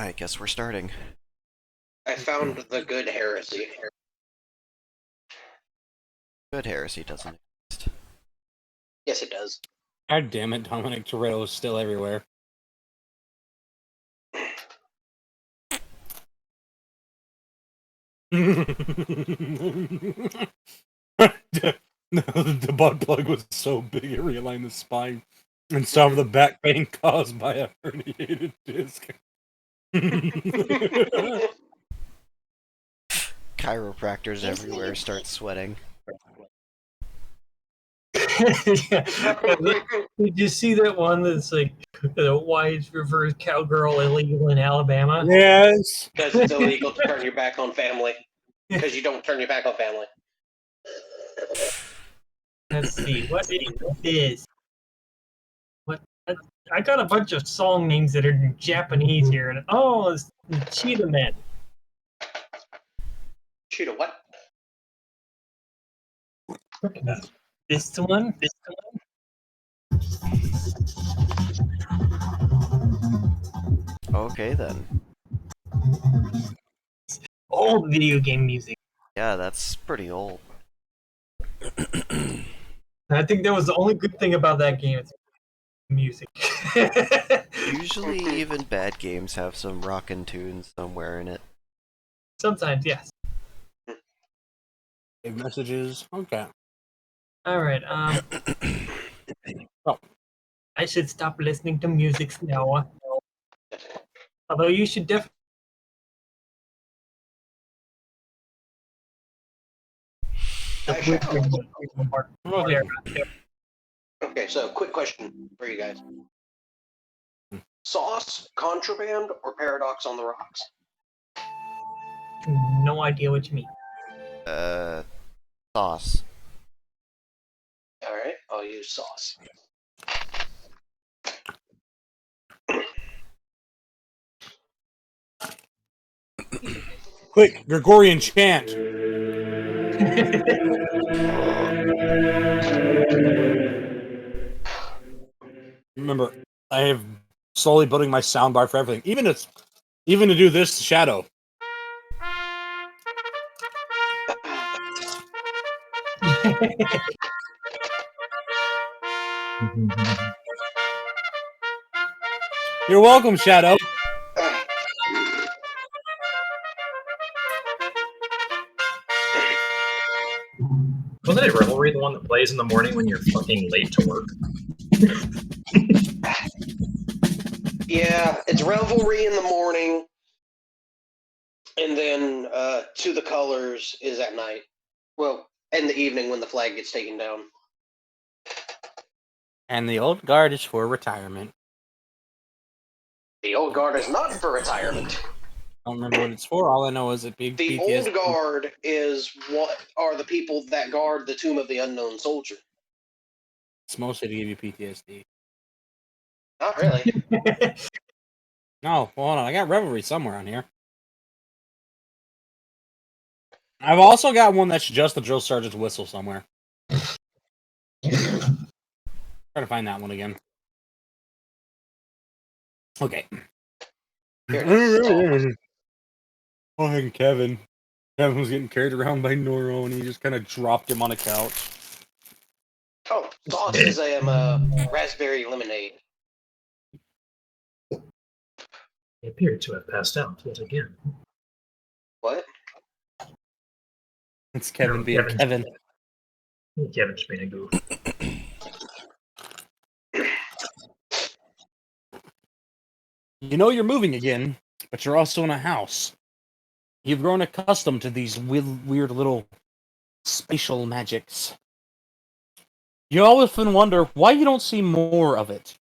I guess we're starting. I found the good heresy. Good heresy doesn't exist. Yes, it does. God damn it, Dominic Toretto is still everywhere. the butt plug was so big it realigned the spine and solved the back pain caused by a herniated disc. Chiropractors everywhere start sweating. Did you see that one that's like, why is reverse cowgirl illegal in Alabama? Yes. Because it's illegal to turn your back on family. Because you don't turn your back on family. Let's see, what is this? What? I got a bunch of song names that are Japanese here, and it's the Cheetah Men. Shoot a what? This one. Okay then. Old video game music. Yeah, that's pretty old. I think that was the only good thing about that game. It's music. Usually even bad games have some rockin' tunes somewhere in it. Sometimes, yes. Messages. Okay. All right. Oh. I should stop listening to music now. Although you should definitely. Okay, so quick question for you guys. Sauce, Contraband, or Paradox on the Rocks? No idea what you mean. Sauce. Alright, I'll use Sauce. Quick, Gregorian chant. Remember, I have slowly building my soundbar for everything, even to do this shadow. You're welcome, Shadow. Wasn't it Revelry the one that plays in the morning when you're fucking late to work? Yeah, it's Revelry in the morning, and then To the Colors is at night. Well, in the evening when the flag gets taken down. And the old guard is for retirement. The Old Guard is not for retirement. I don't remember what it's for. All I know is it big The PTSD. Old Guard is what are the people that guard the Tomb of the Unknown Soldier. It's mostly to give you PTSD. Not really. No, well, hold on. I got Revelry somewhere on here. I've also got one that's just the drill sergeant's whistle somewhere. Try to find that one again. Okay. Here it is. Oh, and Kevin. Kevin was getting carried around by Noro, and he just kind of dropped him on a couch. Oh, Sauce is a raspberry lemonade. He appeared to have passed out yet again. What? It's Kevin No, being Kevin. Kevin's being a goof. You know you're moving again, but you're also in a house. You've grown accustomed to these weird little spatial magics. You often wonder why you don't see more of it.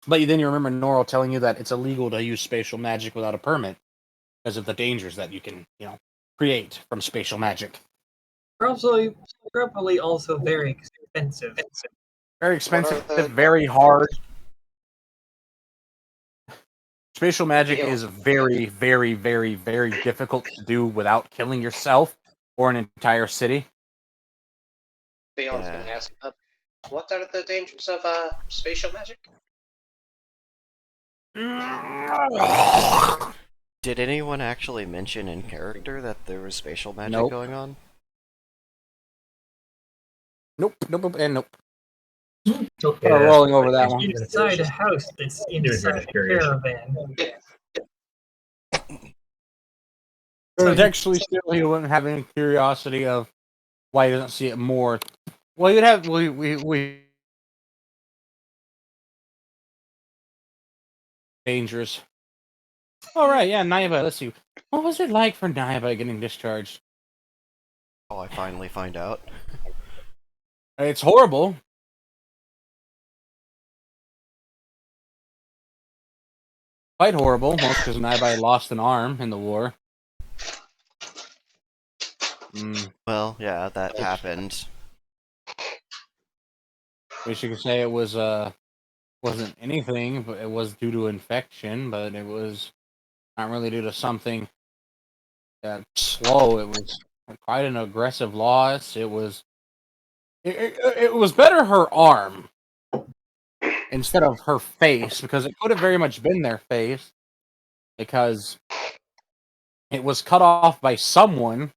But then you remember Noro telling you that it's illegal to use spatial magic without a permit because of the dangers that you can, create from spatial magic. Probably also very expensive. Very expensive, What are the- very hard. Spatial magic Yeah. is very, very, very, very difficult to do without killing yourself or an entire city. Beyond's Yeah. going to ask, what are the dangers of spatial magic? Did anyone actually mention in character that there was spatial magic Nope. going on? Nope, and nope. Okay, Rolling over that one. Inside a house that's inside a caravan. Contextually, still, he wouldn't have any curiosity of why he doesn't see it more. Well, you'd have we dangerous. All right, yeah, Naiba. Let's see. What was it like for Naiba getting discharged? Oh, I finally find out. It's horrible. Quite horrible, most because Naiba lost an arm in the war. Well, yeah, that happened. Wish you could say it was wasn't anything, but it was due to infection, but it was not really due to something slow. It was quite an aggressive loss. It was it was better her arm instead of her face, because it could have very much been their face, because it was cut off by someone,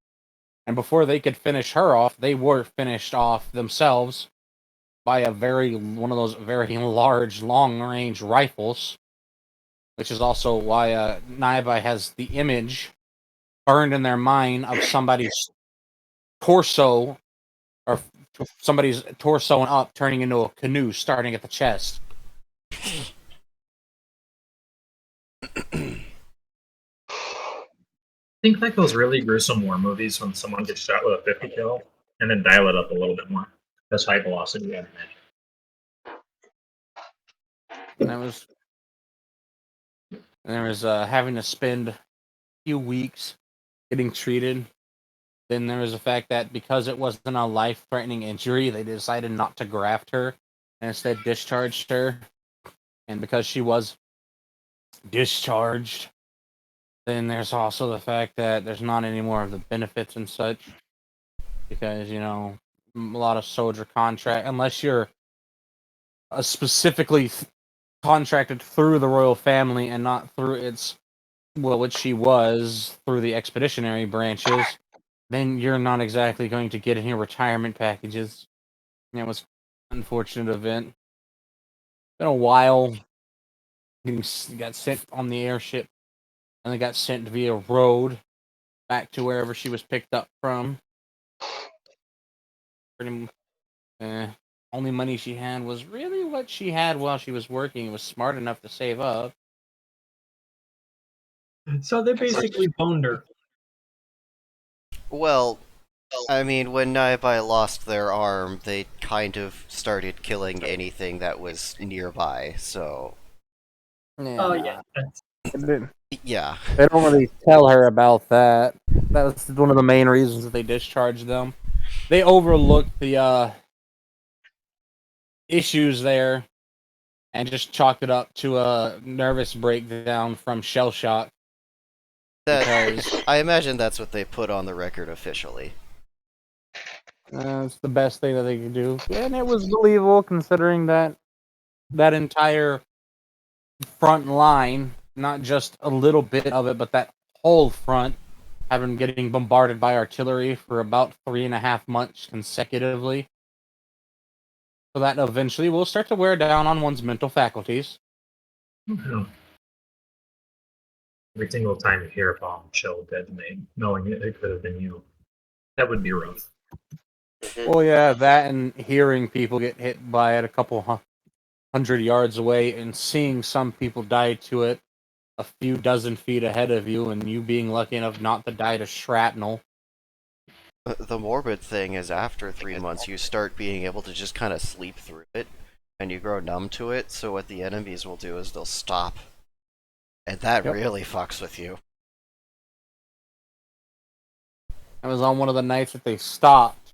and before they could finish her off, they were finished off themselves by one of those very large long range rifles, which is also why Naiba has the image burned in their mind of somebody's torso, or somebody's torso and up turning into a canoe starting at the chest. Think like those really gruesome war movies when someone gets shot with a 50 cal and then dial it up a little bit more. That's high velocity and And there was having to spend a few weeks getting treated. Then there was the fact that because it wasn't a life-threatening injury, they decided not to graft her and instead discharged her. And because she was discharged, then there's also the fact that there's not any more of the benefits and such. Because, a lot of soldier contract, unless you're specifically contracted through the royal family and not through which she was, through the expeditionary branches, then you're not exactly going to get any retirement packages. It was an unfortunate event. Been a while. Got sent on the airship, and then got sent via road back to wherever she was picked up from. Pretty, only money she had was really what she had while she was working. It was smart enough to save up. So they basically boned her. Well, I mean, when Naibai lost their arm, they kind of started killing anything that was nearby, so... Oh yeah, Yeah. They don't really tell her about that. That was one of the main reasons that they discharged them. They overlooked the issues there and just chalked it up to a nervous breakdown from shell shock. I imagine that's what they put on the record officially. It's the best thing that they could do. And it was believable considering that entire front line, not just a little bit of it, but that whole front, having getting bombarded by artillery for about 3.5 months consecutively. So that eventually will start to wear down on one's mental faculties. every single time you hear a bomb shell detonate, knowing it could have been you, that would be rough. Well, yeah, that and hearing people get hit by it a couple hundred yards away and seeing some people die to it a few dozen feet ahead of you, and you being lucky enough not to die to shrapnel. The morbid thing is after 3 months, you start being able to just kind of sleep through it, and you grow numb to it, so what the enemies will do is they'll stop. And that really fucks with you. It was on one of the nights that they stopped,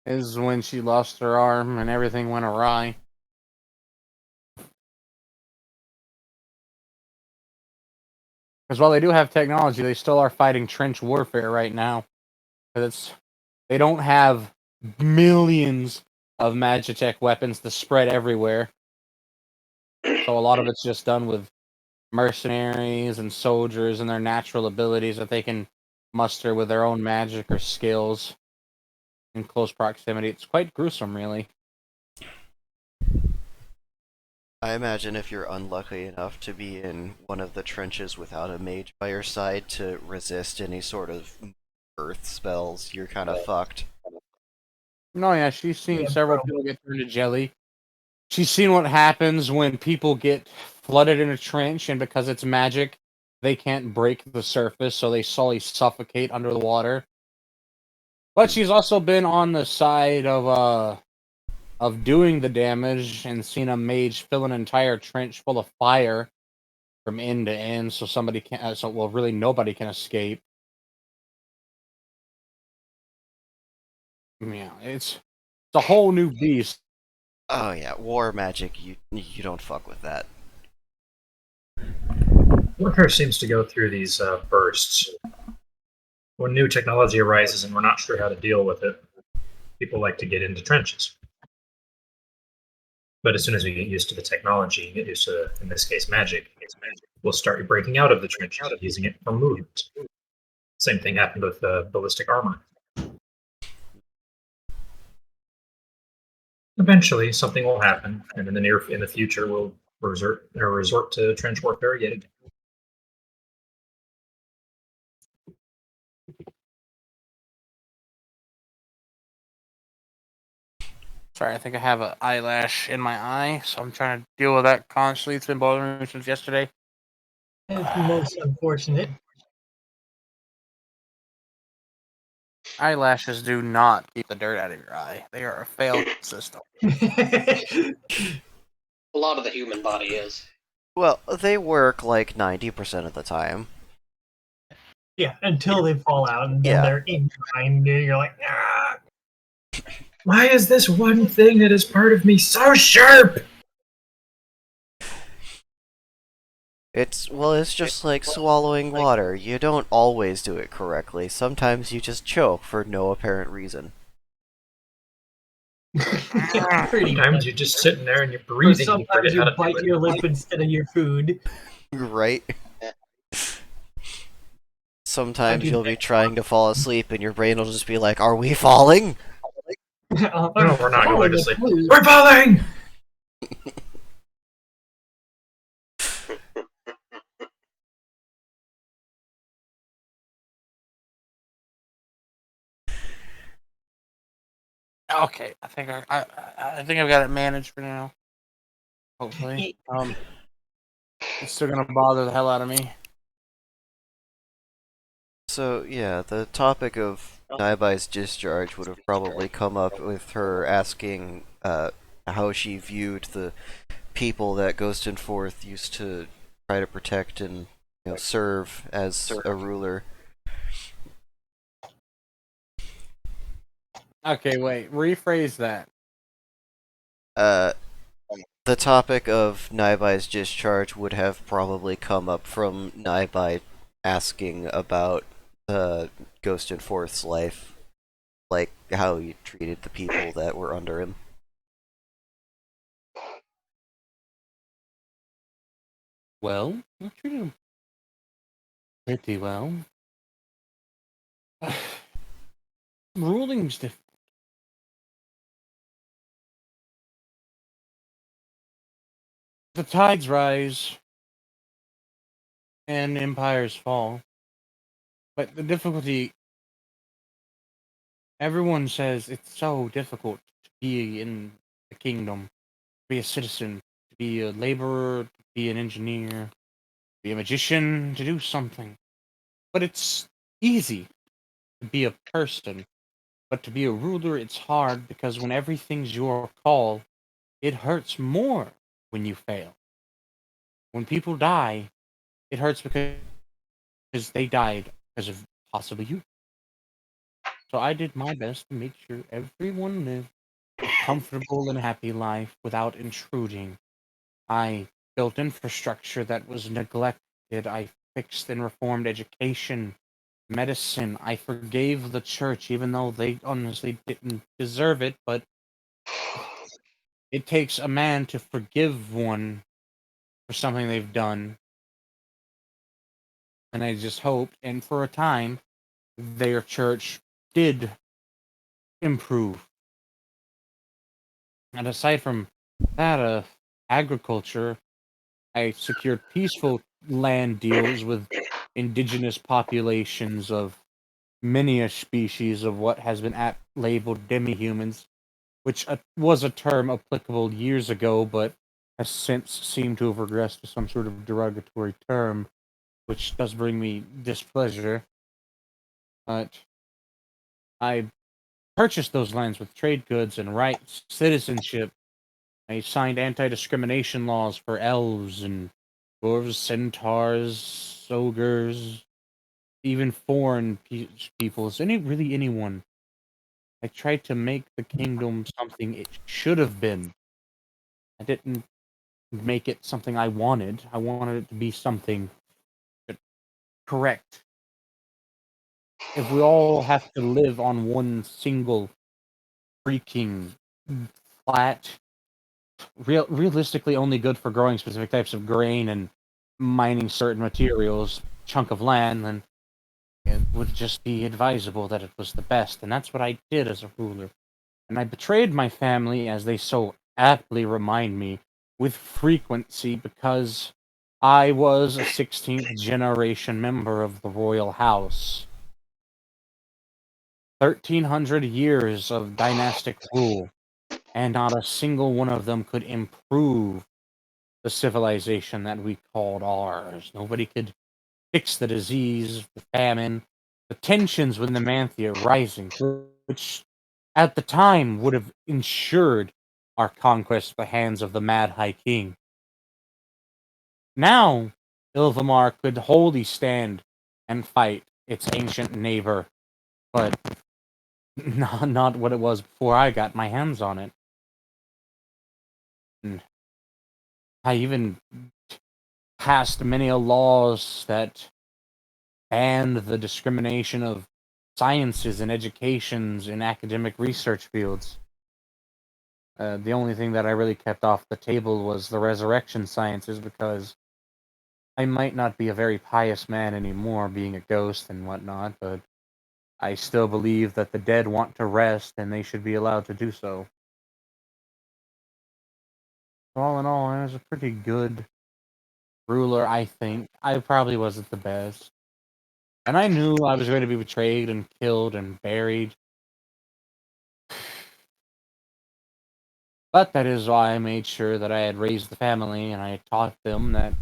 is when she lost her arm and everything went awry. Because while they do have technology, they still are fighting trench warfare right now. Because they don't have millions of Magitech weapons to spread everywhere. So a lot of it's just done with mercenaries and soldiers and their natural abilities that they can muster with their own magic or skills in close proximity. It's quite gruesome, really. I imagine if you're unlucky enough to be in one of the trenches without a mage by your side to resist any sort of earth spells, you're kind of fucked. No, yeah, she's seen Yeah, several probably. people get turned to jelly. She's seen what happens when people get flooded in a trench, and because it's magic, they can't break the surface, so they slowly suffocate under the water. But she's also been on the side of doing the damage and seen a mage fill an entire trench full of fire from end to end, so somebody can, really nobody can escape. Yeah, it's a whole new beast. Oh yeah, war magic, you don't fuck with that. Warfare seems to go through these bursts. When new technology arises and we're not sure how to deal with it, people like to get into trenches. But as soon as we get used to the technology, get used to, in this case, magic, we'll start breaking out of the trenches, using it for movement. Same thing happened with ballistic armor. Eventually, something will happen, and in the future, we'll resort to trench warfare yet again. Sorry, I think I have an eyelash in my eye, so I'm trying to deal with that constantly. It's been bothering me since yesterday. It's most unfortunate. Eyelashes do not keep the dirt out of your eye. They are a failed system. A lot of the human body is. Well, they work like 90% of the time. Yeah, until they fall out and then Yeah. they're in you're like, ah! Why is this one thing that is part of me so sharp? It's just like swallowing water. You don't always do it correctly. Sometimes you just choke for no apparent reason. Pretty Sometimes much. you're just sitting there and you're Or breathing and you sometimes forget you how to bite do it. your lip instead of your food. Right? Sometimes do you'll be that. trying to fall asleep and your brain will just be like, "Are we falling?" No, we're not going to sleep. Please. We're falling! Okay, I think I think I've got it managed for now. Hopefully, it's still gonna bother the hell out of me. So, yeah, the topic of Naibai's discharge would have probably come up with her asking how she viewed the people that Ghost and Forth used to try to protect and serve as a ruler. Okay, wait, rephrase that. Uh, the topic of Naibai's discharge would have probably come up from Naibai asking about Ghost and Forth's life, like how he treated the people that were under him. Well, I treated him pretty well. Ruling's different. The tides rise and empires fall. But the difficulty, everyone says it's so difficult to be in the kingdom, to be a citizen, to be a laborer, to be an engineer, to be a magician, to do something. But it's easy to be a person. But to be a ruler, it's hard because when everything's your call, it hurts more when you fail. When people die, it hurts because they died because of possibly you. So I did my best to make sure everyone lived a comfortable and happy life without intruding. I built infrastructure that was neglected. I fixed and reformed education, medicine. I forgave the church, even though they honestly didn't deserve it. But it takes a man to forgive one for something they've done. And I just hoped, and for a time, their church did improve. And aside from that, agriculture, I secured peaceful land deals with indigenous populations of many a species of what has been labeled demi-humans, which was a term applicable years ago, but has since seemed to have regressed to some sort of derogatory term, which does bring me displeasure. But I purchased those lands with trade goods and rights, citizenship. I signed anti-discrimination laws for elves and dwarves, centaurs, ogres, even foreign peoples, anyone. I tried to make the kingdom something it should have been. I didn't make it something I wanted. I wanted it to be something correct. If we all have to live on one single freaking flat, realistically only good for growing specific types of grain and mining certain materials, chunk of land, then it would just be advisable that it was the best. And that's what I did as a ruler. And I betrayed my family, as they so aptly remind me, with frequency because I was a 16th generation member of the royal house. 1,300 years of dynastic rule, and not a single one of them could improve the civilization that we called ours. Nobody could fix the disease, the famine, the tensions within the Manthia rising, which at the time would have ensured our conquest at the hands of the Mad High King. Now, Ilvamar could wholly stand and fight its ancient neighbor, but not what it was before I got my hands on it. And I even passed many laws that banned the discrimination of sciences and educations in academic research fields. The only thing that I really kept off the table was the resurrection sciences, because I might not be a very pious man anymore, being a ghost and whatnot, but I still believe that the dead want to rest and they should be allowed to do so. All in all, I was a pretty good ruler, I think. I probably wasn't the best. And I knew I was going to be betrayed and killed and buried. But that is why I made sure that I had raised the family and I taught them that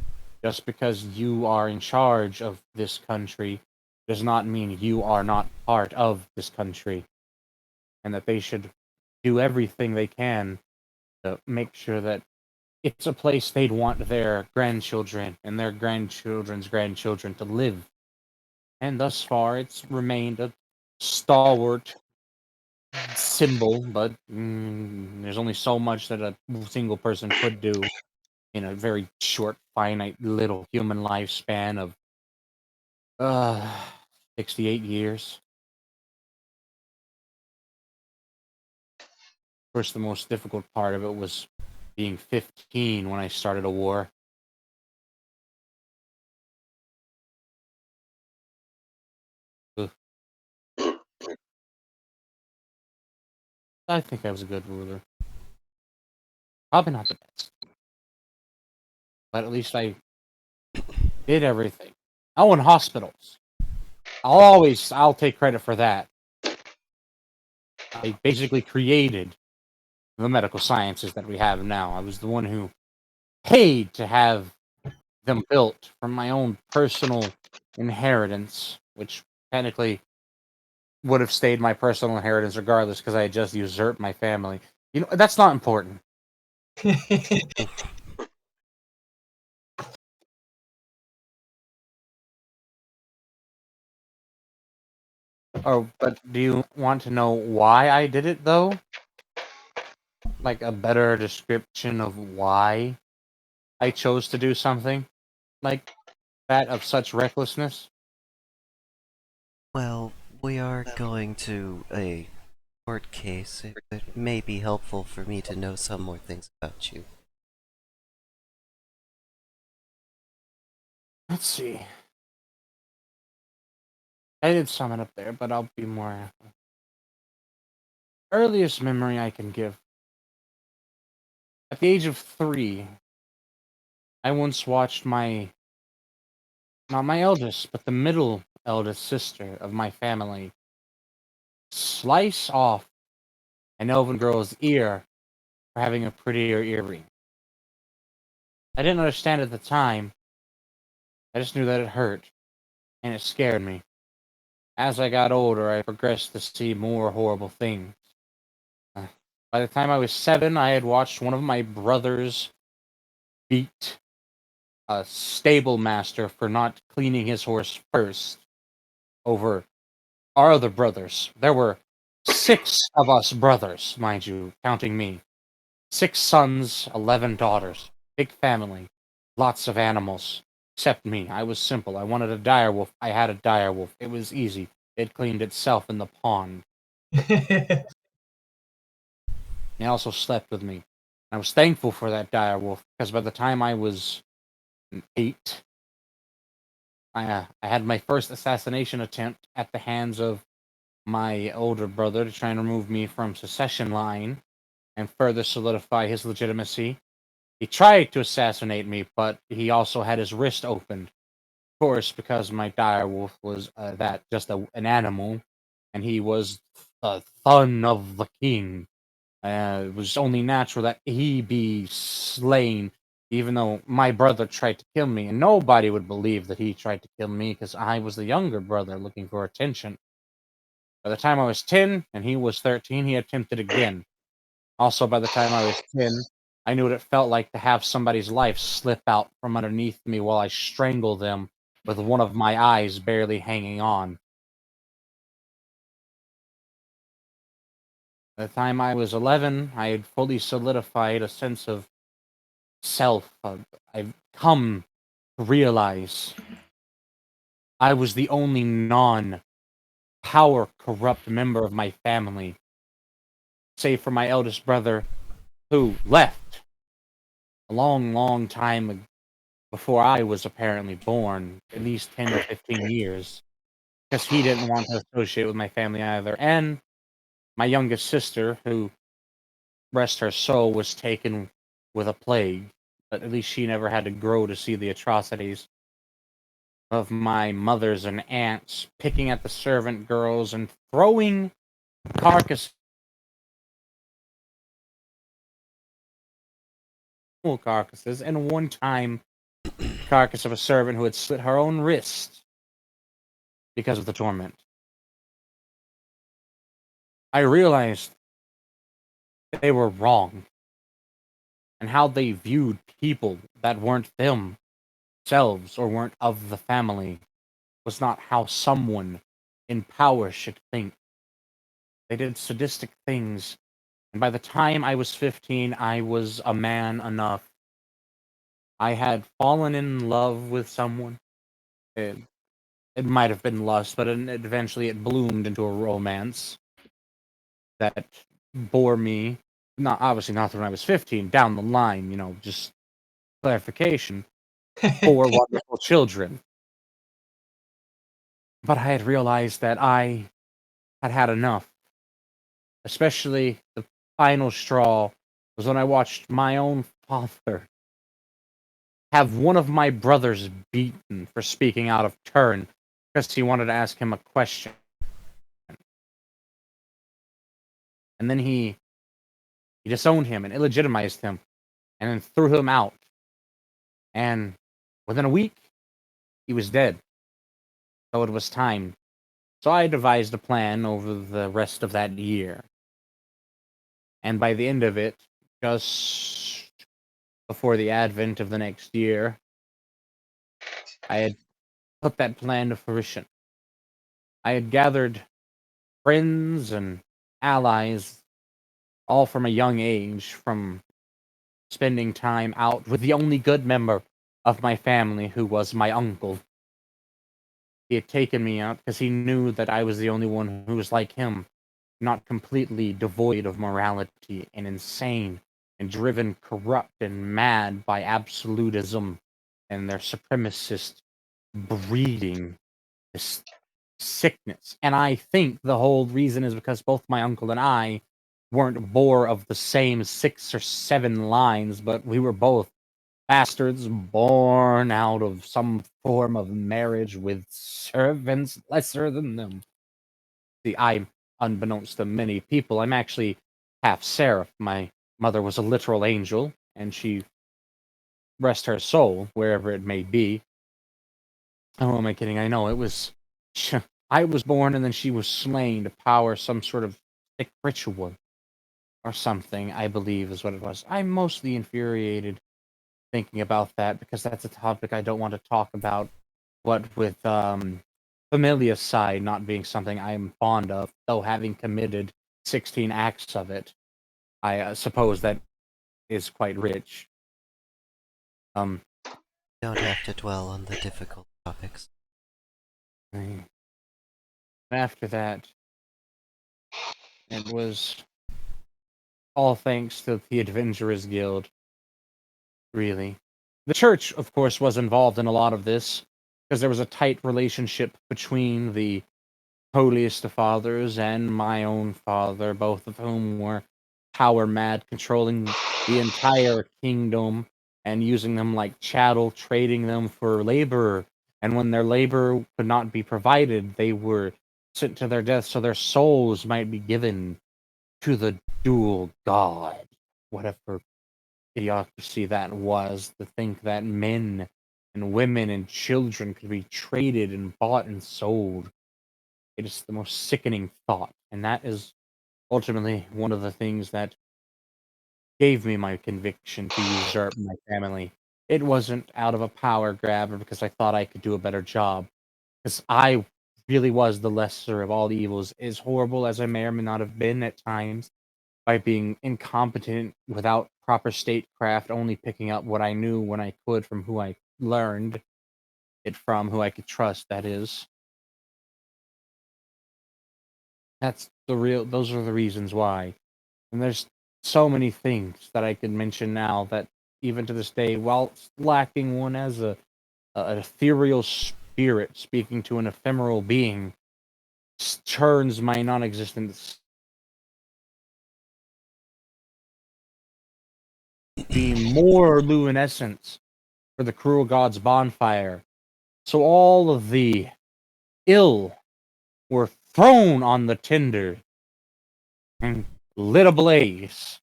just because you are in charge of this country does not mean you are not part of this country. And that they should do everything they can to make sure that it's a place they'd want their grandchildren and their grandchildren's grandchildren to live. And thus far, it's remained a stalwart symbol, but there's only so much that a single person could do in a very short, finite, little human lifespan of uh, 68 years. Of course, the most difficult part of it was being 15 when I started a war. Ugh. I think I was a good ruler. Probably not the best, but at least I did everything. I own hospitals. I'll take credit for that. I basically created the medical sciences that we have now. I was the one who paid to have them built from my own personal inheritance, which technically would have stayed my personal inheritance regardless because I had just usurped my family. You know, that's not important. Oh, but do you want to know why I did it, though? Like a better description of why I chose to do something like that of such recklessness? Well, we are going to a court case. It may be helpful for me to know some more things about you. Let's see. I did sum it up there, but I'll be more. Earliest memory I can give. At the age of 3, I once watched not my eldest, but the middle eldest sister of my family slice off an elven girl's ear for having a prettier earring. I didn't understand at the time. I just knew that it hurt, and it scared me. As I got older, I progressed to see more horrible things. Uh, By the time I was 7, I had watched one of my brothers beat a stable master for not cleaning his horse first over our other brothers. There were 6 of us brothers, mind you, counting me. 6 sons, 11 daughters. Big family. Lots of animals. Except me. I was simple. I wanted a direwolf. I had a direwolf. It was easy. It cleaned itself in the pond. It also slept with me. I was thankful for that direwolf because by the time I was 8, I had my first assassination attempt at the hands of my older brother to try and remove me from succession line and further solidify his legitimacy. He tried to assassinate me, but he also had his wrist opened. Of course, because my direwolf was an animal, and he was the son of the king. It was only natural that he be slain, even though my brother tried to kill me, and nobody would believe that he tried to kill me because I was the younger brother looking for attention. By the time I was 10 and he was 13, he attempted again. Also, by the time I was 10, I knew what it felt like to have somebody's life slip out from underneath me while I strangle them with one of my eyes barely hanging on. By the time I was 11, I had fully solidified a sense of self. I've come to realize I was the only non power corrupt member of my family, save for my eldest brother, who left a long, long time before I was apparently born, at least 10 or 15 years, because he didn't want to associate with my family either. And my youngest sister, who, rest her soul, was taken with a plague, but at least she never had to grow to see the atrocities of my mothers and aunts picking at the servant girls and throwing carcasses and one time carcass of a servant who had slit her own wrist because of the torment. I realized they were wrong and how they viewed people that weren't themselves or weren't of the family was not how someone in power should think. They did sadistic things, and by the time I was 15, I was a man enough. I had fallen in love with someone. It, it might have been lust, but eventually it bloomed into a romance that bore me, not obviously not when I was 15, down the line, just clarification, 4 wonderful children. But I had realized that I had had enough. Especially the final straw was when I watched my own father have one of my brothers beaten for speaking out of turn because he wanted to ask him a question. And then he disowned him and illegitimized him and then threw him out. And within a week, he was dead. So it was time. So I devised a plan over the rest of that year. And by the end of it, just before the advent of the next year, I had put that plan to fruition. I had gathered friends and allies, all from a young age, from spending time out with the only good member of my family, who was my uncle. He had taken me out because he knew that I was the only one who was like him, not completely devoid of morality and insane and driven corrupt and mad by absolutism and their supremacist breeding. This sickness. And I think the whole reason is because both my uncle and I weren't bore of the same 6 or 7 lines, but we were both bastards born out of some form of marriage with servants lesser than them. See, I'm, unbeknownst to many people, I'm actually half seraph. My mother was a literal angel, and she, rest her soul, wherever it may be. Oh, am I kidding? I know, it was... I was born and then she was slain to power some sort of sick ritual. Or something, I believe is what it was. I'm mostly infuriated thinking about that because that's a topic I don't want to talk about. What with Familia's side not being something I'm fond of, though having committed 16 acts of it, I suppose that is quite rich. Don't have to dwell on the difficult topics. After that, it was all thanks to the Adventurers Guild, really. The church, of course, was involved in a lot of this, because there was a tight relationship between the holiest of fathers and my own father, both of whom were power mad, controlling the entire kingdom and using them like chattel, trading them for labor. And when their labor could not be provided, they were sent to their death so their souls might be given to the dual god. Whatever idiocracy that was, to think that men and women and children could be traded and bought and sold. It is the most sickening thought, and that is ultimately one of the things that gave me my conviction to usurp my family. It wasn't out of a power grab or because I thought I could do a better job, because I really was the lesser of all evils, as horrible as I may or may not have been at times, by being incompetent without proper statecraft, only picking up what I knew when I could from who I learned it from, who I could trust, that is. Those are the reasons why. And there's so many things that I could mention now that even to this day, while lacking one as an ethereal spirit speaking to an ephemeral being, turns my non-existence be more luminescence for the cruel god's bonfire. So all of the ill were thrown on the tinder and lit ablaze,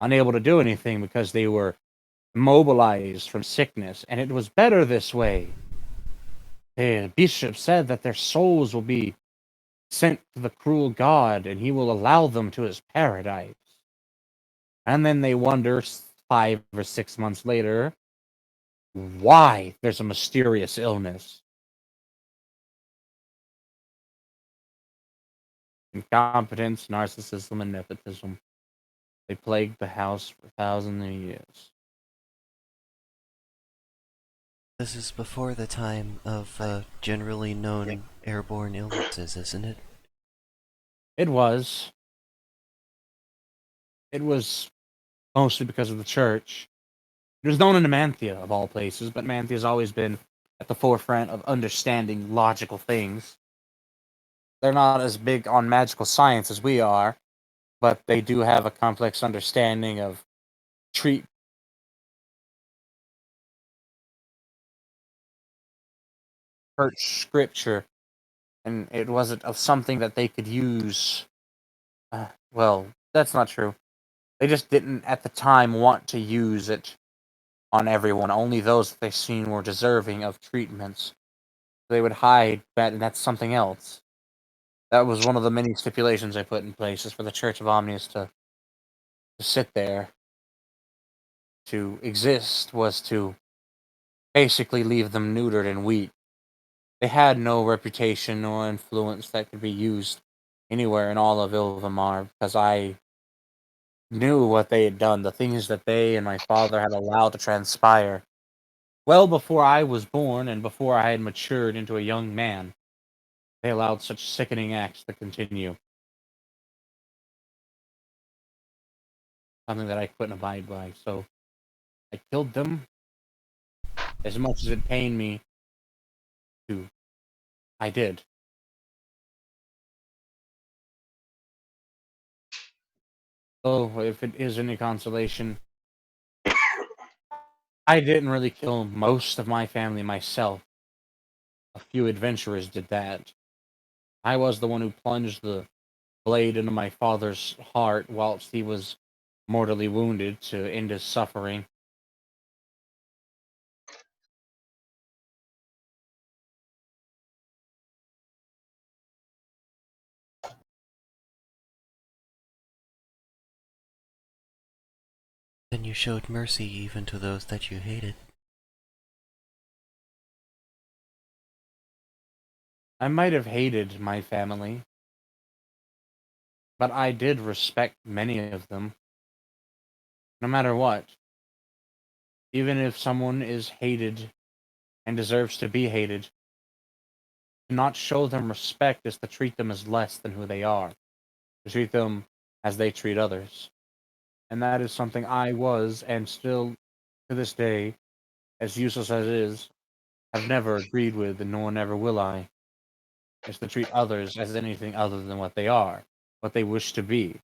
unable to do anything because they were immobilized from sickness, and it was better this way. The bishop said that their souls will be sent to the cruel god, and he will allow them to his paradise. And then they wonder 5 or 6 months later why there's a mysterious illness. Incompetence, narcissism, and nepotism. They plagued the house for thousands of years. This is before the time of generally known airborne illnesses, isn't it? It was. It was mostly because of the church. It was known in Amanthea, of all places, but Amanthea's always been at the forefront of understanding logical things. They're not as big on magical science as we are, but they do have a complex understanding of treat church scripture, and it wasn't of something that they could use. Well, that's not true. They just didn't at the time want to use it on everyone. Only those that they seen were deserving of treatments. They would hide that, and that's something else. That was one of the many stipulations I put in place, is for the Church of Omnius to sit there, to exist, was to basically leave them neutered and weak. They had no reputation nor influence that could be used anywhere in all of Ilvamar, because I knew what they had done, the things that they and my father had allowed to transpire. Well before I was born and before I had matured into a young man, they allowed such sickening acts to continue. Something that I couldn't abide by, so I killed them. As much as it pained me to, I did. Though, if it is any consolation, I didn't really kill most of my family myself. A few adventurers did that. I was the one who plunged the blade into my father's heart whilst he was mortally wounded to end his suffering. Then you showed mercy even to those that you hated. I might have hated my family, but I did respect many of them, no matter what. Even if someone is hated and deserves to be hated, to not show them respect is to treat them as less than who they are, to treat them as they treat others. And that is something I was, and still to this day, as useless as it is, have never agreed with, and nor never will I, is to treat others as anything other than what they are, what they wish to be.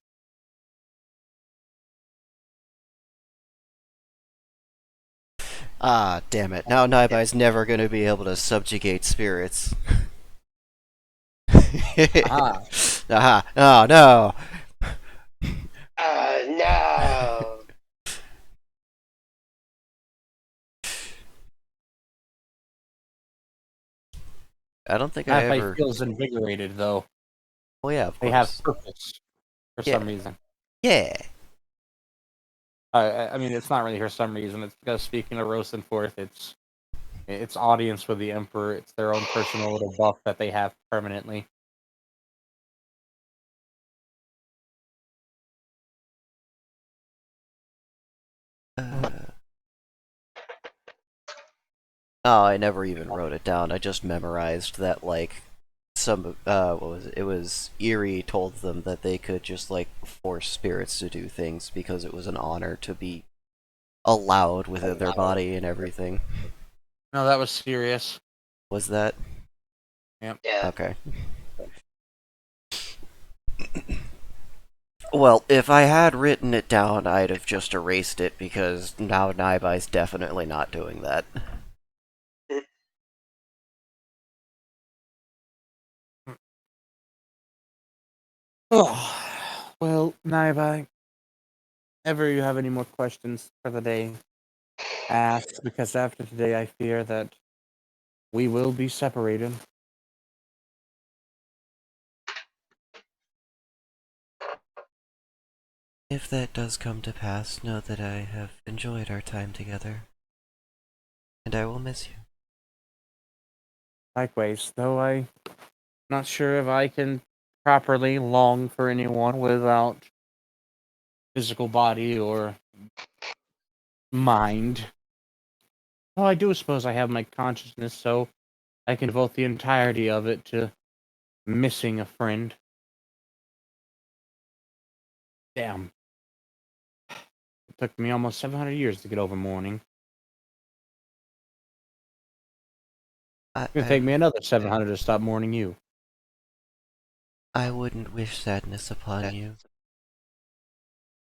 Ah, damn it. Now Naibai's never gonna be able to subjugate spirits. Ah, Aha. Oh, no. No. I don't think I Halfway ever... feels invigorated, though. Oh, yeah, of They have course. purpose for Yeah. some reason. Yeah. I mean, it's not really for some reason. It's because speaking of roast and forth, it's audience with the Emperor. It's their own personal little buff that they have permanently. Uh, oh, I never even wrote it down. I just memorized that, like, what was it? It was Eerie told them that they could just, like, force spirits to do things because it was an honor to be allowed within their body and everything. No, that was serious. Was that? Yep. Yeah. Okay. Well, if I had written it down, I'd have just erased it because now Naibai's definitely not doing that. Oh, well, Naibai, ever you have any more questions for the day, ask, because after today I fear that we will be separated. If that does come to pass, know that I have enjoyed our time together, and I will miss you. Likewise, though I'm not sure if I can properly long for anyone without physical body or mind. Well, I do suppose I have my consciousness, so I can devote the entirety of it to missing a friend. Damn. It took me almost 700 years to get over mourning. I, It's gonna take I, me another 700 to stop mourning you. I wouldn't wish sadness upon you.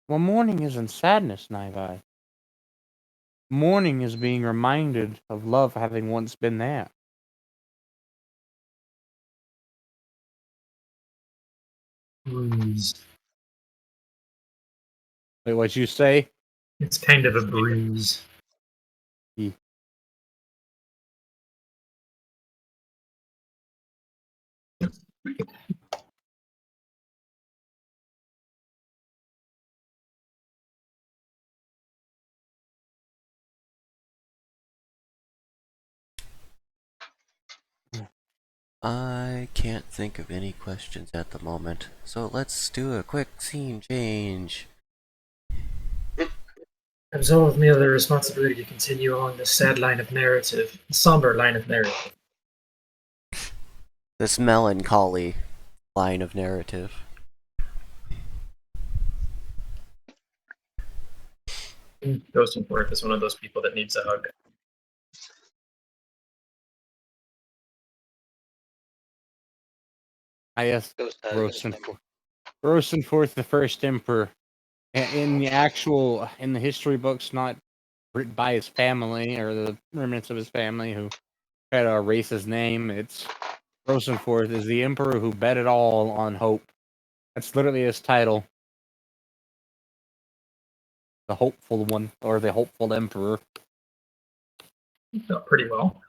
Well, mourning isn't sadness, Naivai. Mourning is being reminded of love having once been there. Bruise. Wait, what you say? It's kind of a bruise. He- I can't think of any questions at the moment, so let's do a quick scene change. Absolve me of the responsibility to continue along this sad line of narrative, somber line of narrative. This melancholy line of narrative. Ghost and Forth is one of those people that needs a hug. I asked Ghost hug. Rosenforth the First Emperor In the history books, not written by his family or the remnants of his family who try to erase his name, it's Rosenforth is the emperor who bet it all on hope. That's literally his title. The hopeful one, or the hopeful emperor. Pretty well.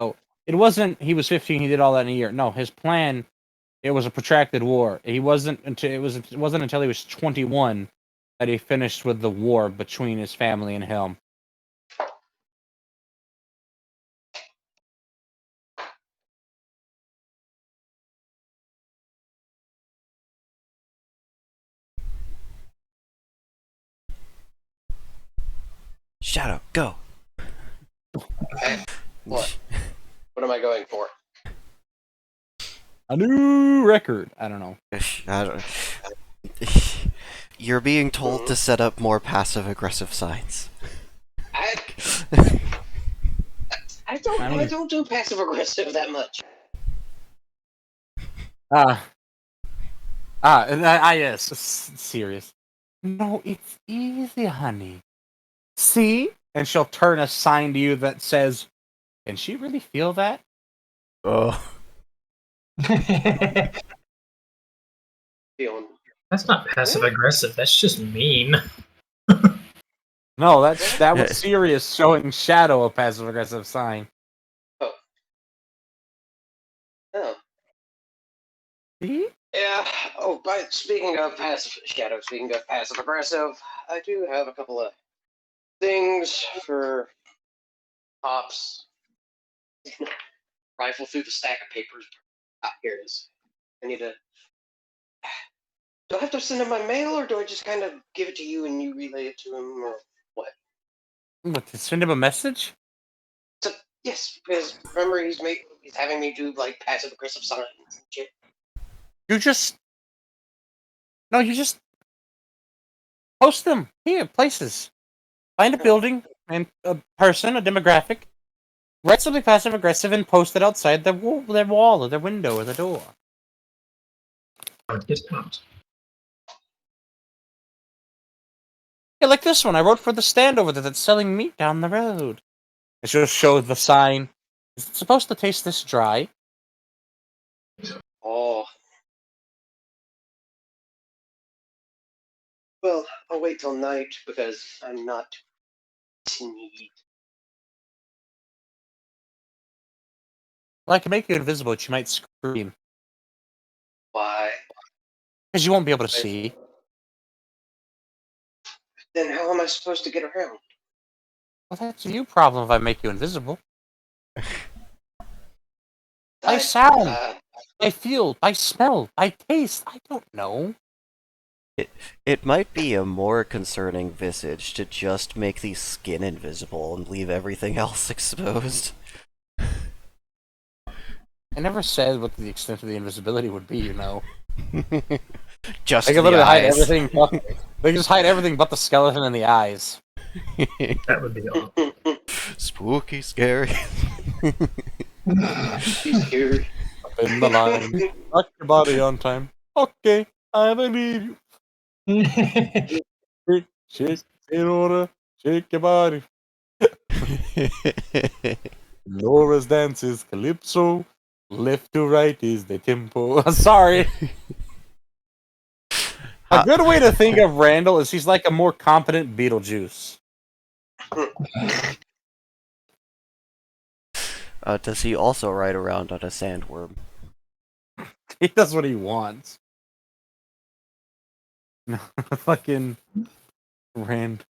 Oh, it wasn't he was 15, he did all that in a year. No, his plan, it was a protracted war. It wasn't until he was 21 that he finished with the war between his family and him. Shadow, go. Okay. What? What am I going for? A new record. I don't know. I don't. You're being told to set up more passive-aggressive signs. I don't do passive aggressive that much. Yes, serious. No, it's easy, honey. See? And she'll turn a sign to you that says, "Can she really feel that?" Oh. Feeling. That's not passive aggressive. That's just mean. No, that was serious, showing Shadow a passive aggressive sign. Oh. Oh. See? Yeah. Oh, but speaking of passive aggressive, I do have a couple of things for Pops. Rifle through the stack of papers. Ah, here it is. I need to. Do I have to send him my mail, or do I just kind of give it to you and you relay it to him, or what? What, to send him a message? So, yes, because remember he's having me do like passive aggressive signs and shit. You just post them here, places. Find a building and a person, a demographic. Write something passive aggressive and post it outside their wall or their window or the door. Discount. Yeah, like this one. I wrote for the stand over there that's selling meat down the road. And she'll show the sign. Is it supposed to taste this dry? Oh. Well, I'll wait till night because I'm not sneaky. Well, I can make you invisible, but you might scream. Why? Because you won't be able to see. Then how am I supposed to get around? Well, that's a you problem if I make you invisible. By sound, by feel, by smell, by taste. I don't know. It might be a more concerning visage to just make the skin invisible and leave everything else exposed. I never said what the extent of the invisibility would be, you know. Just They can the literally hide eyes. everything. They can just hide everything but the skeleton and the eyes. That would be awful. Spooky, scary. She's scary. Up in the line. Lock your body on time. Okay, I believe you. Shake in order. Shake your body. Laura's dance is calypso. Left to right is the tempo. Sorry. A good way to think of Randall is he's like a more competent Beetlejuice. Does he also ride around on a sandworm? He does what he wants. Fucking Rand.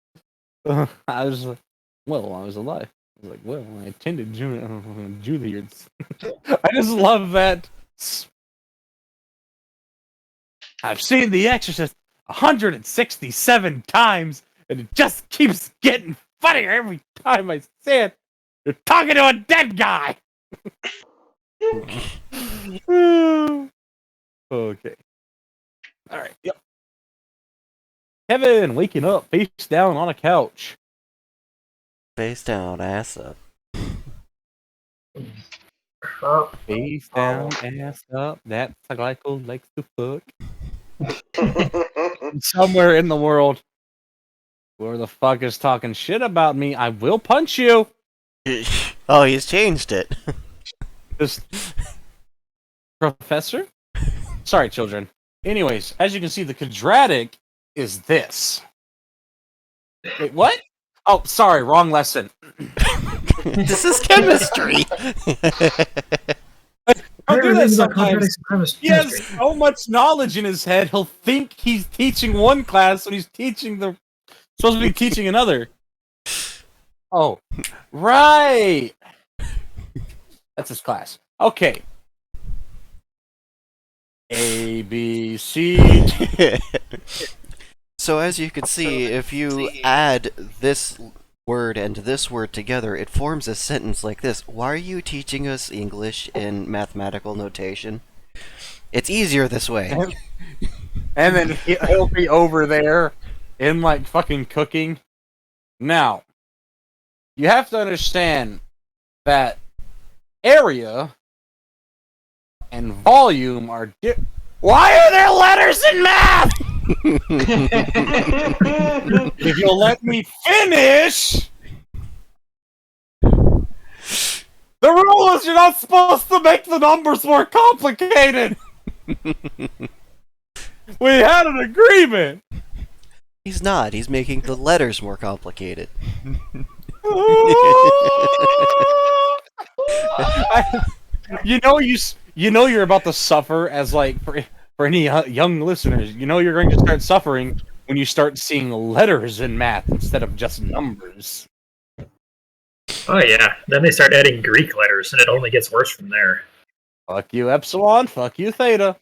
I was like, well, I was alive. I was like, well, I attended Juilliard's. I just love that. I've seen The Exorcist 167 times, and it just keeps getting funnier every time I say it. You're talking to a dead guy! Okay. Alright, yep. Kevin waking up face down on a couch. Face down, ass up. Face down, ass up. That's how Glyco likes to fuck. Somewhere in the world, whoever the fuck is talking shit about me, I will punch you. Oh, he's changed it. Just Professor? Sorry, children. Anyways, as you can see, the quadratic is this. Wait, what? Oh, sorry, wrong lesson. This is chemistry. I'll do that Everything's about sometimes. quadratic premise He has chemistry. so much knowledge in his head, he'll think he's teaching one class when he's supposed to be teaching another. Oh, right. That's his class. Okay. A, B, C. So as you can see, if you add this word and this word together, it forms a sentence like this. Why are you teaching us English in mathematical notation? It's easier this way. And then he'll be over there in like fucking cooking. Now, you have to understand that area and volume are Why are there letters in math? If you'll let me finish. The rule is you're not supposed to make the numbers more complicated. We had an agreement. He's not. He's making the letters more complicated. You know you're about to suffer as like for any young listeners. You know you're going to start suffering when you start seeing letters in math instead of just numbers. Oh yeah, then they start adding Greek letters, and it only gets worse from there. Fuck you, epsilon. Fuck you, theta.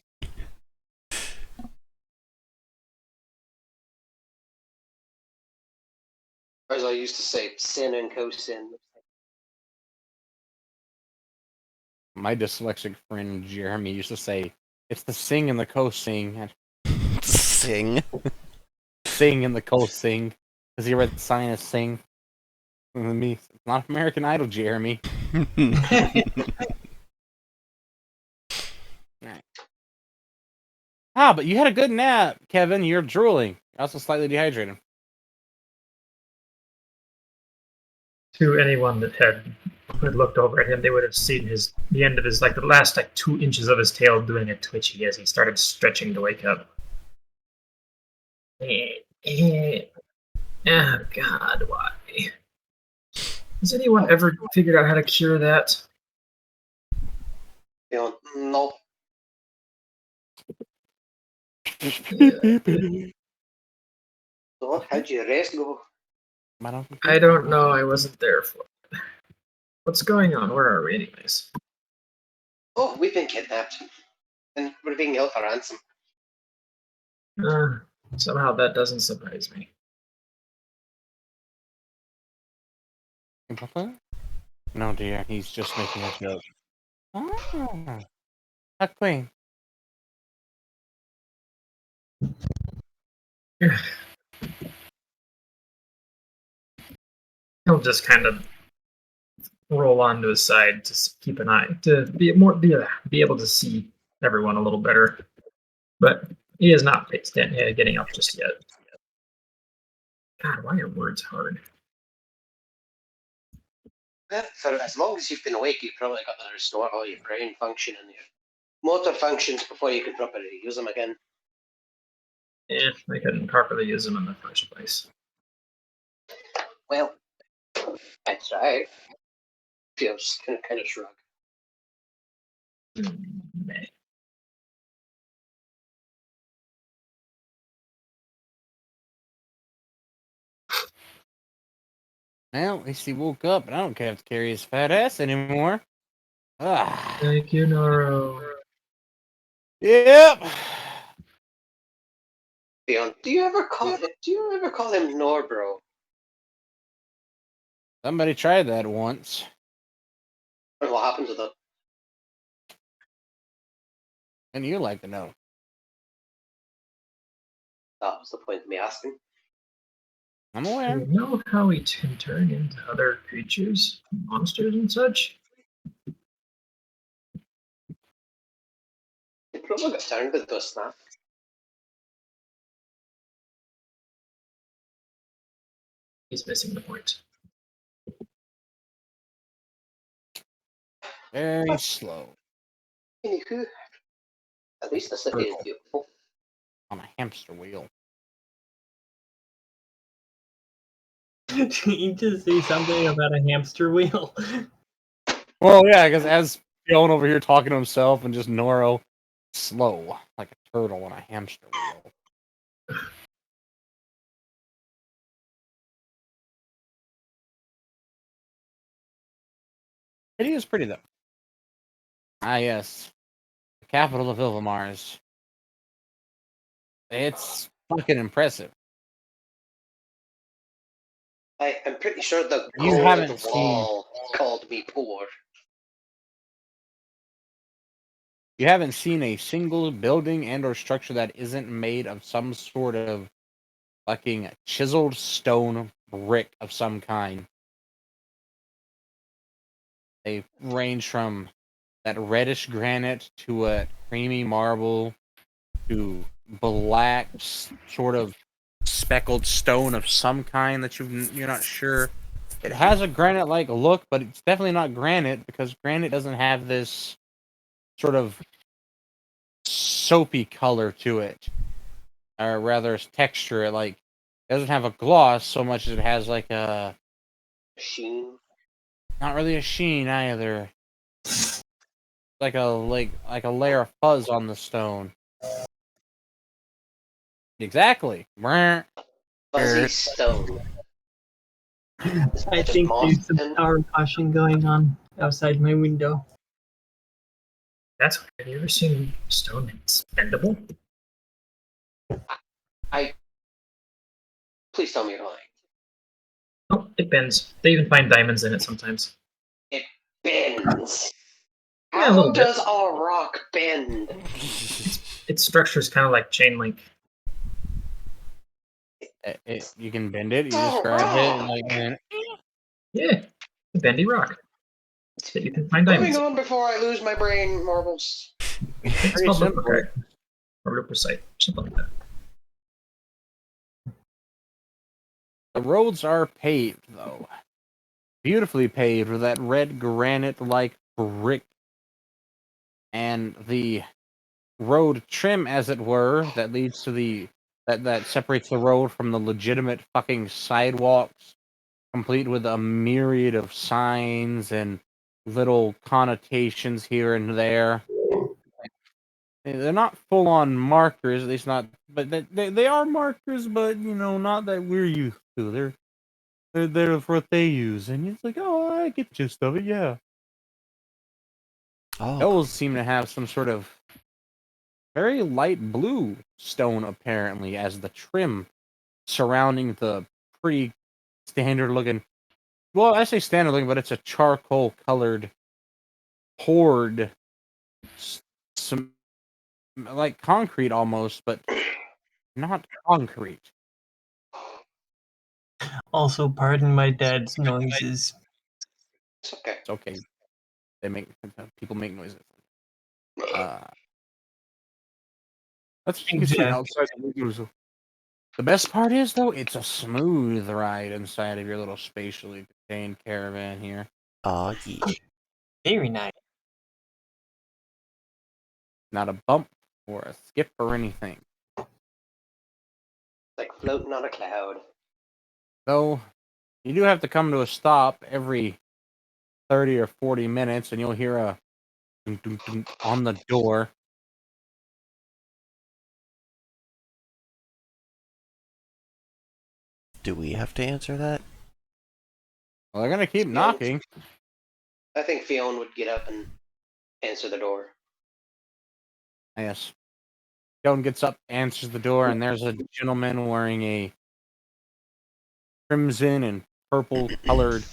As I used to say, sin and cosine. My dyslexic friend Jeremy used to say, "It's the sing and the co-sing." Sing. Sing and the co-sing, because he read the sinus sing. Me, it's not American Idol, Jeremy. But you had a good nap, Kevin. You're drooling. You're also slightly dehydrated. To anyone that had looked over at him, they would have seen the end of his, like the last 2 inches of his tail doing a twitchy as he started stretching to wake up. Oh God, why? Has anyone ever figured out how to cure that? No. So how'd your rest go? I don't know. I wasn't there for it. What's going on? Where are we, anyways? Oh, we've been kidnapped. And we're being held for ransom. Somehow that doesn't surprise me. No, dear. He's just making a joke. Ah, a queen. He'll just kind of roll onto his side to keep an eye, to be able to see everyone a little better. But he is not getting up just yet. God, why are words hard? Well, for as long as you've been awake, you've probably got to restore all your brain function and your motor functions before you can properly use them again. Yeah, I couldn't properly use them in the first place. Well, I tried. Feels kind of shrug. Meh. Well, at least he woke up, and I don't have to carry his fat ass anymore. Ah. Thank you, Noro. Yep. Leon, do you ever call him Norbro? Somebody tried that once. And what happened to that? And you like to know. That was the point of me asking. I'm Do aware. you know how we can turn into other creatures, monsters and such? Probably got turned into a snap. He's missing the point. Very slow Anywho, at least the city is beautiful. on a hamster wheel. you just say something about a hamster wheel. Well, yeah, because as Fiona over here talking to himself and just Noro slow like a turtle on a hamster wheel. It is pretty though. Ah, yes, the capital of Ilvamars. It's fucking impressive. I'm pretty sure the You gold haven't seen. wall called me poor. You haven't seen a single building and or structure that isn't made of some sort of fucking chiseled stone brick of some kind. They range from that reddish granite to a creamy marble to black sort of speckled stone of some kind that you're not sure. It has a granite-like look, but it's definitely not granite because granite doesn't have this sort of soapy color to it, or rather, its texture. It doesn't have a gloss so much as it has like a Sheen. not really a sheen either. Like a layer of fuzz on the stone. Exactly. Fuzzy stone. Is I that just think moss there's some and power caution going on outside my window. That's weird. Have you ever seen stone that's bendable? please tell me you're lying. Oh, it bends. They even find diamonds in it sometimes. It bends. Yeah, a How little bit. does a rock bend? Its structure is kind of like chain link. You can bend it. You It's a just grab it rock. and Yeah, a bendy rock that you can find Moving diamonds in. on before I lose my brain marbles. I think it's Pretty called simple. Lupacite. Or Lupacite. Something like that. the roads are paved though. Beautifully paved with that red granite like brick. And the road trim, as it were, that leads to that separates the road from the legitimate fucking sidewalks, complete with a myriad of signs and little connotations here and there. They're not full on markers, at least not, but they are markers, but not that we're used to. They're for what they use, and it's like, oh, I get the gist of it, yeah. Oh, Those seem to have some sort of very light blue stone, apparently, as the trim surrounding the pretty standard looking. Well, I say standard looking, but it's a charcoal colored poured, some like concrete almost, but not concrete. Also, pardon my dad's noises. It's okay. It's okay. People make noises. Uh, that's what you can see Exactly. outside the windows. The best part is though, it's a smooth ride inside of your little spatially contained caravan here. oh yeah. Very nice. Not a bump or a skip or anything. Like floating on a cloud. Though you do have to come to a stop every 30 or 40 minutes, and you'll hear a dunk, dunk, dunk on the door. Do we have to answer that? Well, they're gonna keep Yeah. knocking. I think Fiona would get up and answer the door. Yes. Joan gets up, answers the door, and there's a gentleman wearing a crimson and purple colored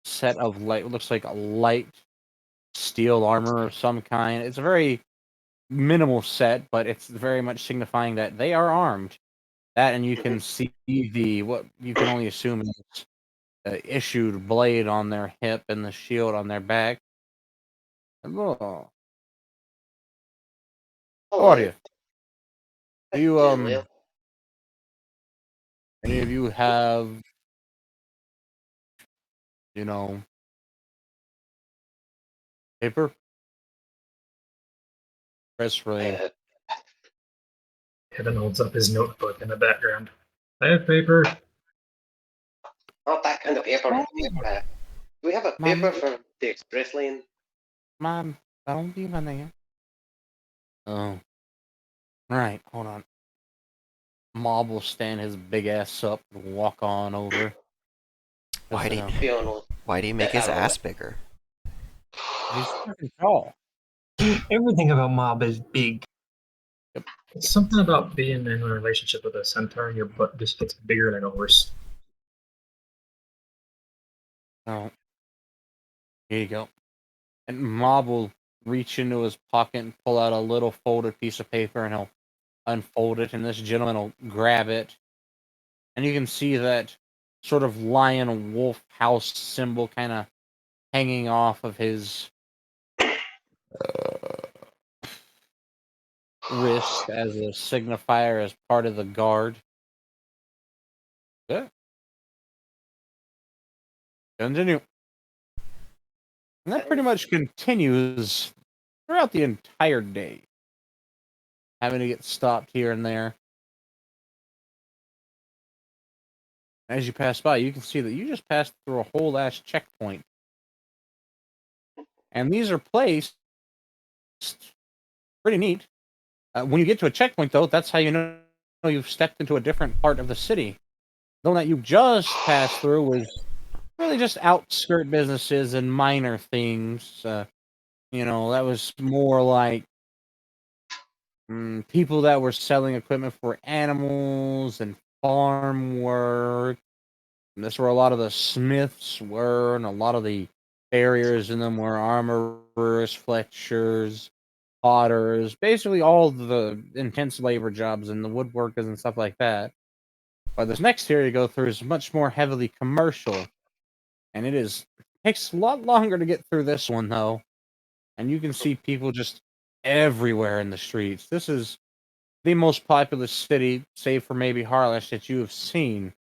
set of looks like a light steel armor of some kind. It's a very minimal set, but it's very much signifying that they are armed. That, and you can see what you can only assume is issued blade on their hip and the shield on their back. Oh. How are Hello. you? Do you Doing well. any of you have, you know, paper? Press release. Uh, Kevin holds up his notebook in the background. I have paper. not that kind of paper. Do we have a Mom. paper for the express lane? Mom, don't be my name. Oh. Right, hold on. Mob will stand his big ass up and walk on over. Why'd he, Fiona will why'd he make get his out of the ass way. bigger? He's fucking tall. Everything about Mob is big. It's something about being in a relationship with a centaur and your butt just gets bigger like a horse. Oh. Here you go. And Mob will reach into his pocket and pull out a little folded piece of paper and he'll unfold it, and this gentleman will grab it. And you can see that sort of lion wolf house symbol kind of hanging off of his wrist as a signifier as part of the guard. Yeah. Continue. And that pretty much continues throughout the entire day. Having to get stopped here and there. As you pass by, you can see that you just passed through a whole ass checkpoint. And these are placed pretty neat. When you get to a checkpoint, though, that's how you know you've stepped into a different part of the city. The one that you just passed through was really just outskirt businesses and minor things. That was more like people that were selling equipment for animals and farm work. And that's where a lot of the smiths were, and a lot of the farriers in them were armorers, fletchers, potters, basically all the intense labor jobs and the woodworkers and stuff like that. But this next area you go through is much more heavily commercial, and takes a lot longer to get through this one though. And you can see people just everywhere in the streets. This is the most populous city, save for maybe Harlash, that you have seen.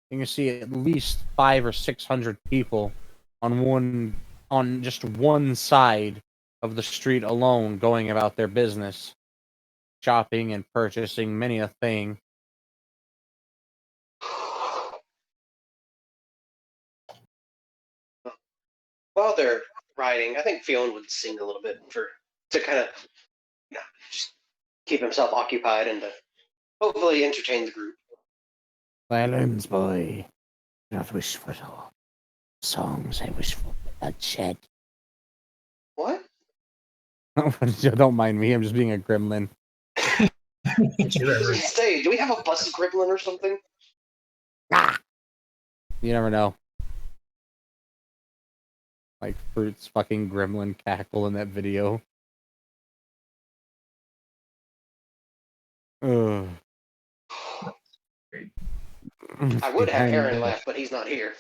You can see at least 500 or 600 people on just one side of the street alone, going about their business, shopping and purchasing many a thing. While they're riding, I think Fiona would sing a little bit to kind of just keep himself occupied and to hopefully entertain the group. Silence, boy. Do not wish for songs. I wish for bloodshed. What? Don't mind me. I'm just being a gremlin. Did you ever? Say, do we have a bus gremlin or something? Ah! You never know. Like Fruit's fucking gremlin cackle in that video. Ugh. I would have Behind Aaron this. laugh, but he's not here.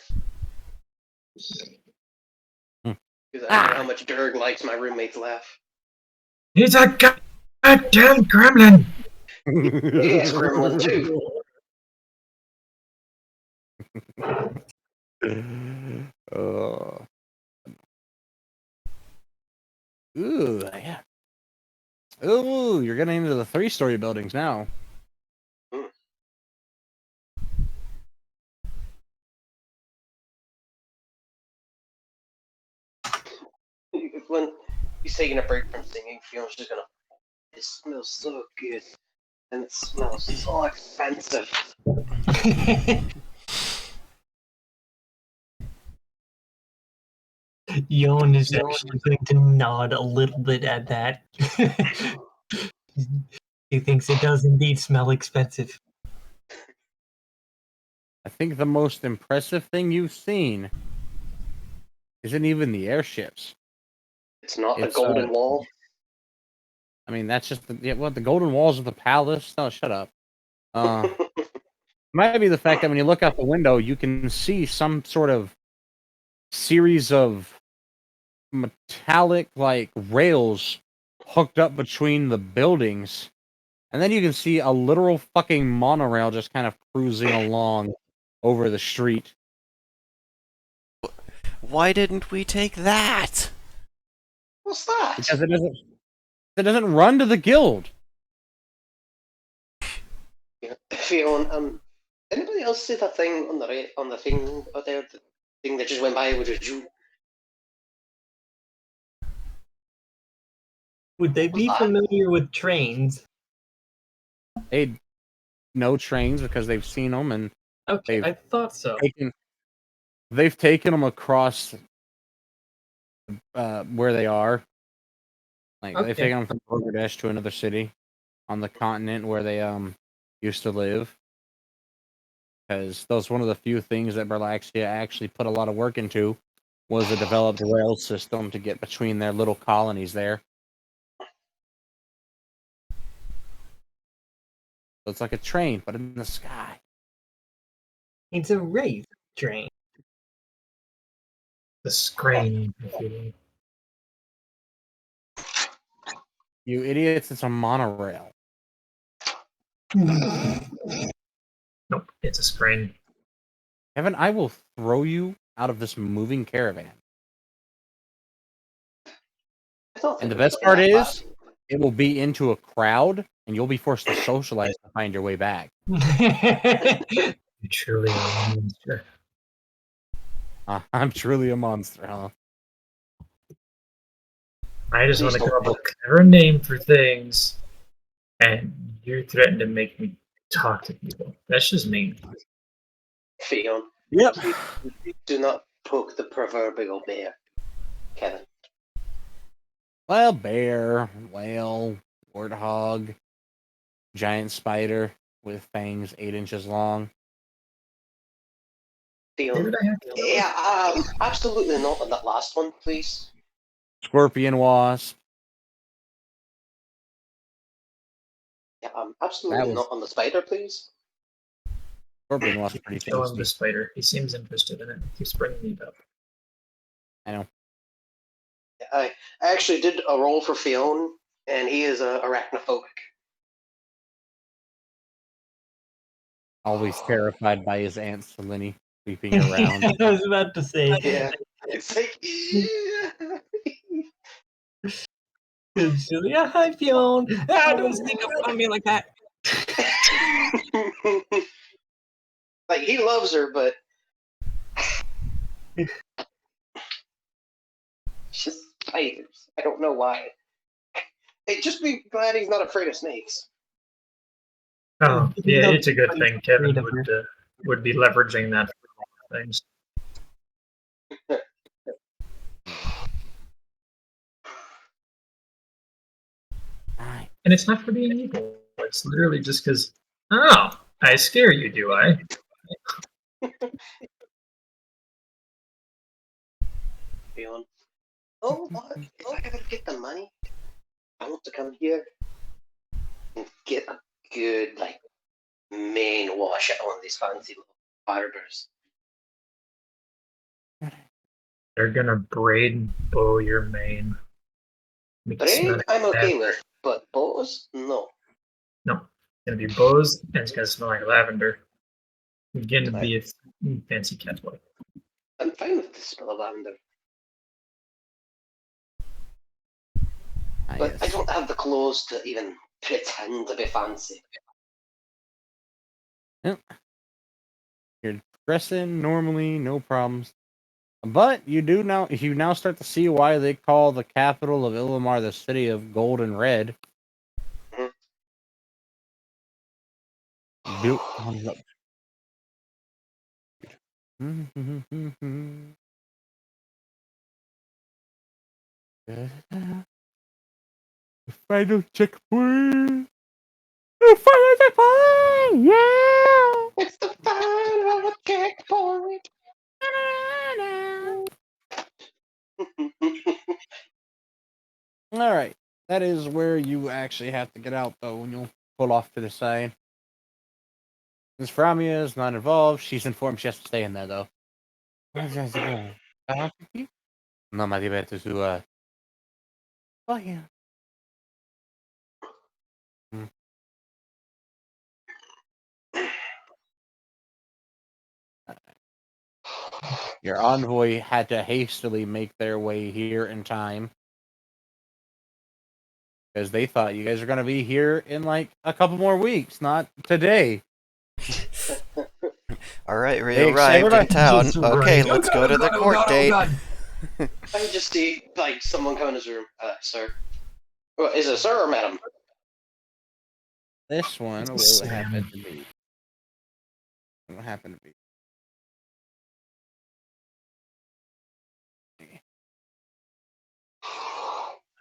Hmm. Because I know how much Durg likes my roommate's laugh. He's a goddamn gremlin. He is gremlin too. uh, ooh, yeah. Ooh, you're getting into the 3-story buildings now. When he's taking a break from singing, Fiona's just gonna. It smells so good, and it smells so expensive. Yon is actually going to nod a little bit at that. He thinks it does indeed smell expensive. I think the most impressive thing you've seen isn't even the airships. It's not the It's, Golden Wall. I mean, that's just the golden walls of the palace. No, shut up. Might be the fact that when you look out the window, you can see some sort of series of metallic like rails hooked up between the buildings. And then you can see a literal fucking monorail just kind of cruising along over the street. Why didn't we take that? What's that? Because it doesn't run to the guild. Fiona, anybody else see that thing on the thing out there? The thing that just went by, which is you. Would they be familiar with trains? They know trains because they've seen them, and Okay, I thought so. they've taken them across where they are. Like they've Okay. taken them from Bangladesh to another city on the continent where they used to live. Because that was one of the few things that Berlaxia actually put a lot of work into, was a developed rail system to get between their little colonies there. So it's like a train, but in the sky. It's a race train. The screen. If you You idiots, it's a monorail. Nope, it's a screen. Evan, I will throw you out of this moving caravan. I don't think And the we're best looking part that is, bad. it will be into a crowd, and you'll be forced to socialize to find your way back. You truly are a monster. I'm truly a monster, huh? I just want Please to come don't up with a clever name for things, and you threaten to make me talk to people. That's just mean. Fiona, Yep. do not poke the proverbial bear, Kevin. Well, bear, whale, warthog, giant spider with fangs 8 inches long. Where Fiona. did I have to go? Yeah, absolutely not on that last one, please. Scorpion wasp. Yeah, That absolutely was not on the spider, please. scorpion wasp is pretty Show him the tasty. spider. He seems interested in it. He keeps bringing it up. I know. I actually did a roll for Fiona, and he is arachnophobic. Always terrified by his aunt Selene creeping around. I was about to say. Yeah, it's like. She's like, yeah, hi, Fiona. Ah, don't sneak up on me like that. Like he loves her, but she's spiders. I don't know why. Hey, just be glad he's not afraid of snakes. Oh, He yeah, loves it's a good spiders. thing Kevin Afraid of her. would be leveraging that for things. Nice. And it's not for being evil. It's literally just because, oh, I scare you, do I? Feeling, oh, what? If I ever get the money, I want to come here and get a good, like, main wash at one of these fancy little barbers. They're gonna braid and bow your mane. Make it smell Braid, I'm like okay lavender. with, but bows, no. No, it's gonna be bows and it's gonna smell like lavender. You're gonna be a fancy catboy. I'm fine with the smell of lavender, Ah, but I yes. don't have the clothes to even pretend to be fancy. You're dressing normally, no problems. But you now start to see why they call the capital of Illimar the city of gold and red. Built on the final checkpoint. The final checkpoint. Yeah. It's the final checkpoint. All right, that is where you actually have to get out though, and you'll pull off to the side. Miss Framia is not involved. She's informed she has to stay in there though. No me diverto su. Oh yeah. Your envoy had to hastily make their way here in time because they thought you guys are going to be here in like a couple more weeks, not today. All right, we They arrived in everybody- town. Just Okay, right. let's go to the court date. I just see like someone come in his room. Sir. Well, is it sir or madam? This one will Sam. happen to be. Will happen to be.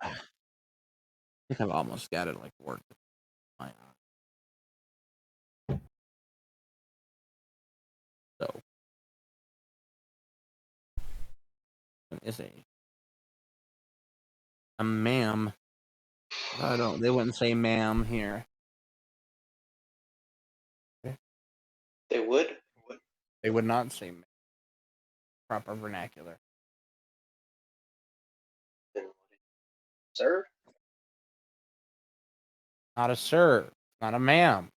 I think I've almost got it like worked. So it is a ma'am. I don't. They wouldn't say ma'am here. They would. They would not say ma'am. Proper vernacular. Sir? Not a sir. Not a ma'am.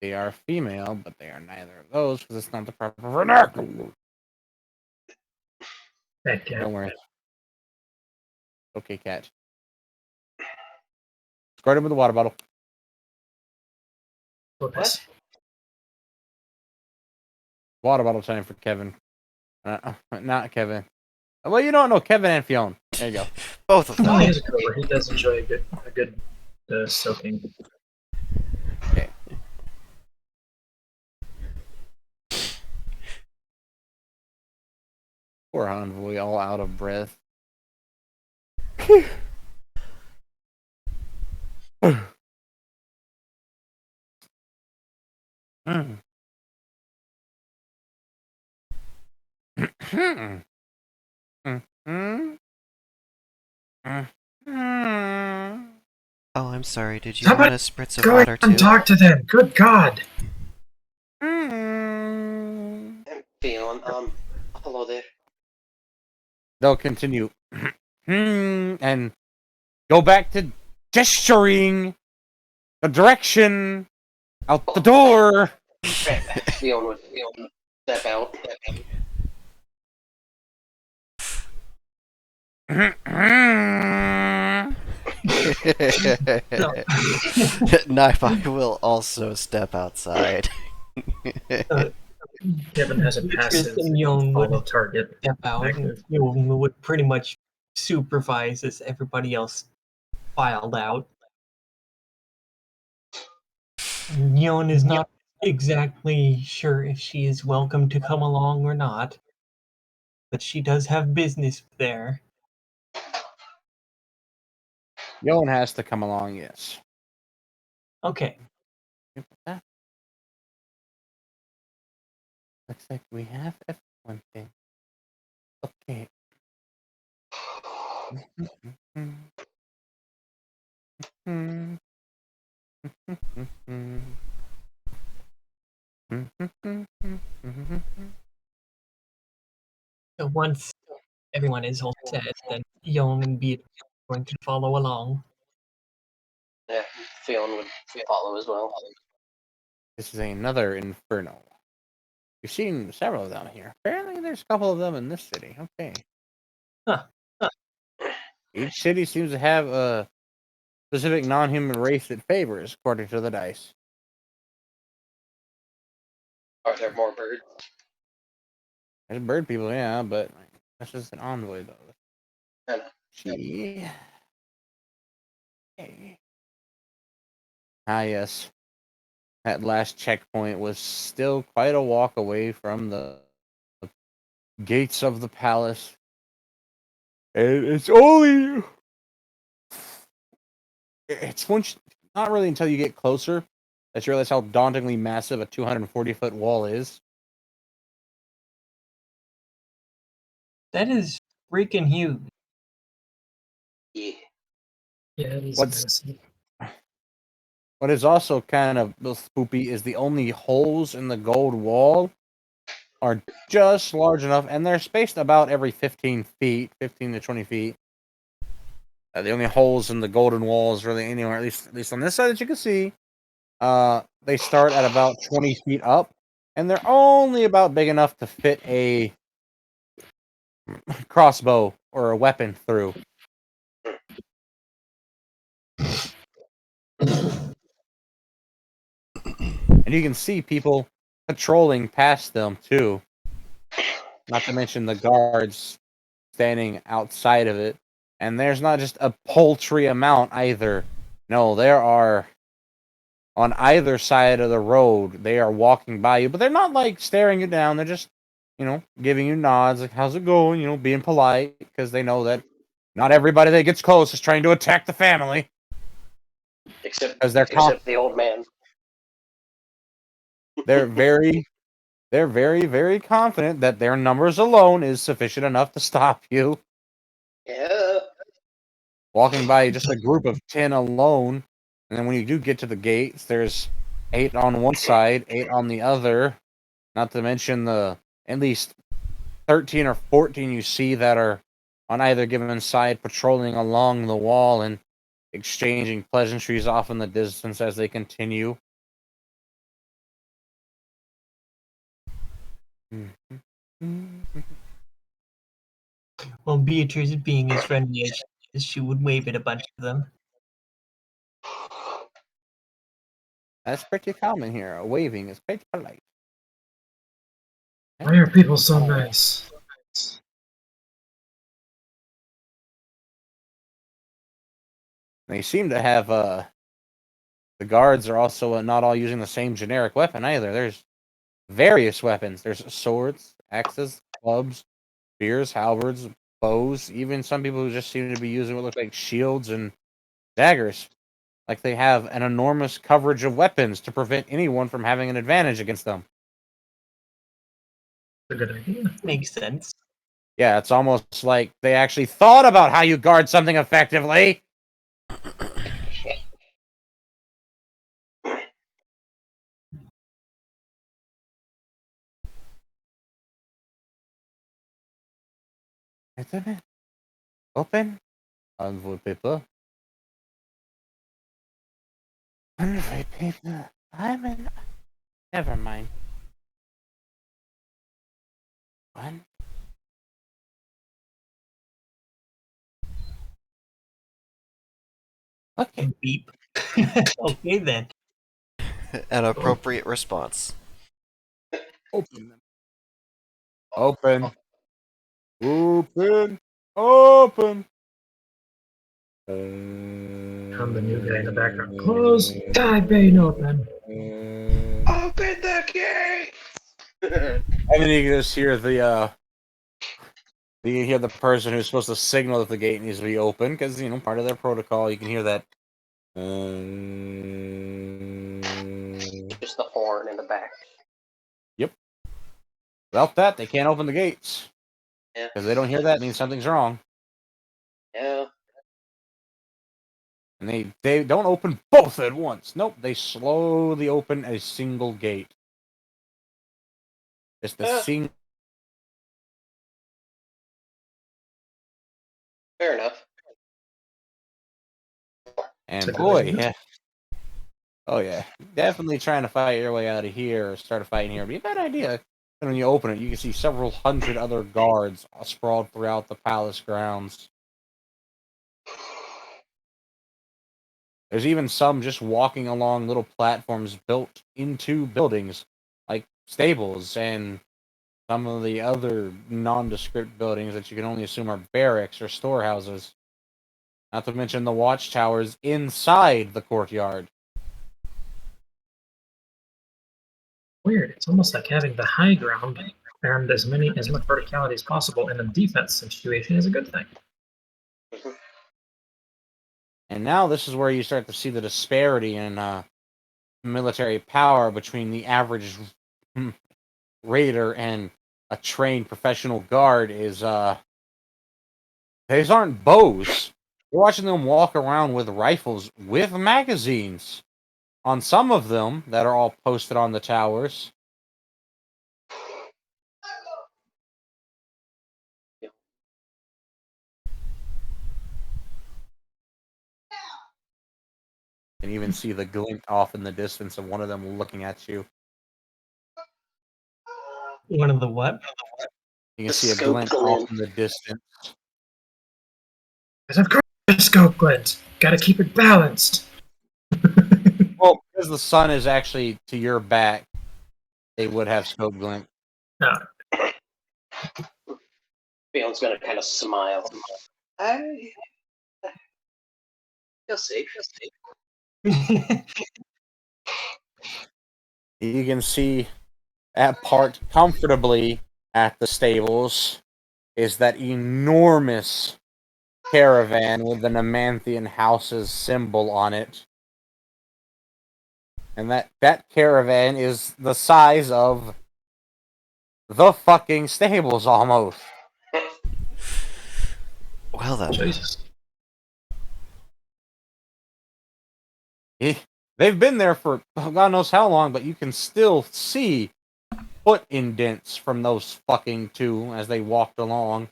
They are female, but they are neither of those because it's not the proper vernacular. That cat. Don't worry. Okay, cat. Squirt him with a water bottle. What? Water bottle time for Kevin. Not Kevin. Well, you don't know Kevin and Fiona. There you go. Both of Oh, them. he has a cover. He does enjoy a good soaking. Okay. Poor envoy, all out of breath. Mm. Oh, I'm sorry. Did you Somebody want a spritz of go water and too? talk to them. Good God. I'm feeling. Hello there. They'll continue and go back to gesturing the direction out the door. Fiona would step out. Knife, I will also step outside. Kevin has a passive Tristan Young would follow target. step out and would pretty much supervise as everybody else filed out. Yon is not exactly sure if she is welcome to come along or not, but she does have business there. Yon has to come along, yes. Okay, Looks like we have everyone thing. Okay. so once everyone is all set, then Yon and Beat are going to follow along. Yeah, Fiona would follow as well. This is another inferno. We've seen several of them here. Apparently, there's a couple of them in this city. Okay. Huh. Each city seems to have a specific non-human race it favors, according to the dice. Are there more birds? There's bird people, yeah, but that's just an envoy, though. I know. She. Okay. Ah, yes. That last checkpoint was still quite a walk away from the gates of the palace. And it's only. It's once. Not really until you get closer that you realize how dauntingly massive a 240-foot wall is. That is freaking huge. Yeah. Yeah, it is What's- massive. What is also kind of spoopy is the only holes in the gold wall are just large enough, and they're spaced about every 15 feet, 15 to 20 feet. The only holes in the golden walls really anywhere, at least on this side that you can see, they start at about 20 feet up, and they're only about big enough to fit a crossbow or a weapon through. And you can see people patrolling past them too. Not to mention the guards standing outside of it. And there's not just a paltry amount either. No, there are on either side of the road. They are walking by you, but they're not like staring you down. They're just, giving you nods, like, how's it going? Being polite, because they know that not everybody that gets close is trying to attack the family. Except Because they're the old man. they're very very confident that their numbers alone is sufficient enough to stop you. Yeah. Walking by just a group of 10 alone, and then when you do get to the gates, there's 8 on one side, 8 on the other. Not to mention the at least 13 or 14 you see that are on either given side patrolling along the wall and exchanging pleasantries off in the distance as they continue. Well, Beatrice, being as friendly as she is, she would wave at a bunch of them. That's pretty common here. Waving is pretty polite. Why are people so nice? They seem to have the guards are also not all using the same generic weapon either. There's various weapons. There's swords, axes, clubs, spears, halberds, bows. Even some people who just seem to be using what look like shields and daggers. Like they have an enormous coverage of weapons to prevent anyone from having an advantage against them. It's a good idea. Makes sense. Yeah, it's almost like they actually thought about how you guard something effectively. Isn't it? Open. Envelope paper. Envelope paper. I'm in. Never mind. One. Okay. Beep. Okay then. An appropriate response. Open them. Open. Open. Open. I'm the new guy in the background. Close. Die, Bane, open. Open the gate. And then you can just hear you hear the person who's supposed to signal that the gate needs to be open because part of their protocol. You can hear that. Just the horn in the back. Yep. Without that, they can't open the gates Yeah. because they don't hear that. It means something's wrong, Yeah. and they don't open both at once. Nope, they slowly open a single gate. Just the single. Fair enough. And Took a boy, minute. yeah. Oh yeah, definitely trying to fight your way out of here or start a fight in here would be a bad idea. And when you open it, you can see several hundred other guards sprawled throughout the palace grounds. There's even some just walking along little platforms built into buildings, like stables and some of the other nondescript buildings that you can only assume are barracks or storehouses. Not to mention the watchtowers inside the courtyard. Weird. It's almost like having the high ground and as much verticality as possible in a defense situation is a good thing. And now this is where you start to see the disparity in military power between the average raider and a trained professional guard is these aren't bows. You're watching them walk around with rifles with magazines on some of them that are all posted on the towers. And even see the glint off in the distance of one of them looking at you. One of the what? You can The see a scope glint off glint. in the distance. Because of course, scope glint. Gotta keep it balanced. Well, because the sun is actually to your back, they would have scope glint. No. Phelan's gonna kind of smile. You'll see. You can see that parked comfortably at the stables is that enormous caravan with the Nemanthian house's symbol on it. And that caravan is the size of the fucking stables almost. Well then. Jesus. They've been there for God knows how long, but you can still see foot indents from those fucking two as they walked along.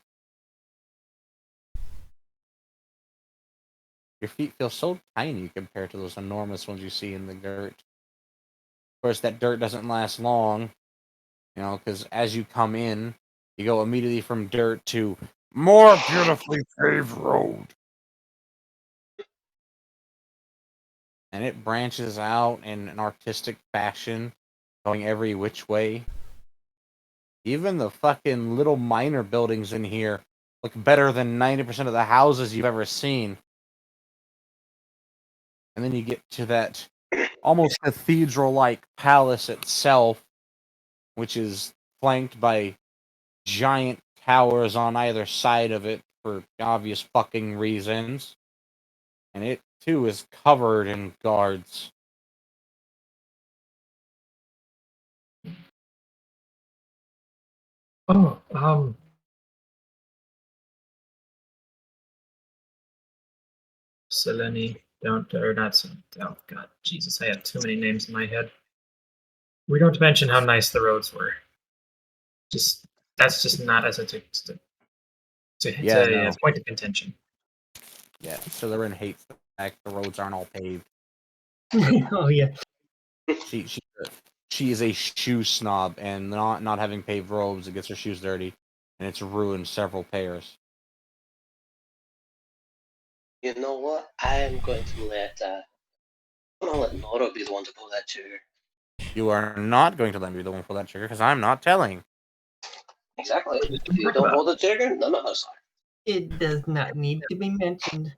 Your feet feel so tiny compared to those enormous ones you see in the dirt. Of course, that dirt doesn't last long, because as you come in, you go immediately from dirt to more beautifully paved road. And it branches out in an artistic fashion, going every which way. Even the fucking little minor buildings in here look better than 90% of the houses you've ever seen. And then you get to that almost cathedral-like palace itself, which is flanked by giant towers on either side of it for obvious fucking reasons. And it, too, is covered in guards. Oh, Selene, don't, or not, oh god, Jesus, I have too many names in my head. We don't mention how nice the roads were. That's just not as a Yeah, no. point of contention. Yeah, Slytherin hates the fact the roads aren't all paved. Oh yeah. She is a shoe snob, and not having paved roads, it gets her shoes dirty, and it's ruined several pairs. You know what? I'm going to let Noro be the one to pull that trigger. You are not going to let me be the one for that trigger, because I'm not telling. Exactly. What are you If you talking don't about? pull the trigger, none of us are. It does not need to be mentioned.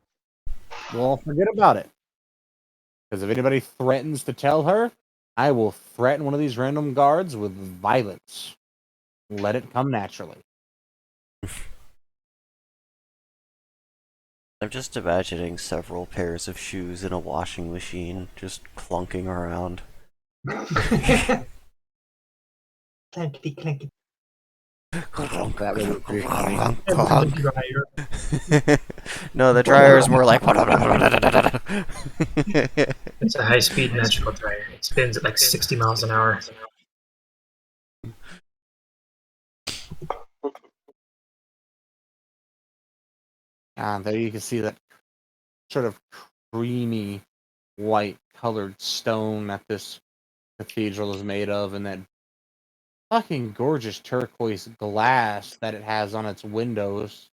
Well, forget about it. Because if anybody threatens to tell her, I will threaten one of these random guards with violence. Let it come naturally. I'm just imagining several pairs of shoes in a washing machine just clunking around. Clankety clanky. That would be pretty funny. Clunk. Dryer. No, the dryer is more like. It's a high-speed magical dryer. It spins at like 60 miles an hour. There you can see that sort of creamy white colored stone that this cathedral is made of, and that fucking gorgeous turquoise glass that it has on its windows,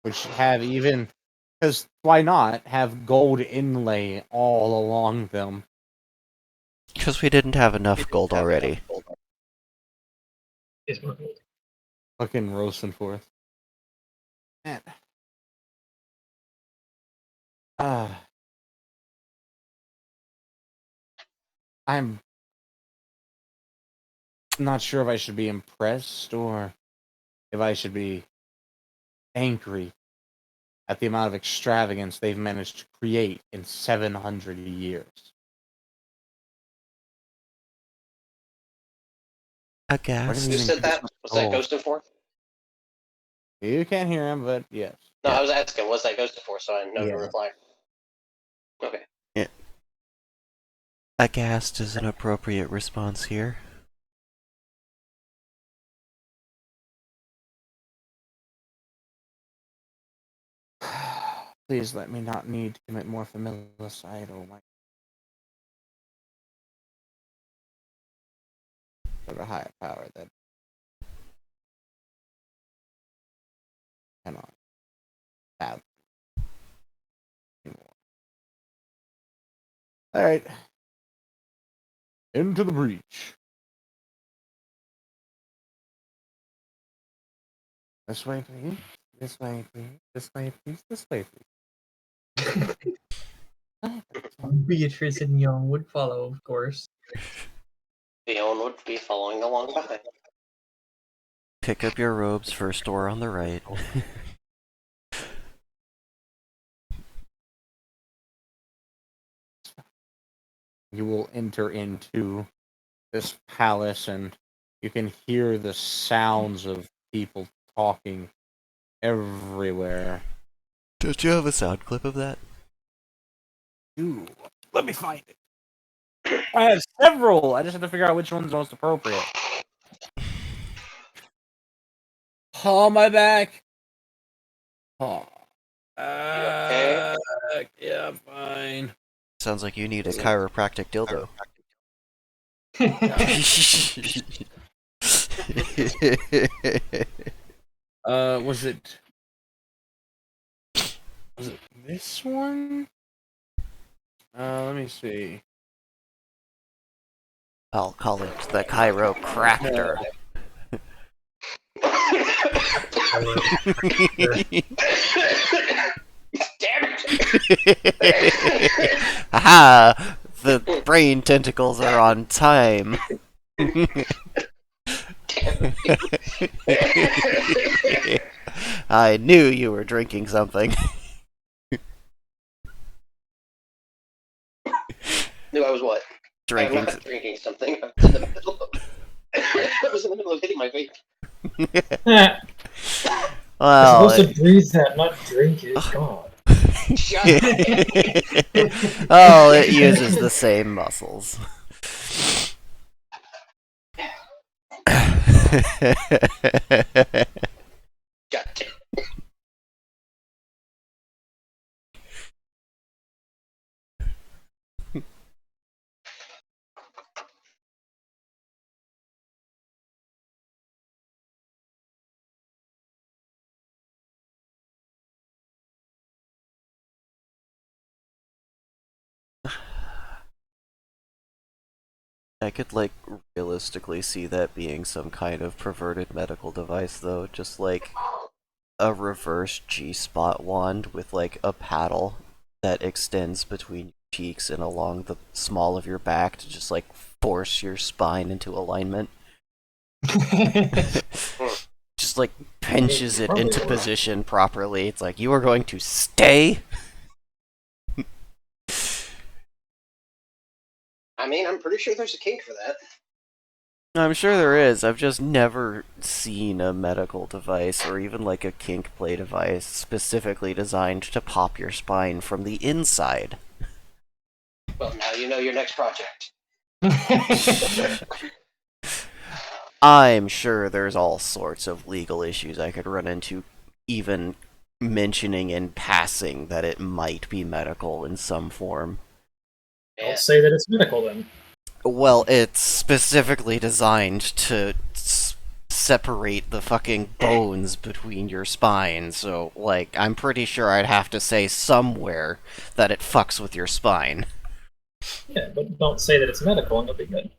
which have even, because why not have gold inlay all along them? Because we didn't have enough gold already. Is what- Fucking roasting forth. Man. I'm not sure if I should be impressed or if I should be angry at the amount of extravagance they've managed to create in 700 years. Aghast. Who said that? Was that Ghosted for? You can't hear him, but yes. No, Yeah. I was asking, what's that Ghosted for? So I know Yeah. to reply. Okay. Aghast is an appropriate response here. Please let me not need to commit more familicide. Oh my. For the higher power that cannot have anymore. Alright. Into the breach. This way, please. This way, please. This way, please. This way, please. Beatrice and Young would follow, of course. Leon would be following along behind. Pick up your robes, first door on the right. You will enter into this palace and you can hear the sounds of people talking everywhere. Don't you have a sound clip of that? Ooh, let me find it. I have several. I just have to figure out which one's most appropriate. Oh, my back. Oh. okay? Yeah, I'm fine. Sounds like you need a chiropractic dildo. Was it this one? Let me see. I'll call it the chiropractor. Damn it! Haha! The brain tentacles are on time. I knew you were drinking something. Knew I was what? Drinking. I'm not drinking something. I was in the middle of, I was in the middle of hitting my vape. You're Well, supposed to breathe that, not drink it. God. Shut up. oh, it uses the same muscles. Shut up. I could, like, realistically see that being some kind of perverted medical device, though. Just like a reverse G-spot wand with, like, a paddle that extends between your cheeks and along the small of your back to just, like, force your spine into alignment. Just, like, pinches it into position properly. It's like, you are going to stay? I mean, I'm pretty sure there's a kink for that. I'm sure there is. I've just never seen a medical device or even like a kink play device specifically designed to pop your spine from the inside. Well, now you know your next project. I'm sure there's all sorts of legal issues I could run into, even mentioning in passing that it might be medical in some form. Yeah. I'll say that it's medical then. Well, it's specifically designed to separate the fucking bones between your spine, so, like, I'm pretty sure I'd have to say somewhere that it fucks with your spine. Yeah, but don't say that it's medical and it'll be good.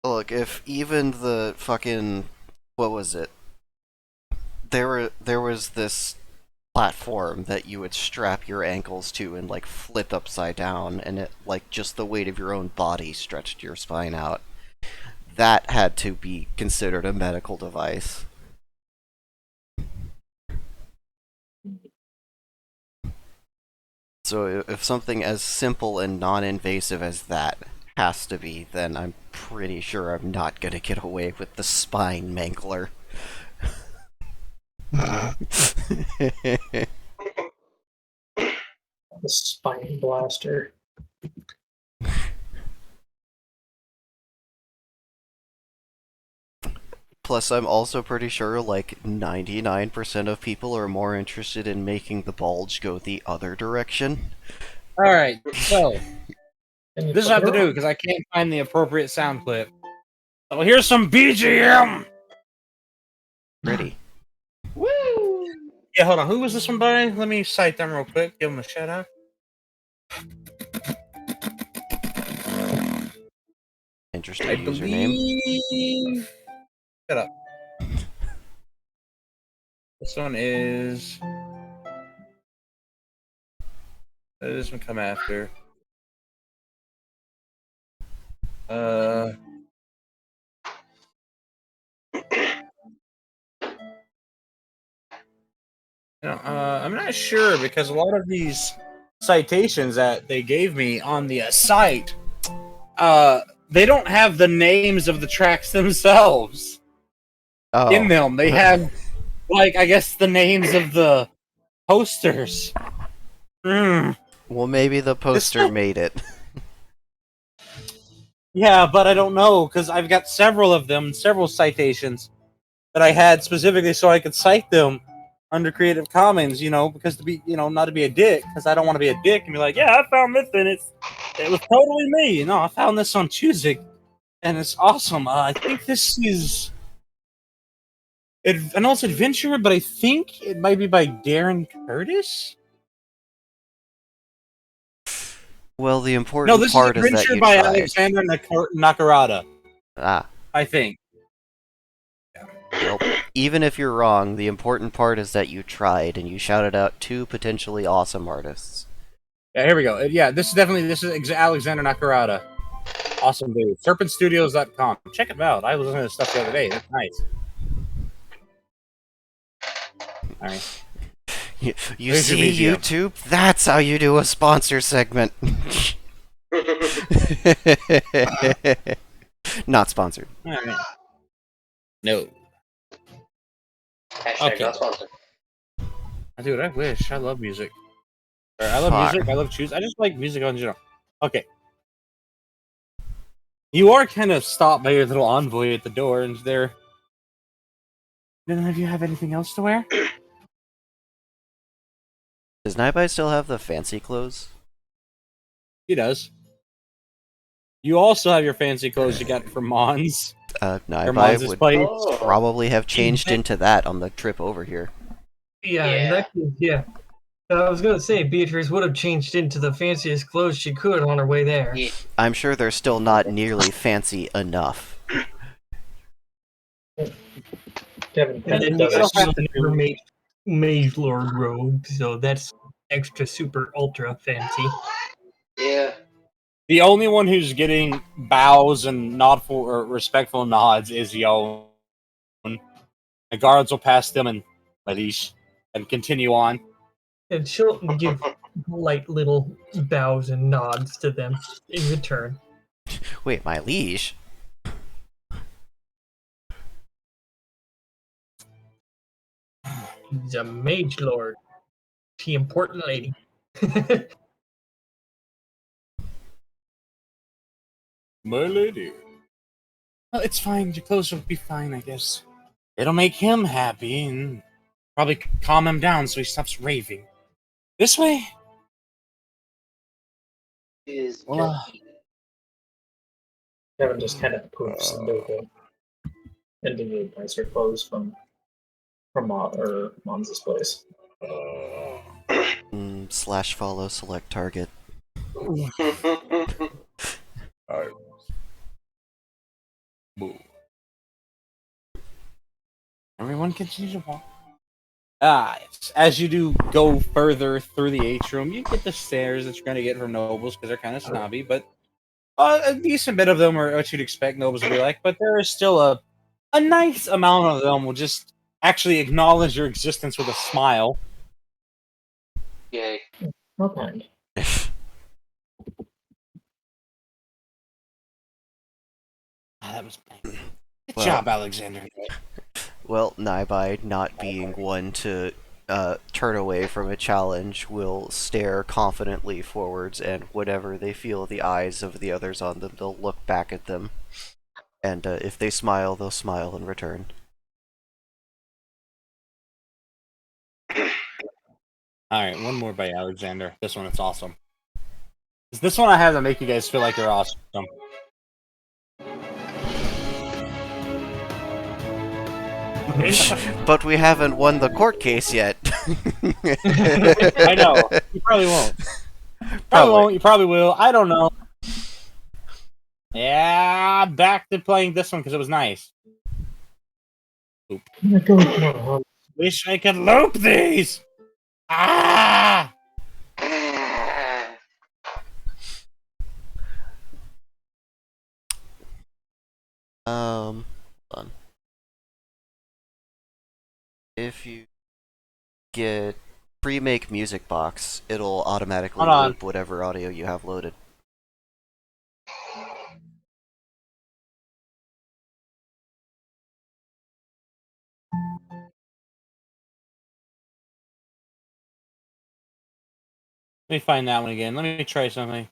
Look, if even the fucking... what was it? There was this platform that you would strap your ankles to and, like, flip upside down, and it, like, just the weight of your own body stretched your spine out. That had to be considered a medical device. So if something as simple and non-invasive as that has to be, then I'm pretty sure I'm not gonna get away with the spine mangler. The spine blaster. Plus, I'm also pretty sure, like, 99% of people are more interested in making the bulge go the other direction. Alright, so Can you this is flip what I have it to do around? because I can't find the appropriate sound clip. So here's some BGM! Pretty. Woo! Yeah, hold on. Who was this one by? Let me cite them real quick. Give them a shout out. Interesting I username. believe. Shut up. This one is. This one come after. I'm not sure because a lot of these citations that they gave me on the site, they don't have the names of the tracks themselves in Oh. them. They have, like, I guess the names of the posters. Well, maybe the poster made it. Yeah, but I don't know because I've got several of them, several citations that I had specifically so I could cite them under Creative Commons, because to be, not to be a dick, because I don't want to be a dick and be like, yeah, I found this and it was totally me. No, I found this on Chuzik and it's awesome. I think this is, I know it's Adventure, but I think it might be by Darren Curtis. Well, the No, important this is part is that Adventure you by tried. Alexander Nakarada, Ah, I think. well, even if you're wrong, the important part is that you tried and you shouted out two potentially awesome artists. Yeah, here we go. Yeah, this is Alexander Nakarada. Awesome dude. SerpentStudios.com. Check it out. I was listening to stuff the other day. That's nice. All right. You There's your see, BGM. YouTube? That's how you do a sponsor segment. Not sponsored. All right. No. Hashtag Okay. not sponsored. Dude, I wish. I love music. I love Fuck. music. I love choose. I just like music in general. Okay. You are kind of stopped by your little envoy at the door, and there. None of you have anything else to wear? Does Nightbye still have the fancy clothes? He does. You also have your fancy clothes you got from Mons. Or Nightbye Mons' would place. Oh. probably have changed into that on the trip over here. Yeah, Yeah. in that case, yeah. I was gonna say Beatrice would have changed into the fanciest clothes she could on her way there. Yeah. I'm sure they're still not nearly fancy enough. Kevin And kind then of you does don't still have to never do- made Mage Lord robe, so that's extra super ultra fancy. Yeah. The only one who's getting bows and nodful or respectful nods is Yon. The guards will pass them and Malish and continue on. And she'll give light little bows and nods to them in return. Wait, my liege? He's a Mage Lord. She important lady. My lady. Well, it's fine. Your clothes will be fine, I guess. It'll make him happy and probably calm him down so he stops raving. This way? Is Well, Kevin just kind of poofs into the nicer clothes from Monza's place. / follow select target. Everyone continue to walk. Yes. As you do go further through the atrium, you get the stares that you're going to get from nobles because they're kind of snobby, but a decent bit of them are what you'd expect nobles to be like, but there is still a nice amount of them will just actually acknowledge your existence with a smile. Yay. Okay. That was good Well- job, Alexander. Well, Naibai, not being one to turn away from a challenge, will stare confidently forwards, and whatever they feel the eyes of the others on them, they'll look back at them. And if they smile, they'll smile in return. Alright, one more by Alexander. This one, it's awesome. This one I have to make you guys feel like you're awesome. But we haven't won the court case yet. I know. You probably won't. Probably Probably. won't. You probably will. I don't know. Yeah, back to playing this one because it was nice. Wish I could loop these. Ah! Hold on. If you get pre-make music box, it'll automatically Hold on. loop whatever audio you have loaded. Let me find that one again. Let me try something.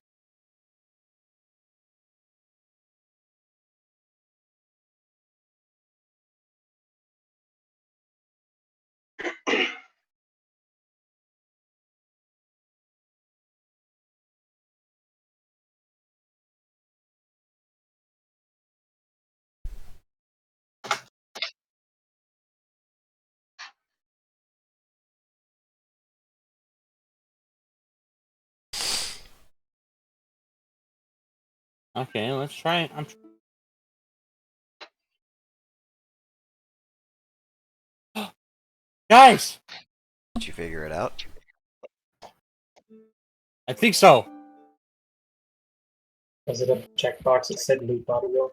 Okay, let's try it. Guys, Did you figure it out? I think so. Was it a checkbox that said loop audio?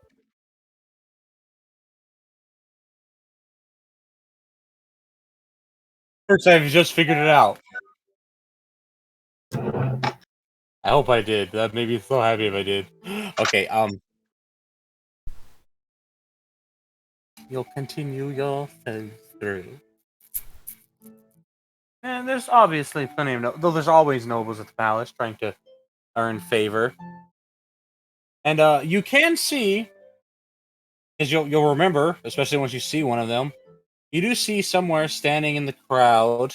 First, I've just figured it out. I hope I did. That made me so happy if I did. Okay, you'll continue your phase through. And there's obviously plenty of though there's always nobles at the palace trying to earn favor. And you can see, because you'll remember, especially once you see one of them, you do see somewhere standing in the crowd,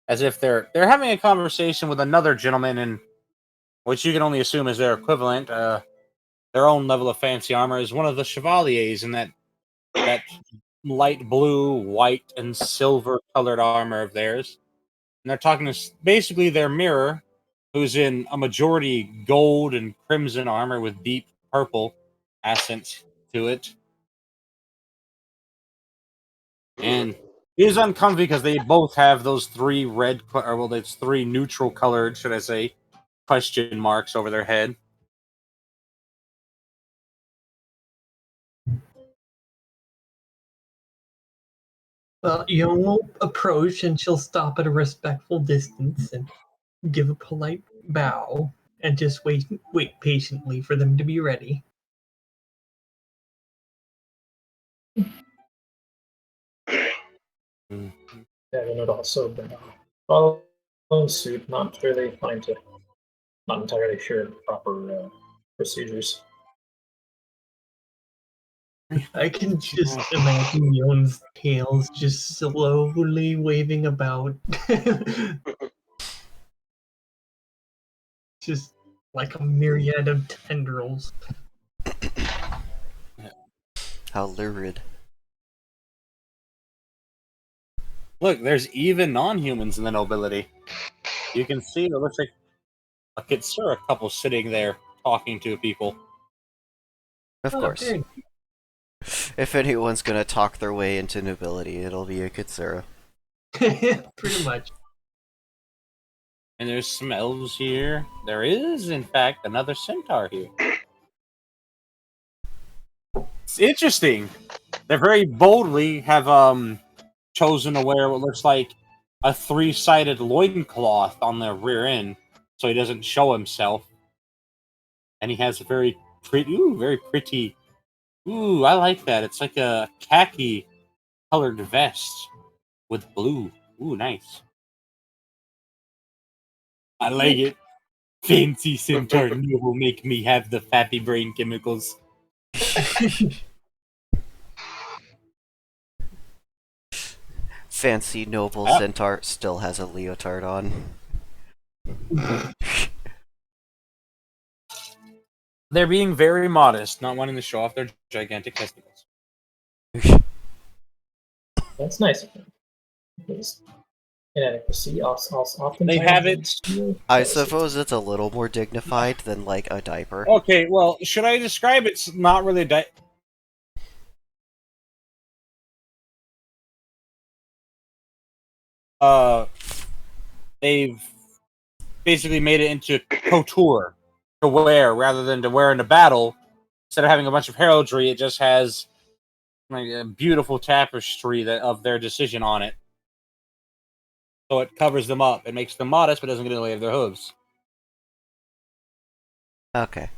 as if they're having a conversation with another gentleman, in which you can only assume is their equivalent. Their own level of fancy armor is one of the chevaliers in that light blue, white, and silver colored armor of theirs. And they're talking to basically their mirror, who's in a majority gold and crimson armor with deep purple accents to it. And it is uncomfy because they both have those three it's three neutral colored, should I say, question marks over their head. Well, you'll approach and she'll stop at a respectful distance and give a polite bow and just wait patiently for them to be ready. Yeah, and it also been follow suit, not really inclined to, not entirely sure of the proper procedures. I can just imagine Yon's tails just slowly waving about. Just like a myriad of tendrils. How lurid. Look, there's even non-humans in the nobility. You can see it looks like a Kitsura couple sitting there talking to people. Of course. Very If anyone's gonna talk their way into nobility, it'll be a Kitsura. pretty much. And there's some elves here. There is, in fact, another centaur here. It's interesting. They very boldly have chosen to wear what looks like a three-sided loincloth on the rear end, so he doesn't show himself. And he has a very pretty. Ooh, I like that. It's like a khaki colored vest with blue. Ooh, nice. I like it. Fancy centaur will make me have the fappy brain chemicals. Fancy noble centaur still has a leotard on. They're being very modest, not wanting to show off their gigantic testicles. That's nice of him. His inadequacy oftentimes They have it. leads to I jealousy. suppose it's a little more dignified than like a diaper. Okay, well, should I describe it's not really they've basically made it into couture to wear rather than to wear in a battle. Instead of having a bunch of heraldry, it just has like a beautiful tapestry of their decision on it. So it covers them up. It makes them modest, but doesn't get in the way of their hooves. Okay.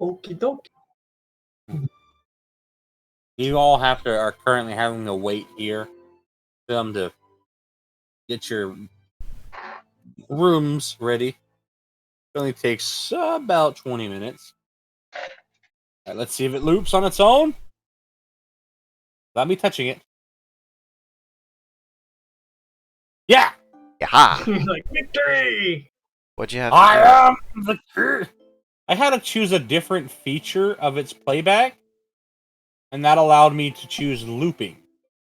Okie dokie. You all are currently having to wait here for them to get your rooms ready. It only takes about 20 minutes. All right, let's see if it loops on its own. Without me touching it. Yeah! Yaha! Like victory. What'd you have to I do? am the king! I had to choose a different feature of its playback, and that allowed me to choose looping.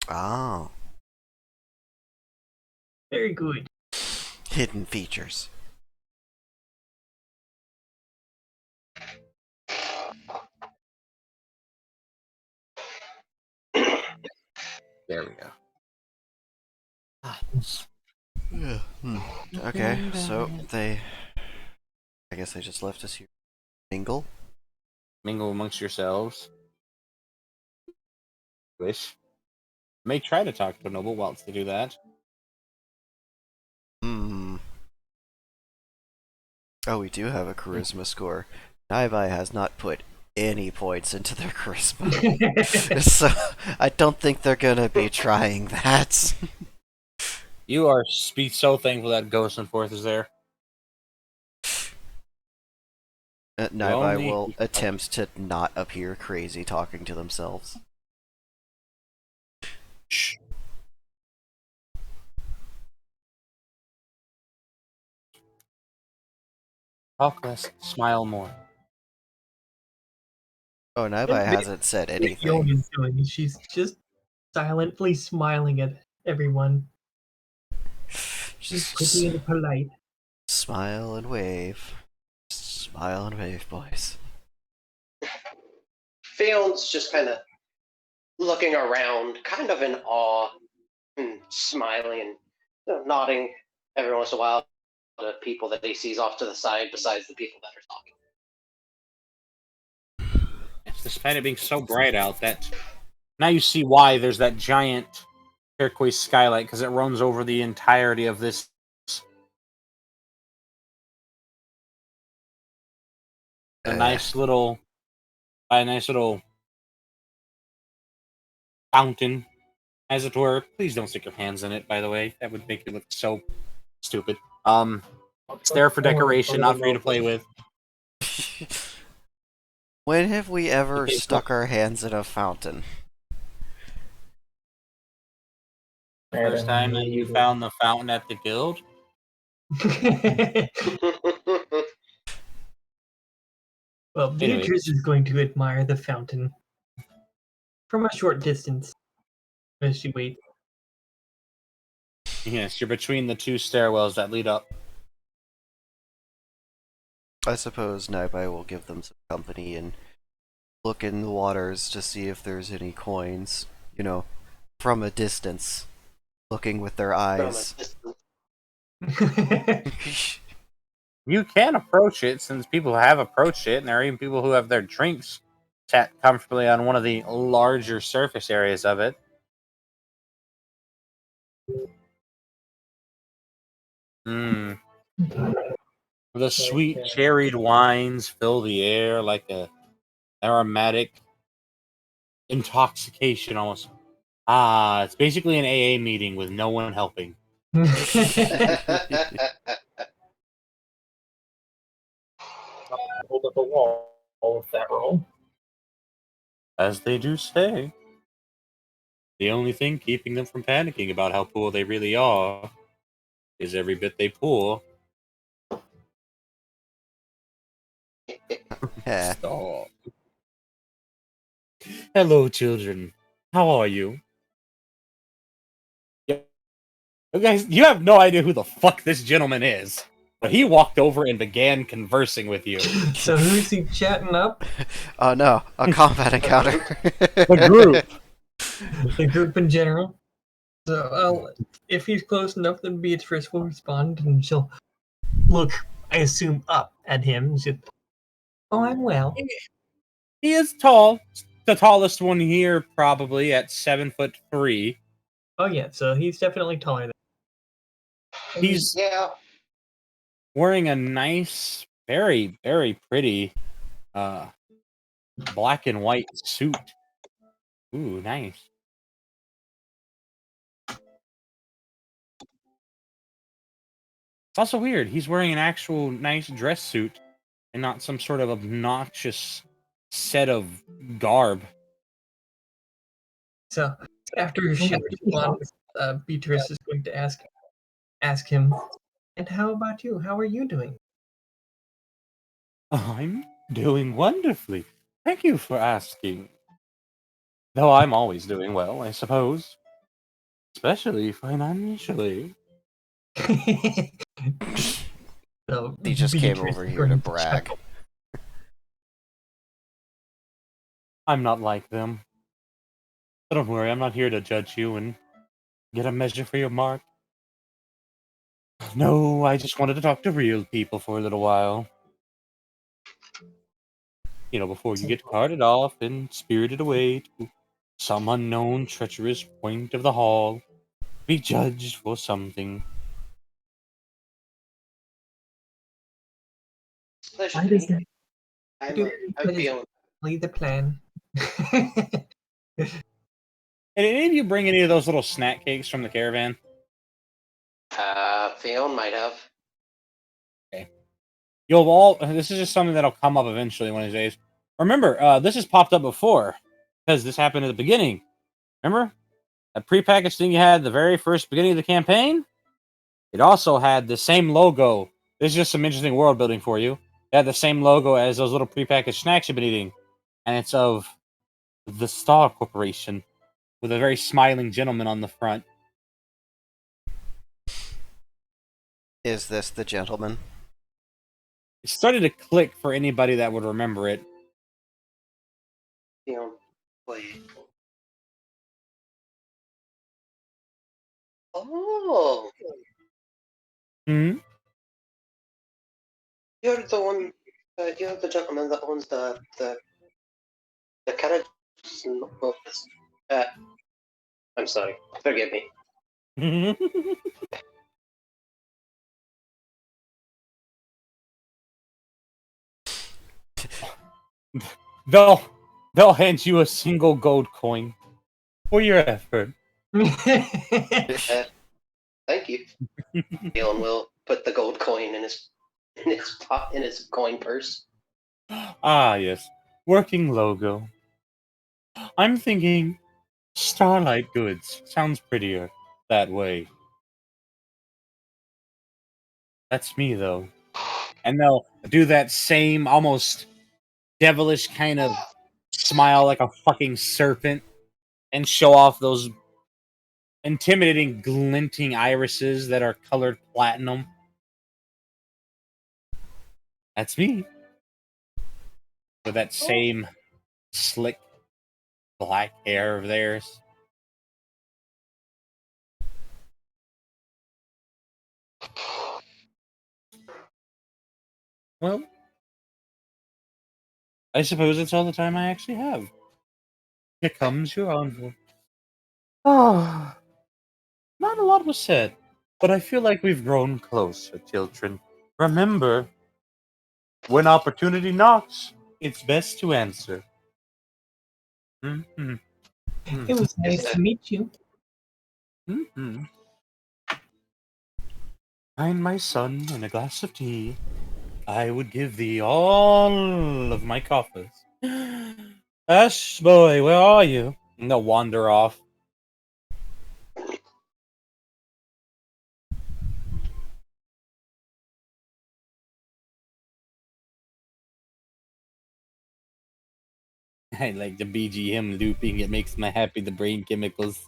Oh. Very good. Hidden features. There we go. Yeah. Okay, so I guess they just left us here. Mingle? Mingle amongst yourselves. Wish. May try to talk to a noble whilst they do that. Hmm. Oh, we do have a charisma score. Naibai has not put any points into their charisma. So I don't think they're gonna be trying that. You are so thankful that Ghost and Forth is there. Naibai will attempt to not appear crazy talking to themselves. Shh. Talk less, smile more. Oh, Naibai hasn't said What anything. Yon is doing is she's just silently smiling at everyone. She's pretty and polite. Smile and wave. Smile and wave, boys. Fion's just kind of looking around, kind of in awe, and smiling and nodding every once in a while to people that he sees off to the side, besides the people that are talking. Despite it being so bright out, that now you see why there's that giant turquoise skylight, because it runs over the entirety of this. A nice little fountain, as it were. Please don't stick your hands in it, by the way. That would make you look so stupid. It's there for decoration, not for you to play with. When have we ever Okay, stuck our hands in a fountain? The first time that you found the fountain at the guild? Well, Anyway. Beatrice is going to admire the fountain from a short distance as she waits. Yes, you're between the two stairwells that lead up. I suppose Naibai will give them some company and look in the waters to see if there's any coins, from a distance, looking with their eyes. You can approach it, since people have approached it, and there are even people who have their drinks sat comfortably on one of the larger surface areas of it. The sweet cherried wines fill the air like a aromatic intoxication almost. It's basically an AA meeting with no one helping. Hold up a wall with that roll. As they do say. The only thing keeping them from panicking about how poor they really are is every bit they pull. Yeah. Stop. Hello, children. How are you? Yeah, you guys, you have no idea who the fuck this gentleman is. But he walked over and began conversing with you. So who's he chatting up? Oh no, a combat encounter. The group. The group in general. So if he's close enough, then Beatrice will respond, and she'll look, I assume, up at him. And she'll, oh, I'm well. He is tall. The tallest one here, probably at 7'3". Oh yeah, so he's definitely taller than. He's Yeah. wearing a nice, very, very pretty black and white suit. Ooh, nice. It's also weird. He's wearing an actual nice dress suit and not some sort of obnoxious set of garb. So after she responds, Beatrice is going to ask him, and how about you? How are you doing? I'm doing wonderfully. Thank you for asking. Though I'm always doing well, I suppose. Especially financially. So He just came Beatrice over is here to going brag. chuckle. I'm not like them. But don't worry, I'm not here to judge you and get a measure for your mark. No, I just wanted to talk to real people for a little while. You know, before you get carted off and spirited away to some unknown treacherous point of the hall, be judged for something. Pleasure Why to does meet that you. I'm, do? I'm feeling. Lead the plan. Did any of you bring any of those little snack cakes from the caravan? Fionn might have. You'll all. This is just something that'll come up eventually one of these days. Remember, this has popped up before because this happened at the beginning. Remember that prepackaged thing you had at the very first beginning of the campaign? It also had the same logo. This is just some interesting world building for you. It had the same logo as those little prepackaged snacks you've been eating, and it's of the Star Corporation with a very smiling gentleman on the front. Is this the gentleman? It started to click for anybody that would remember it. Fionn, wait. Oh, Hmm. you're the one. You're the gentleman that owns the carriage. Uh, I'm sorry. Forgive me. they'll they'll hand you a single gold coin for your effort. Thank you. Fionn will put the gold coin in his coin purse. Ah, yes. Working logo. I'm thinking Starlight Goods. Sounds prettier that way. That's me, though. And they'll do that same almost devilish kind of smile like a fucking serpent and show off those intimidating, glinting irises that are colored platinum. That's me. With that same slick black hair of theirs. Well, I suppose that's all the time I actually have. Here comes your envoy. Ah, not a lot was said, but I feel like we've grown closer, children. Remember, when opportunity knocks, it's best to answer. Mm-hmm. It was nice to meet you. Mm-hmm. Find my son and a glass of tea. I would give thee all of my coffers. Ash boy, where are you? And they'll wander off. I like the BGM looping. It makes me happy. The brain chemicals.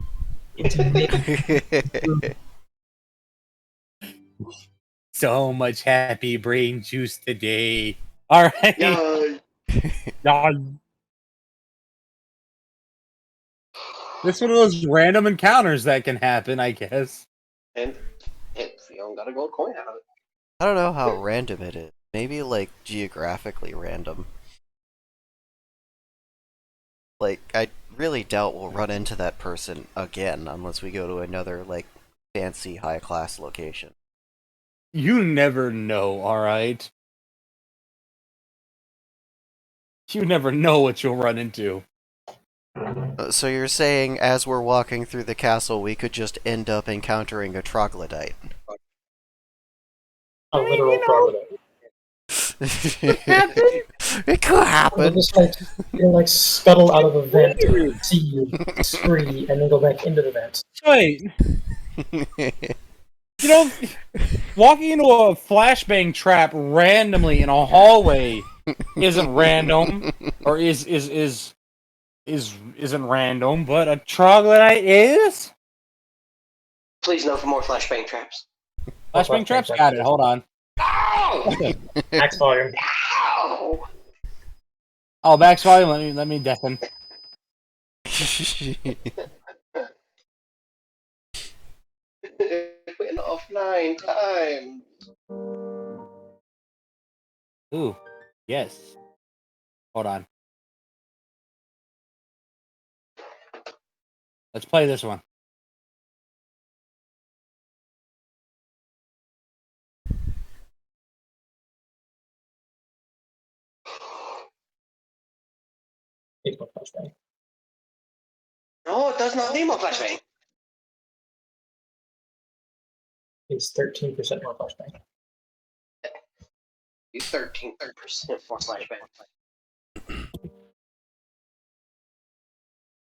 It's very So much happy brain juice today. All right. Yeah. This one of those random encounters that can happen, I guess. And you don't got a gold coin out of it. I don't know how random it is. Maybe like geographically random. Like I really doubt we'll run into that person again unless we go to another like fancy high class location. You never know, all right? You never know what you'll run into. So you're saying as we're walking through the castle we could just end up encountering a troglodyte? A literal troglodyte. It could They'll happen. just like scuttle out of a vent, see you, scream, and then go back into the vent. Wait, you know, walking into a flashbang trap randomly in a hallway isn't random, or isn't random, but a troglodyte is. Please no for more flashbang traps. Flashbang traps, got it. Hold on. Ow! Max volume. Ow! Oh, max volume. Let me deafen. It went off 9 times. Ooh, yes. Hold on. Let's play this one. Need more flashbang. No, it does not need more flashbang. It's 13% more flashbang. You 13% more flashbang.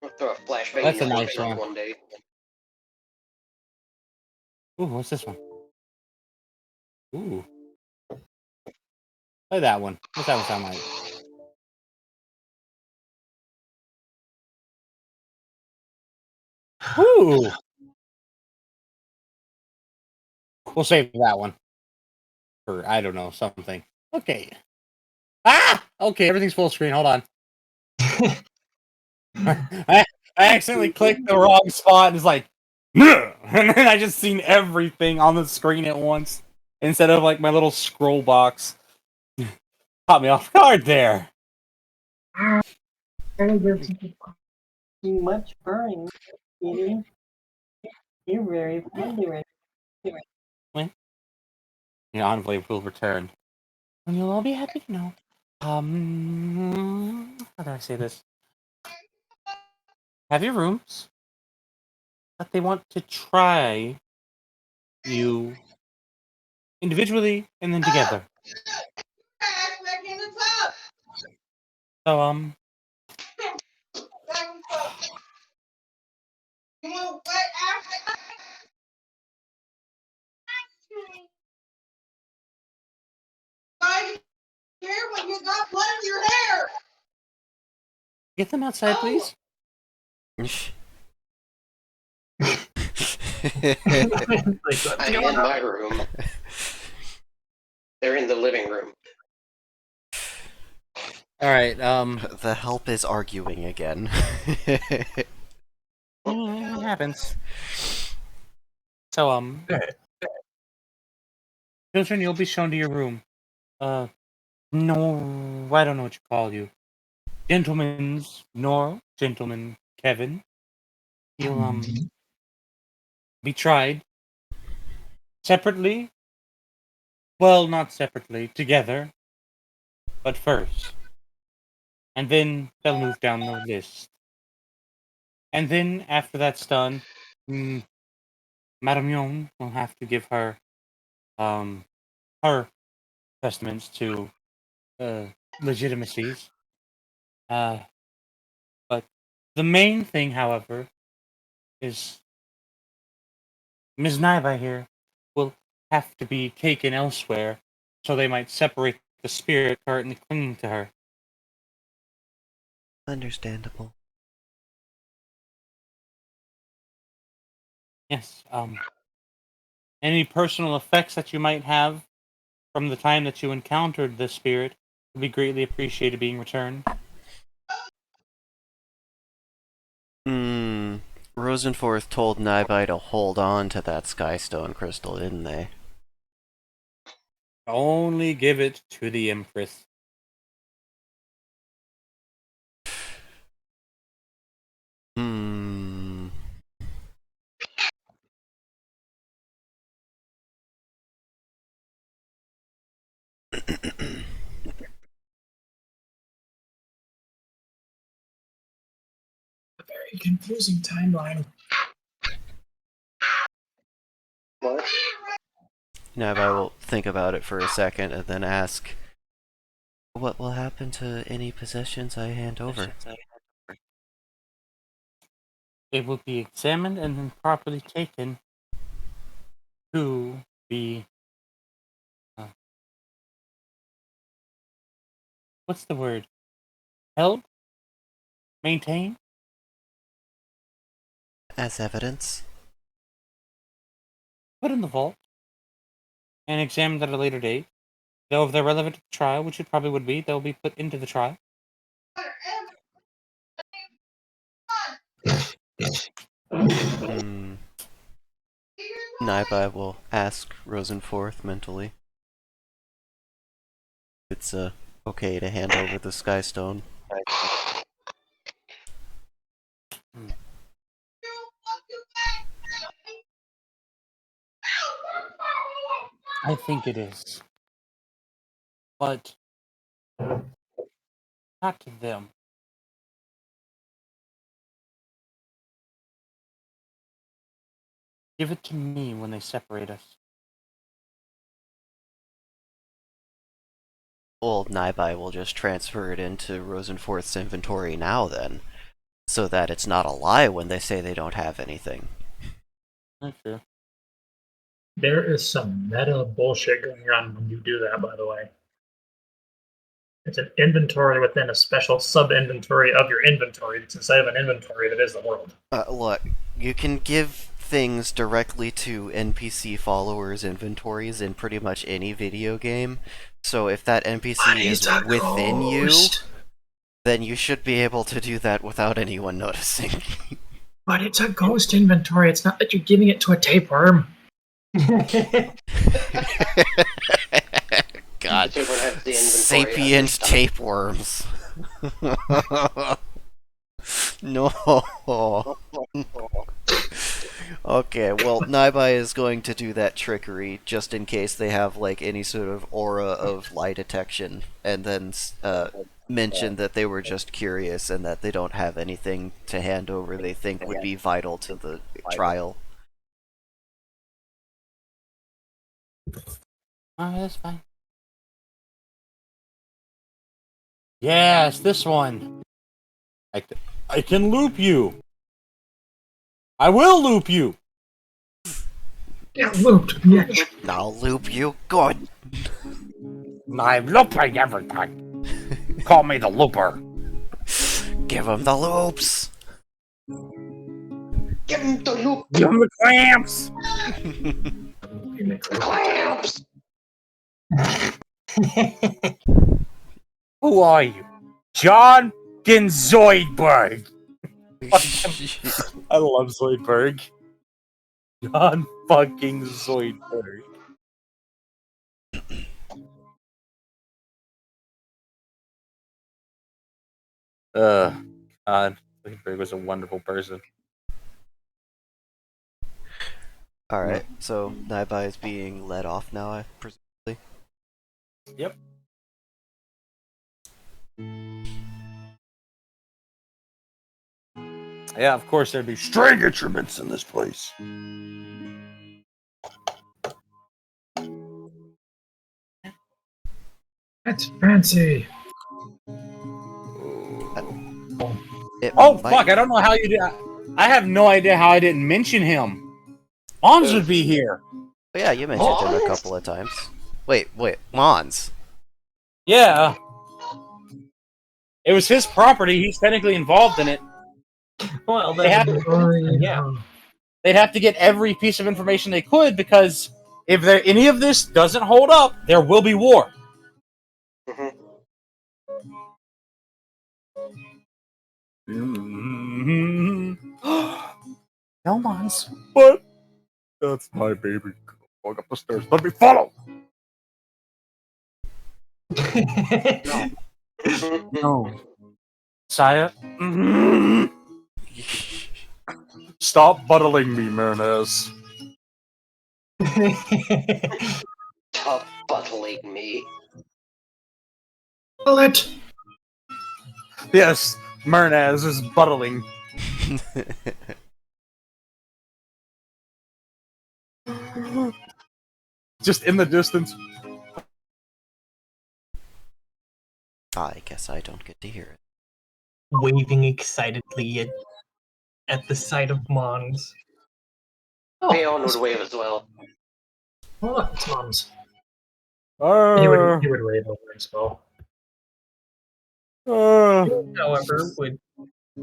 I'll throw a flashbang That's in a your nice truck one. one day. Ooh, what's this one? Ooh. Play that one. What's that one sound like? Ooh. We'll save that one. For, I don't know, something. Okay. Ah! Okay, everything's full screen. Hold on. I accidentally clicked the wrong spot and it's like, "Nuh!" And then I just seen everything on the screen at once instead of like my little scroll box. Caught me off guard there. too much burning. You're very friendly right The envoy will return. And you'll all be happy to know. How do I say this? Have your rooms, but they want to try you individually and then together. So, get them outside, please. I'm in my room. They're in the living room. Alright, The help is arguing again. it happens. So, children, you'll be shown to your room. No, I don't know what you call you. Gentleman's Nora, Gentleman Kevin. You'll, be tried separately. Well, not separately, together. But first. And then they'll move down the list. And then, after that's done, Madame Young will have to give her, her testaments to, legitimacies. But the main thing, however, is Ms. Naiva here will have to be taken elsewhere, so they might separate the spirit currently clinging to her. Understandable. Yes. Any personal effects that you might have from the time that you encountered this spirit would be greatly appreciated being returned. Rosenforth told Naibai to hold on to that Skystone crystal, didn't they? Only give it to the Empress. Hmm. A very confusing timeline. What? Naibai will think about it for a second and then ask, "What will happen to any possessions I hand over?" It will be examined and then properly taken to be. What's the word? Held? Maintained? As evidence? Put in the vault. And examined at a later date. Though if they're relevant to the trial, which it probably would be, they'll be put into the trial. Hmm. Naibai will ask Rosenforth mentally. It's okay to hand over the Skystone. I think it is. But not to them. Give it to me when they separate us. Old Naibai will just transfer it into Rosenforth's inventory now then, so that it's not a lie when they say they don't have anything. That's true. There is some meta bullshit going on when you do that, by the way. It's an inventory within a special sub-inventory of your inventory that's inside of an inventory that is the world. Look, you can give things directly to NPC followers' inventories in pretty much any video game, so if that NPC is within you, then you should be able to do that without anyone noticing. But it's a ghost inventory. It's not that you're giving it to a tapeworm. God. The tapeworm has the inventory Sapient at tapeworms. No. Okay, well, Naibai is going to do that trickery just in case they have like any sort of aura of lie detection, and then mention that they were just curious and that they don't have anything to hand over they think would be vital to the trial. That's fine. Yes, this one. I can loop you. I will loop you. Yeah, looped, bitch. I'll loop you good. I'm looping everything. Call me the looper. Give him the loops. Give him the loop. Give him the clamps. Clamps. Who are you? John Zoidberg. I love Zoidberg. John fucking Zoidberg. God, Zoidberg was a wonderful person. Alright, so Naibai is being let off now, I presumably. Yep. Yeah, of course there'd be string instruments in this place. That's fancy. Fuck! I don't know how you did. I have no idea how I didn't mention him. Mons would be here. Oh, yeah, you mentioned him a couple of times. Wait, Mons. Yeah. It was his property. He's technically involved in it. Well, They have yeah. They'd have to get every piece of information they could, because if any of this doesn't hold up, there will be war. Mhm. Elmon's. What? That's my baby. Walk up the stairs. Let me follow. No. Saya? Stop buttling me, Mernez. Stop buttling me. Bullet. Yes, Mernez is buttling. Just in the distance. I guess I don't get to hear it. Waving excitedly at the sight of Mons. Leon would wave as well. Oh, look, it's Mom's. He Uh, would wave over as well. However, would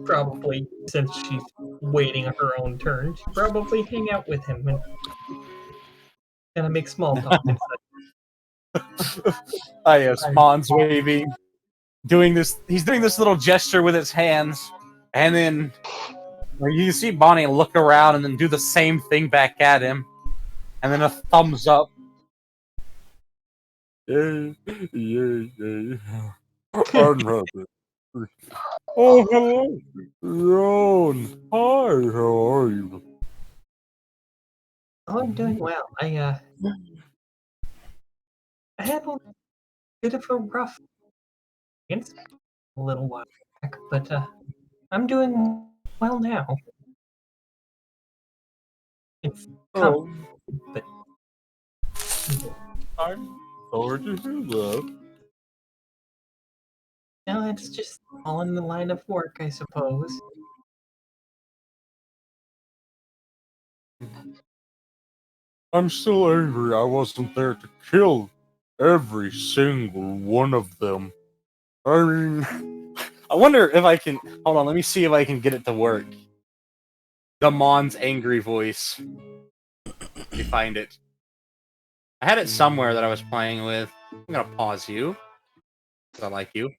probably, since she's waiting her own turn, she'd probably hang out with him and kind of make small talk and such. yes, Mon's waving. Doing this, he's doing this little gesture with his hands, and then you can see Bonnie look around and then do the same thing back at him, and then a thumbs up. Yay, yay, yay. I'm happy. Oh, hello. Ron. Hi, how are you? Oh, I'm doing well. I had a bit of a rough experience a little while back, but I'm doing well now. It's Oh, but I'm sorry to hear that. no, it's just all in the line of work, I suppose. I'm still angry I wasn't there to kill every single one of them. I mean, I wonder if I can. Hold on, let me see if I can get it to work. The Mon's angry voice. Let me find it. I had it somewhere that I was playing with. I'm gonna pause you. 'Cause I like you.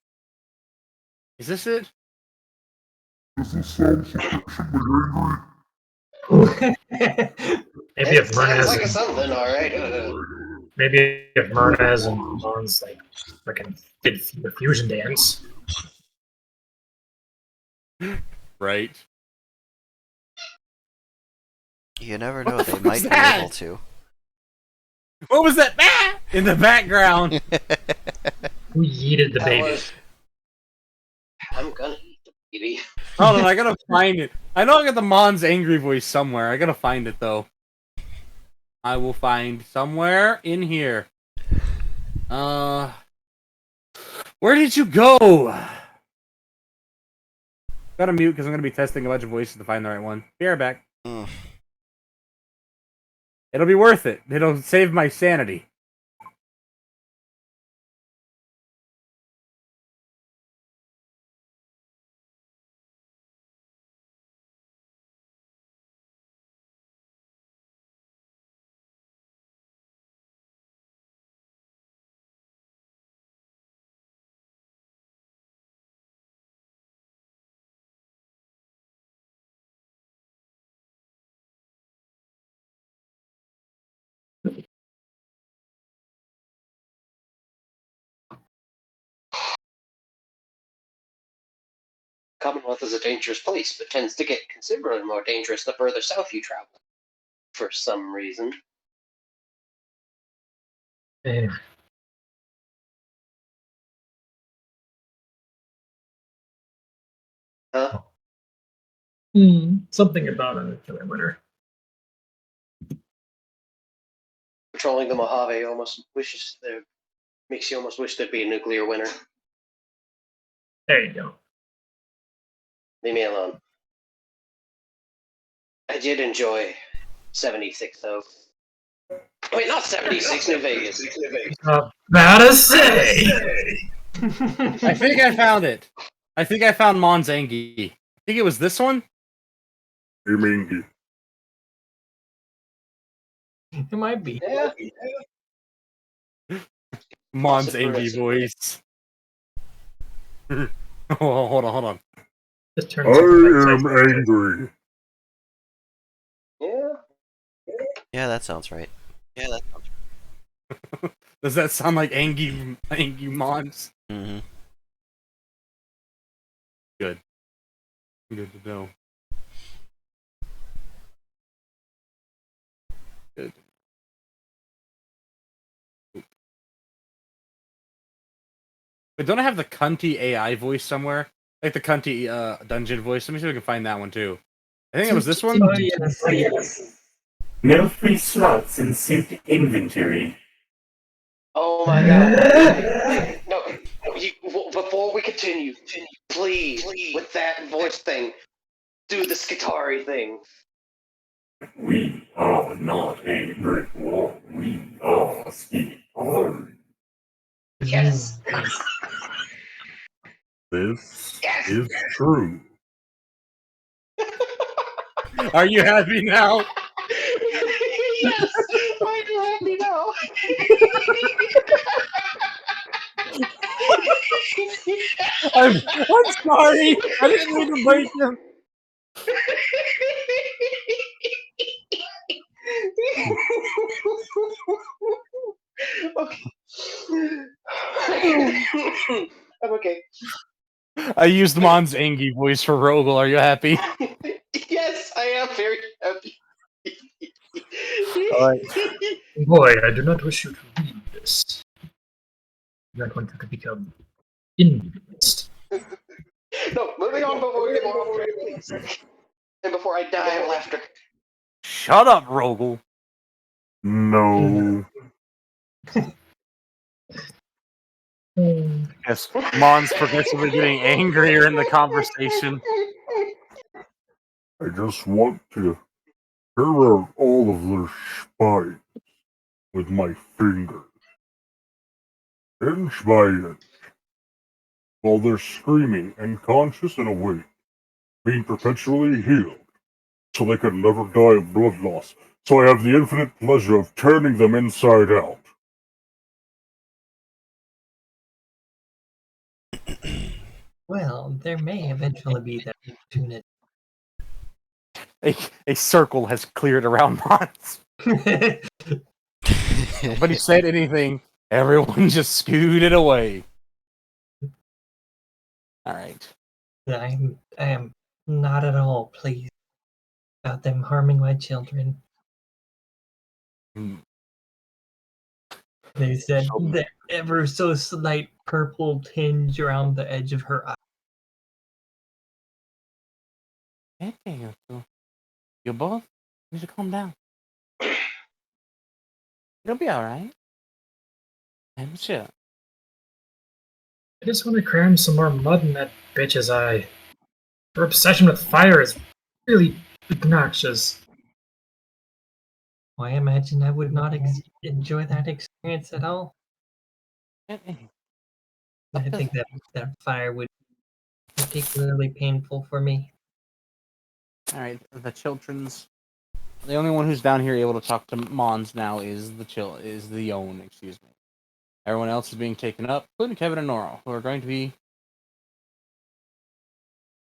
Is this it? Maybe if Sounds like Mernez, something, alright. maybe if Mernez and Mom's like freaking did the fusion dance. Right. You never What know, the they fuck might was be that? able to. What was that? Ah! In the background. Who yeeted the That baby? was... I'm gonna eat the baby. Hold on, I gotta find it. I know I got the Mon's angry voice somewhere. I gotta find it though. I will find somewhere in here. Where did you go? Gotta mute because I'm gonna be testing a bunch of voices to find the right one. Be right back. Mm. It'll be worth it. It'll save my sanity. Commonwealth is a dangerous place, but tends to get considerably more dangerous the further south you travel. For some reason. Anyway, Huh? something about a nuclear winter. Patrolling the Mojave almost wishes there makes you almost wish there'd be a nuclear winter. There you go. Leave me alone. I did enjoy 76 though. Wait, not 76, New Vegas. Bad to say. I think I found it. I think I found Mons Angie. I think it was this one. Hey, Mingy. It might be. Yeah. Mons Awesome Angie person. voice. Oh, hold on. Just I turn something like am angry. Yeah. Yeah, that sounds right. Does that sound like Angie Mons? Mm-hmm. Good. Good to know. Good. But don't I have the Cunty AI voice somewhere? Like the Cunty dungeon voice. Let me see if I can find that one too. I think it was this one. Oh, yes. No free slots in suit inventory. Oh my god. No, before we continue, please, with that voice thing, do the Skitari thing. We are not a brick wall. We are Skitari. Yes! This Yes! is true. Are you happy now? Yes! I'm happy now! I'm sorry. I didn't mean to break him. Okay. I'm okay. I used Mons Angie voice for Rogel. Are you happy? Yes, I am very happy. Alright. Boy, I do not wish you to read this. You're not going to become influenced. No, moving on before we get more off track, please. And before I die of laughter. Shut up, Rogel. No. Yes, Mons progressively getting angrier in the conversation. I just want to tear out all of their spines with my fingers, inch by inch, while they're screaming and conscious and awake, being perpetually healed, so they can never die of blood loss. So I have the infinite pleasure of turning them inside out. Well, there may eventually be that opportunity. A circle has cleared around Mons. Nobody said anything. Everyone just scooted away. Alright. I am not at all pleased about them harming my children. Hmm. They said So- the ever so slight purple tinge around the edge of her eye. You both need to calm down. It'll be alright. I'm sure. I just want to cram some more mud in that bitch's eye. Her obsession with fire is really obnoxious. I imagine I would not enjoy that experience at all. I think that fire would be particularly painful for me. Alright, the only one who's down here able to talk to Mons now is the Yone, excuse me. Everyone else is being taken up, including Kevin and Nora, who are going to be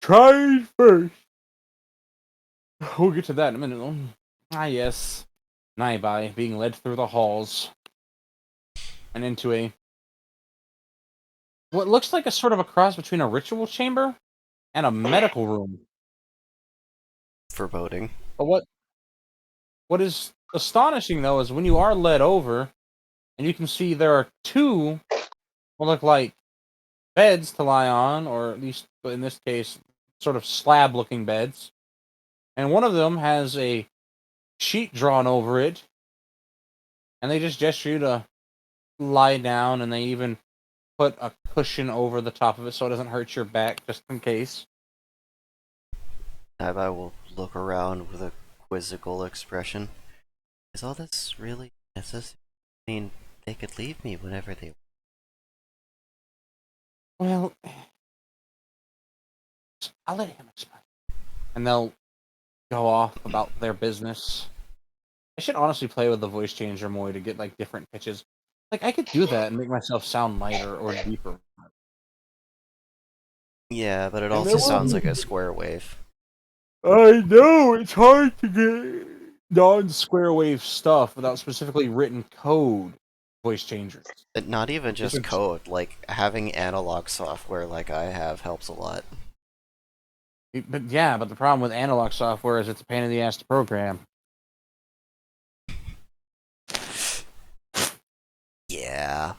tried first. We'll get to that in a minute, though. Ah, yes. Naibai being led through the halls and into what looks like a sort of a cross between a ritual chamber and a medical room. Foreboding. But what is astonishing, though, is when you are led over, and you can see there are two what look like beds to lie on, or at least in this case, sort of slab-looking beds. And one of them has a sheet drawn over it, and they just gesture you to lie down, and they even put a cushion over the top of it so it doesn't hurt your back, just in case. I will look around with a quizzical expression. Is all this really necessary? I mean, they could leave me whenever they. Well, I'll let him explain. And they'll go off about their business. I should honestly play with the voice changer more to get like different pitches. Like I could do that and make myself sound lighter or deeper. Yeah, but it And also there will sounds be- like a square wave. I know it's hard to get non-square wave stuff without specifically written code voice changers. Not even just Different- code, like having analog software like I have helps a lot. But yeah, but the problem with analog software is it's a pain in the ass to program. Yeah.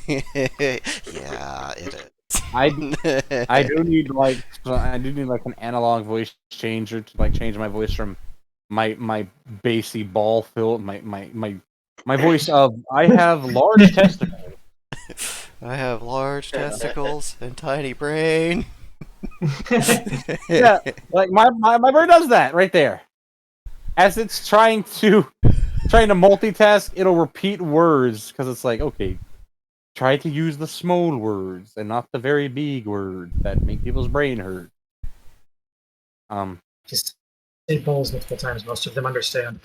Yeah, it is. I do need like an analog voice changer to like change my voice from my bassy ball fill my voice of I have large testicles. I have large testicles and tiny brain. Yeah, like my bird does that right there. As it's trying to multitask, it'll repeat words because it's like, okay, try to use the small words and not the very big words that make people's brain hurt. Just say balls multiple times. Most of them understand.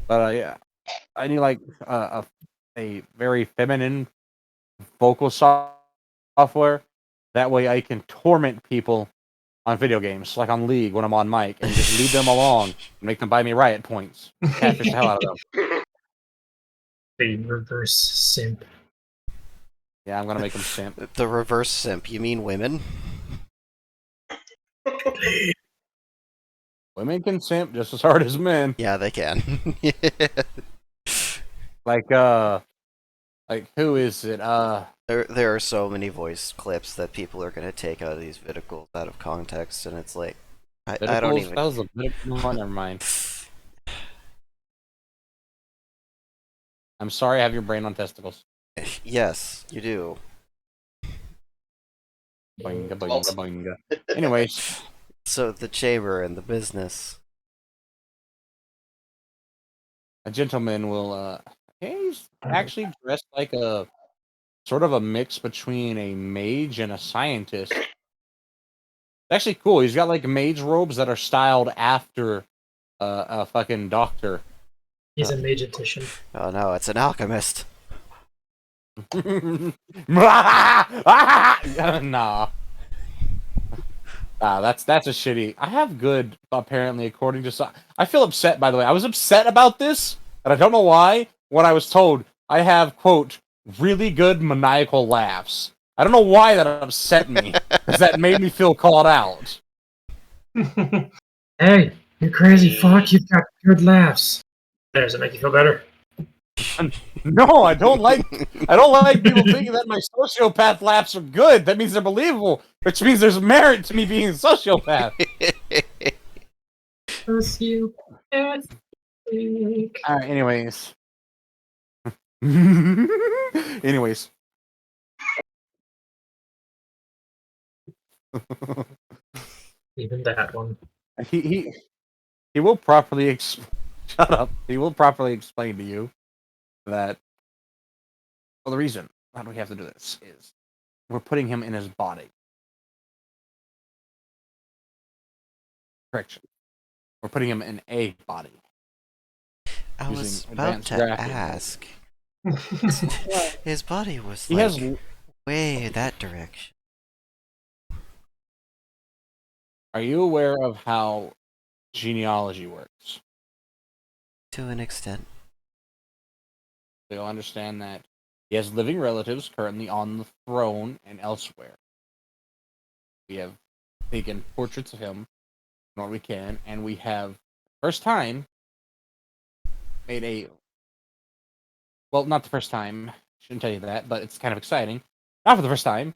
But yeah, I need like a very feminine vocal software. That way, I can torment people on video games, like on League when I'm on mic, and just lead them along and make them buy me riot points. Catfish the hell out of them. The reverse simp. Yeah, I'm gonna make them simp. The reverse simp, you mean women? Women can simp just as hard as men. Yeah, they can. Like who is it? There are so many voice clips that people are gonna take out of these vidicals out of context, and it's like, I don't Vidicals? even. That was a bit. Oh, never mind. I'm sorry, I have your brain on testicles. Yes, you do. Boinga, boinga, boinga. Anyways, So the chamber and the business. a gentleman will. He's actually dressed like a sort of a mix between a mage and a scientist. It's actually cool. He's got like mage robes that are styled after a fucking doctor. He's a magician. Oh no, it's an alchemist. Nah. That's a shitty. I have good, apparently, according to. I feel upset, by the way. I was upset about this, and I don't know why. When I was told I have, quote, really good maniacal laughs. I don't know why that upset me, because that made me feel called out. Hey, you crazy fuck! You've got good laughs. Does it make you feel better? No, I don't like people thinking that my sociopath laughs are good. That means they're believable, which means there's merit to me being a sociopath. Sociopathic. All right, anyways. Anyways. Even that one. He will properly shut up. He will properly explain to you that the reason why we have to do this is we're putting him in his body. Correction. We're putting him in a body. I was Using about advanced to graphics. ask. His body was He like has way that direction. Are you aware of how genealogy works? To an extent. You'll understand that he has living relatives currently on the throne and elsewhere. We have taken portraits of him, what we can, and we have, first time, made a. Well, not the first time. Shouldn't tell you that, but it's kind of exciting. Not for the first time,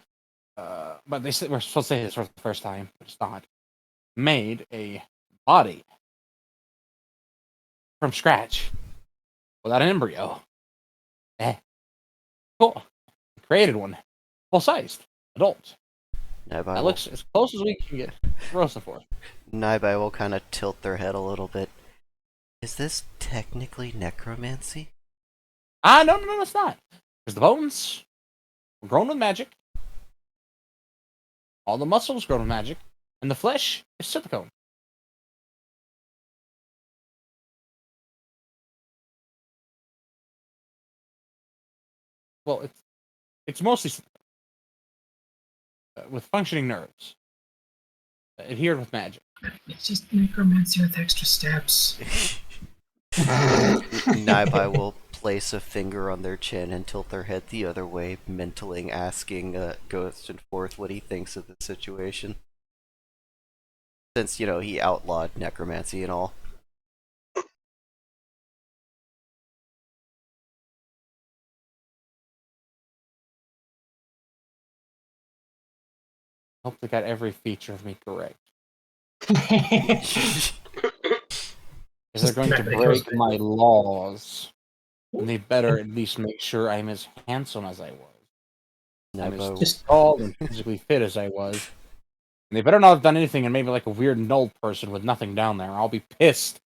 but they said we're supposed to say this for the first time, but it's not. Made a body from scratch without an embryo. Cool. Created one, full sized, adult. That looks as close as we can get. Rosa for. Naibai will kind of tilt their head a little bit. Is this technically necromancy? No, it's not. Because the bones were grown with magic. All the muscles grown with magic, and the flesh is silicone. Well, it's mostly with functioning nerves, adhered with magic. It's just necromancy with extra steps. Naibai will place a finger on their chin and tilt their head the other way, mentally asking Ghost and Forth what he thinks of the situation. Since, he outlawed necromancy and all. Hope they got every feature of me correct. If they're going to break my laws, then they better at least make sure I'm as handsome as I was. I'm as Naibai, tall and physically fit as I was. And they better not have done anything and made me like a weird null person with nothing down there. I'll be pissed.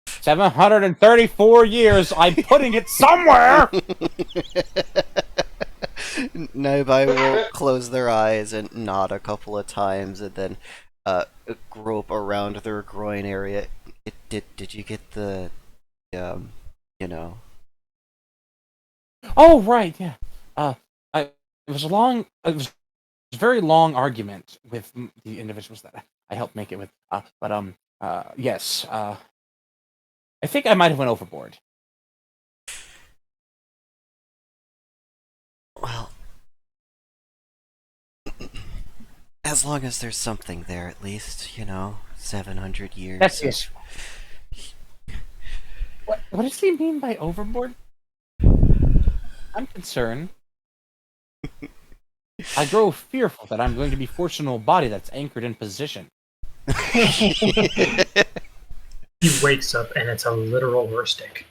734 years, I'm putting it somewhere! Naibai will close their eyes and nod a couple of times and then grope around their groin area. Did you get the, Oh, right, yeah. It was it was a very long argument with the individuals that I helped make it with. Yes, I think I might have went overboard. Well, as long as there's something there, at least, 700 years. That's it. What does he mean by overboard? I'm concerned. I grow fearful that I'm going to be forced into a body that's anchored in position. He wakes up and it's a literal stick.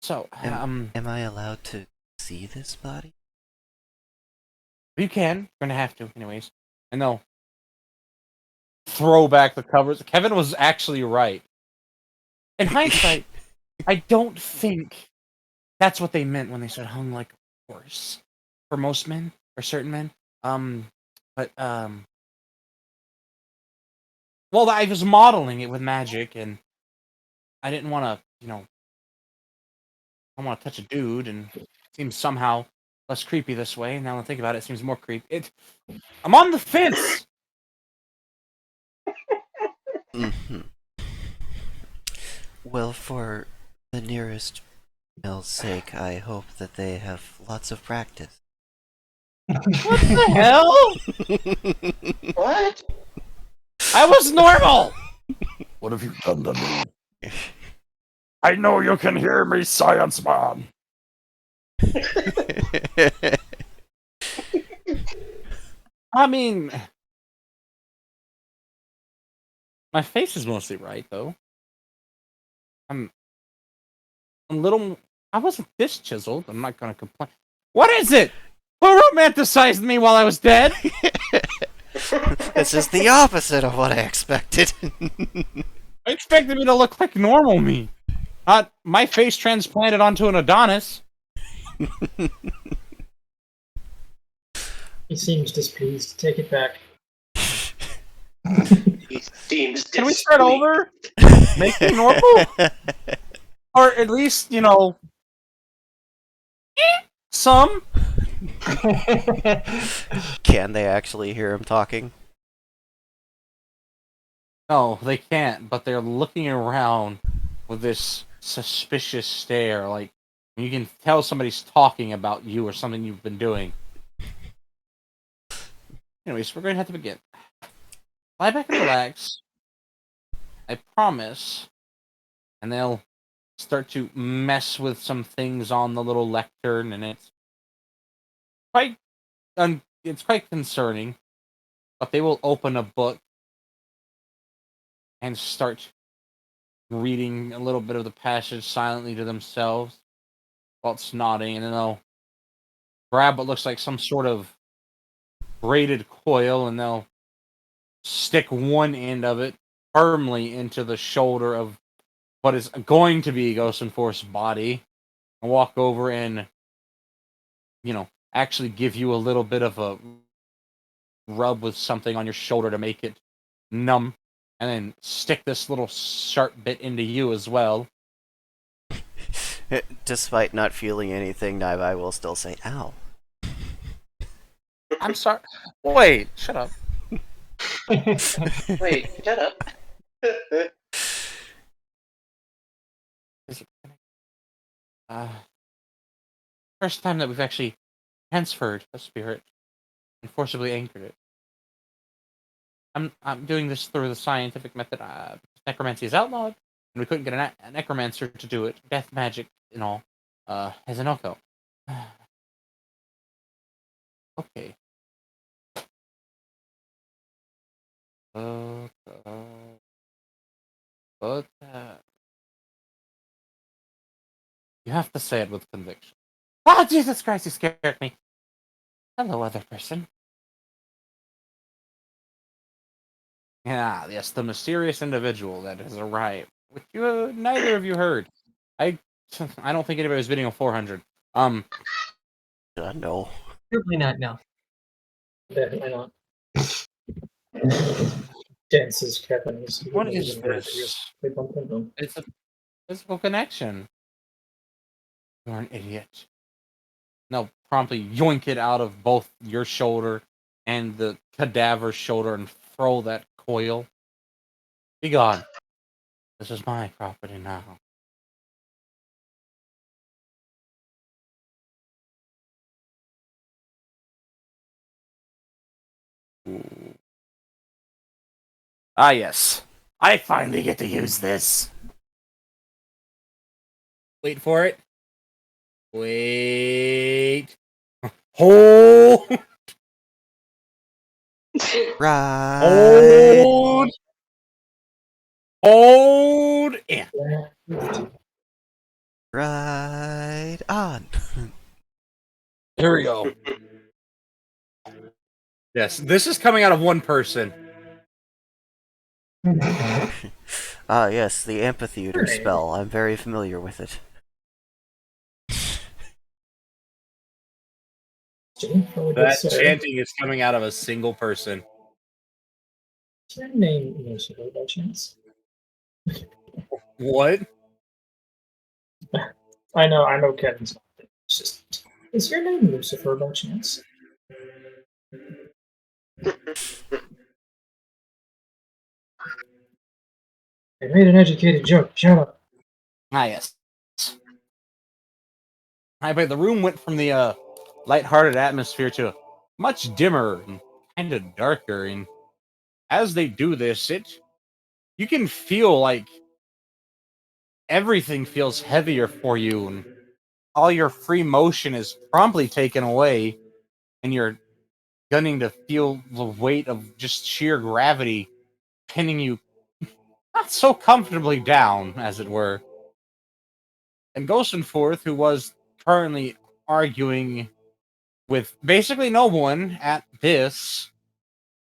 So, Am I allowed to see this body? you can. You're gonna have to, anyways. And they'll throw back the covers. Kevin was actually right. In hindsight, I don't think that's what they meant when they said hung like a horse. For most men, or certain men. Well, I was modeling it with magic, and I didn't want to, I want to touch a dude, and it seems somehow less creepy this way. Now that I think about it, it seems more creepy. I'm on the fence! Mm-hmm. Well, for the nearest male's sake, I hope that they have lots of practice. What the hell? What? I was normal! What have you done to me? I know you can hear me, Science Man. I mean, my face is mostly right, though. I'm a little. I wasn't this chiseled. I'm not gonna complain. What is it? Who romanticized me while I was dead? This is the opposite of what I expected. I expected me to look like normal me. Not my face transplanted onto an Adonis. He seems displeased. Take it back. He seems Can we start displeased. over? Make me normal? Or at least, some? Can they actually hear him talking? No, they can't, but they're looking around with this suspicious stare, like you can tell somebody's talking about you or something you've been doing. Anyways, we're going to have to begin. Lie back and relax. I promise. And they'll start to mess with some things on the little lectern, and it's quite concerning. But they will open a book and start reading a little bit of the passage silently to themselves while it's nodding, and then they'll grab what looks like some sort of braided coil, and they'll stick one end of it firmly into the shoulder of what is going to be Ghost and Force's body, and walk over and, actually give you a little bit of a rub with something on your shoulder to make it numb, and then stick this little sharp bit into you as well. Despite not feeling anything, I will still say, ow. I'm sorry. Wait, shut up. Wait, shut up. Is it first time that we've actually transferred a spirit and forcibly anchored it. I'm doing this through the scientific method. Necromancy is outlawed, and we couldn't get a necromancer to do it. Death magic and all. As a no-go. Okay. But, but you have to say it with conviction. Oh, Jesus Christ, you scared me. Hello, other person. Yeah, yes, the mysterious individual that has arrived, which you neither of you heard. I don't think anybody was bidding on 400. No. Certainly not now. Definitely not. Dances Kevin is What is this? They bumped into him. It's a physical connection. You're an idiot. Now, promptly yoink it out of both your shoulder and the cadaver's shoulder and throw that coil. Be gone. This is my property now. Ooh. Ah, yes. I finally get to use this. Wait for it. Wait. Hold. Right. Hold. Hold. Yeah. Right on. Here we go. Yes, this is coming out of one person. Ah, yes, the amphitheater Right. spell. I'm very familiar with it. That chanting is coming out of a single person. Is your name Lucifer by chance? What? I know Kevin's not there. It's just, is your name Lucifer by chance? I made an educated joke. Shut up. Ah, yes. But the room went from the lighthearted atmosphere to much dimmer and kind of darker. And as they do this, you can feel like everything feels heavier for you, and all your free motion is promptly taken away, and you're gunning to feel the weight of just sheer gravity pinning you not so comfortably down, as it were. And Ghost and Forth, who was currently arguing with basically no one at this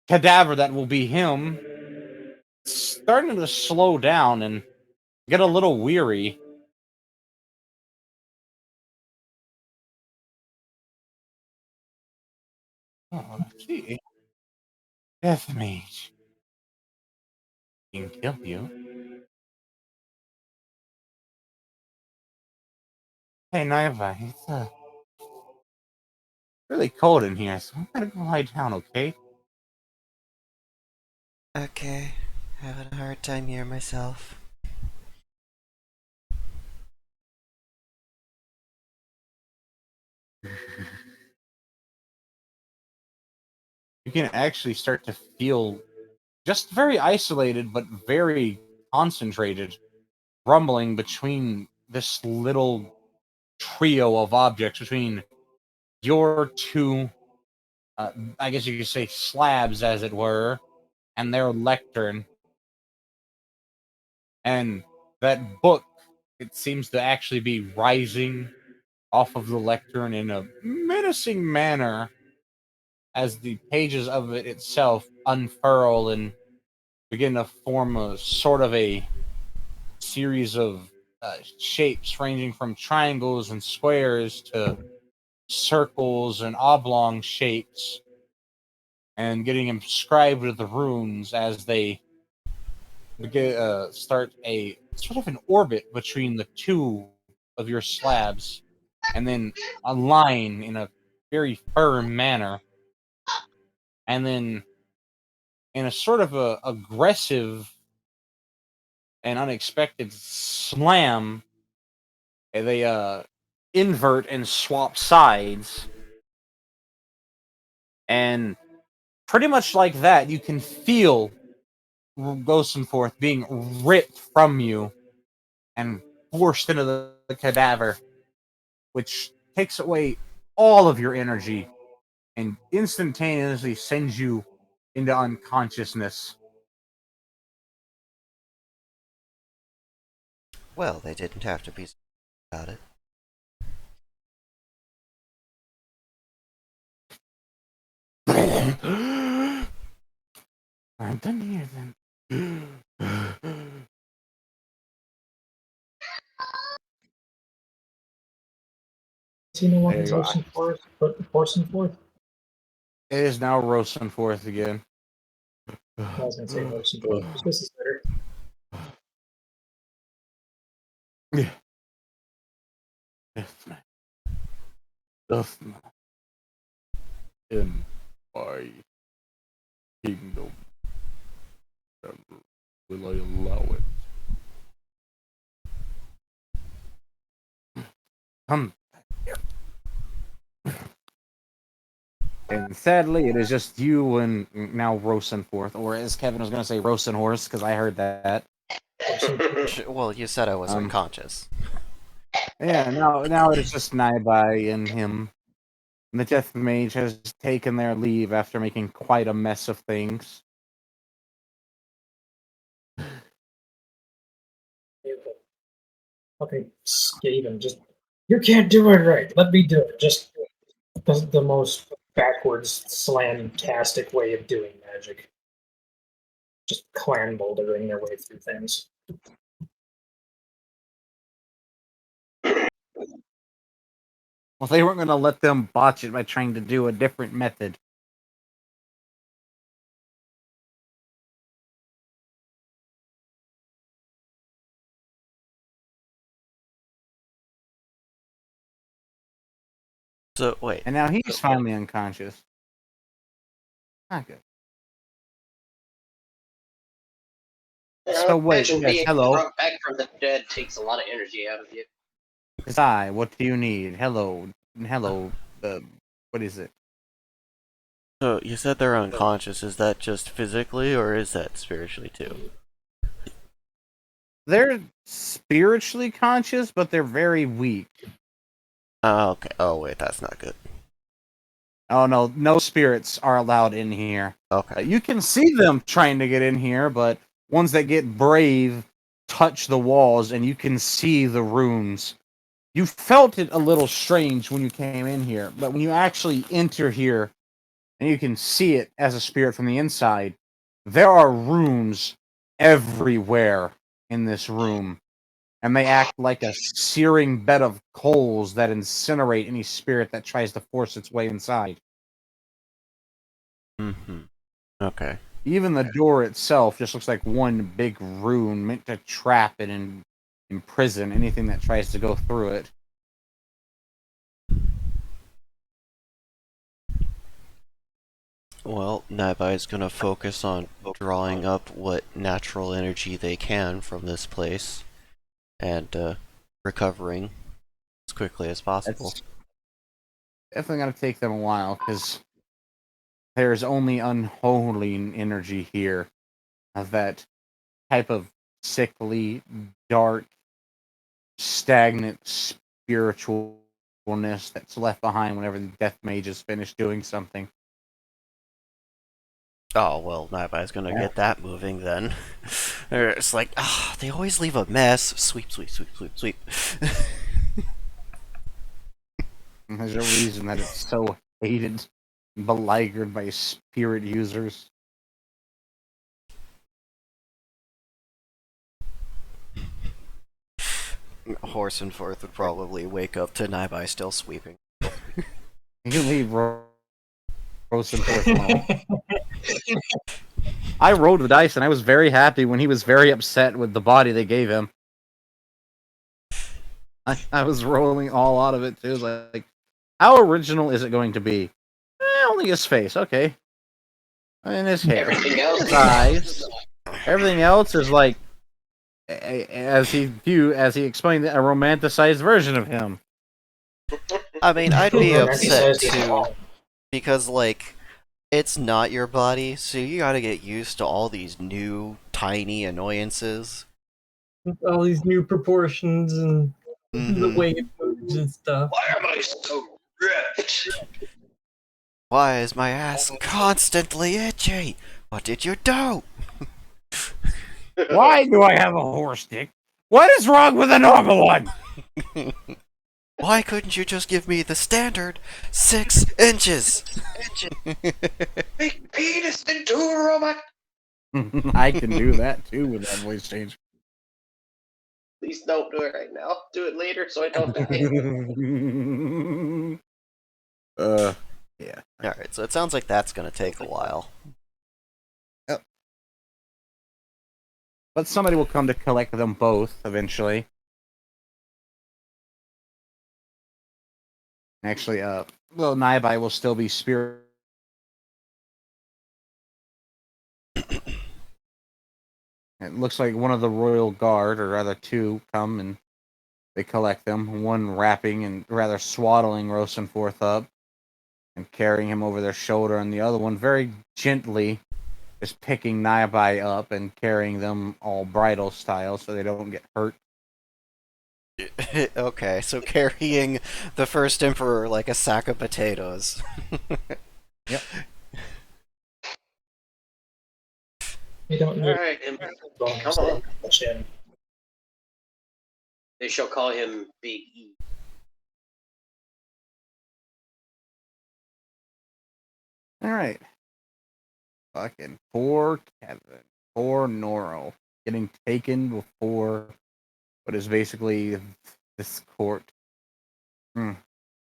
cadaver that will be him, starting to slow down and get a little weary. Oh, let's see. Death Mage. He can kill you. Hey, Naiva, it's really cold in here, so I'm gonna go lie down, okay? Okay. Having a hard time here myself. You can actually start to feel just very isolated, but very concentrated, rumbling between this little trio of objects, between your two, I guess you could say, slabs, as it were, and their lectern. And that book, it seems to actually be rising off of the lectern in a menacing manner as the pages of it itself unfurl and begin to form a sort of a series of shapes ranging from triangles and squares to circles and oblong shapes. and getting inscribed with the runes as they start a sort of an orbit between the two of your slabs, and then align in a very firm manner, and then in a sort of a aggressive and unexpected slam, they invert and swap sides, and pretty much like that, you can feel Ghost and Forth being ripped from you and forced into the cadaver, which takes away all of your energy and instantaneously sends you into unconsciousness. Well, they didn't have to be about it. I'm done here then. Is he no longer There you go. Horse and Forth? But Horse and Forth? It is now Roast and Forth again. I was gonna say Horse and Forth. This is better. Yeah. Death man. Death man. In my kingdom. Never will I allow it. Come here. And sadly, it is just you and now Rosenforth, or as Kevin was going to say, Rosenhorse, because I heard that. Well, you said I was Um, unconscious. Yeah, now it is just Naibai and him. And the Death Mage has taken their leave after making quite a mess of things. Okay, Skaven, just you can't do it right. Let me do it. Just the most backwards slam-tastic way of doing magic. Just clan bouldering their way through things. Well, they weren't going to let them botch it by trying to do a different method. So, wait. And now he's finally unconscious. Not good. So wait, Imagine yes, being hello. brought back from the dead takes a lot of energy out of you. It's I. What do you need? Hello. Hello. What is it? So, you said they're unconscious. Is that just physically, or is that spiritually too? They're spiritually conscious, but they're very weak. Okay. Oh, wait, that's not good. Oh no, no spirits are allowed in here. Okay. You can see them trying to get in here, but ones that get brave touch the walls and you can see the runes. You felt it a little strange when you came in here, but when you actually enter here and you can see it as a spirit from the inside, there are runes everywhere in this room, and they act like a searing bed of coals that incinerate any spirit that tries to force its way inside. Mm-hmm. Okay. Even the door itself just looks like one big rune meant to trap it and imprison anything that tries to go through it. Well, Nabai is going to focus on drawing up what natural energy they can from this place and recovering as quickly as possible. It's definitely going to take them a while because there's only unholy energy here of that type of sickly, dark, stagnant spiritualness that's left behind whenever the death mage is finished doing something. Oh, well, Nabai's going to get that moving then. It's like, they always leave a mess. Sweep, sweep, sweep, sweep, sweep. There's a reason that it's so hated and beleaguered by spirit users. Horse and Forth would probably wake up to Nabai still sweeping. You can leave Roasting I rolled the dice, and I was very happy when he was very upset with the body they gave him. I was rolling all out of it too. Like, how original is it going to be? Only his face, okay, and his hair, Everything else. his eyes. Everything else is like, as he explained, a romanticized version of him. I mean, I'd be upset Romanticized it too, all. because, like, it's not your body, so you gotta get used to all these new, tiny annoyances. All these new proportions and the Mhm. way it moves and stuff. Why am I so ripped? Why is my ass constantly itchy? What did you do? Why do I have a horse dick? What is wrong with a normal one? Why couldn't you just give me the standard 6 inches? Make penis into a robot. I can do that too with that voice change. Please don't do it right now. Do it later so I don't die. Yeah. Alright, so it sounds like that's gonna take a while. Yep. But somebody will come to collect them both eventually. Actually, well, Naibai will still be spirit. It looks like one of the royal guard, or rather two, come and they collect them. One wrapping and rather swaddling Rosenforth up and carrying him over their shoulder, and the other one very gently just picking Naibai up and carrying them all bridal style so they don't get hurt. Okay, so carrying the first emperor like a sack of potatoes. Yep. You don't need Alright, bones come on. to chin. They shall call him Big E. All right. Fucking poor Kevin. Poor Noro. Getting taken before what is basically this court. The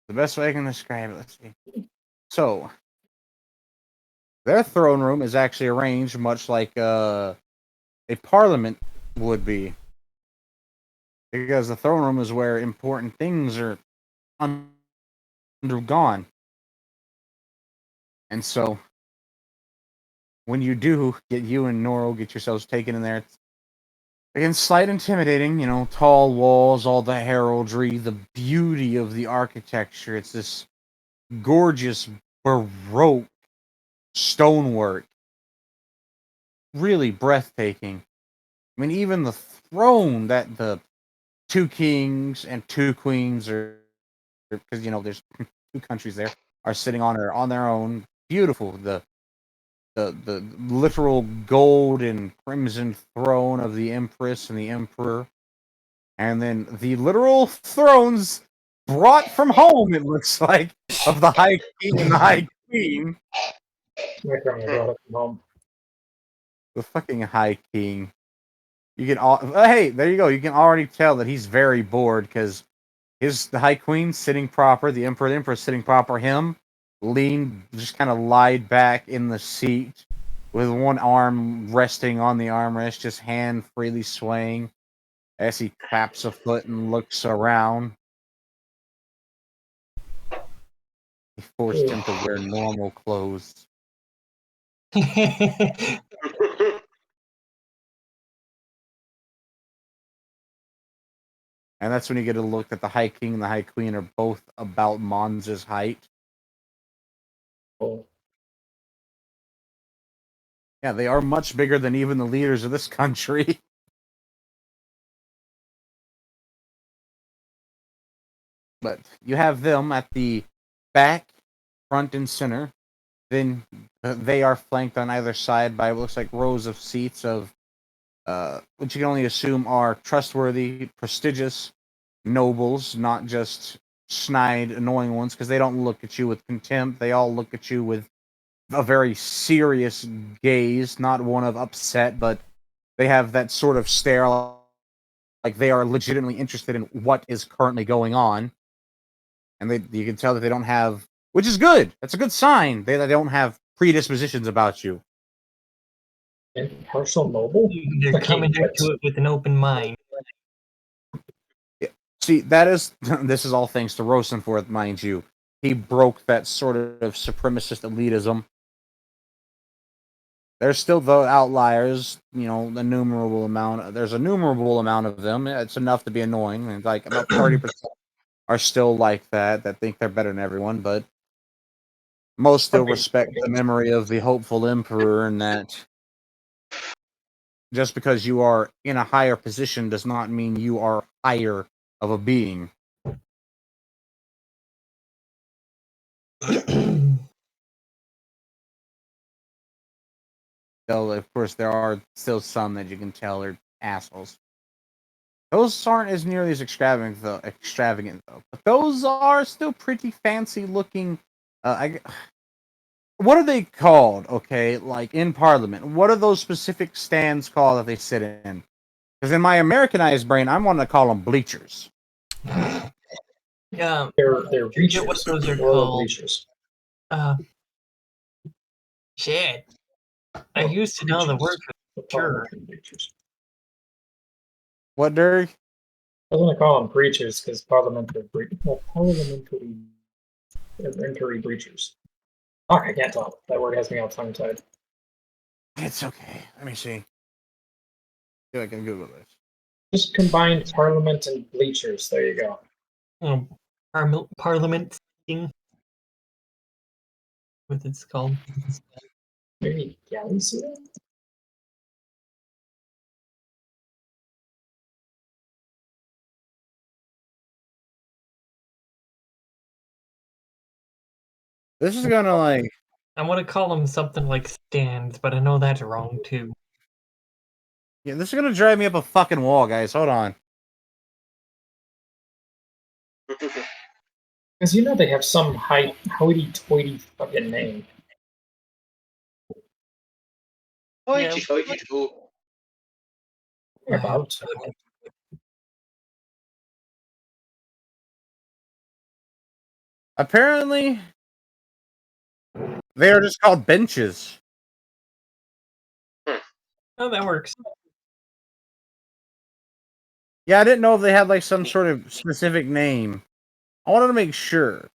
best way I can describe it, let's see. So, their throne room is actually arranged much like a parliament would be. Because the throne room is where important things are undergone. And so, when you do get you and Noro get yourselves taken in there, it's again slight intimidating, tall walls, all the heraldry, the beauty of the architecture. It's this gorgeous Baroque stonework. Really breathtaking. I mean, even the throne that the two kings and two queens are, because there's two countries there, are sitting on their own. Beautiful. The literal gold and crimson throne of the Empress and the Emperor, and then the literal thrones brought from home. It looks like of the High King and the High Queen. My grandma brought it from home. The fucking High King. You can all hey, there you go. You can already tell that he's very bored because the High Queen sitting proper, the Emperor sitting proper. Him leaned, just kind of lied back in the seat with one arm resting on the armrest, just hand freely swaying as he taps a foot and looks around. He forced him to wear normal clothes. And that's when you get a look that the High King and the High Queen are both about Monza's height. Oh. Yeah, they are much bigger than even the leaders of this country. But you have them at the back, front, and center. Then they are flanked on either side by what looks like rows of seats of, which you can only assume are trustworthy, prestigious nobles, not just snide, annoying ones, because they don't look at you with contempt. They all look at you with a very serious gaze, not one of upset, but they have that sort of stare, like they are legitimately interested in what is currently going on. And you can tell that they don't have which is good. That's a good sign. They don't have predispositions about you. And partial mobile? They're Like, coming like, into it with an open mind. See, that is this is all thanks to Rosenforth, mind you. He broke that sort of supremacist elitism. There's still the outliers, you know, the numerable amount. There's a numerable amount of them. It's enough to be annoying. And like about 30% are still like that think they're better than everyone, but most still respect the memory of the hopeful emperor, and that just because you are in a higher position does not mean you are higher of a being. Though, of course, there are still some that you can tell are assholes. Those aren't as nearly as extravagant though. But those are still pretty fancy looking. What are they called? Okay, like in Parliament, what are those specific stands called that they sit in? Because in my Americanized brain, I'm wanting to call them bleachers. Yeah, they're forget what bleachers. those are Royal called. bleachers. Shit. I used to know the word for sure. Parliamentary bleachers. What, Derek? I was going to call them breachers because parliamentary breachers. Fuck, I can't talk. That word has me all tongue-tied. It's okay. Let me see. See if I can Google this. Just combined parliament and bleachers. There you go. Parliament thing. What it's called. Maybe galaxy? This is gonna like. I want to call them something like stands, but I know that's wrong too. Yeah, this is gonna drive me up a fucking wall, guys. Hold on. Because you know they have some hoity-toity fucking name. Hoity toity too. About. Apparently, they are just called benches. Oh, that works. Yeah, I didn't know if they had like some sort of specific name. I wanted to make sure.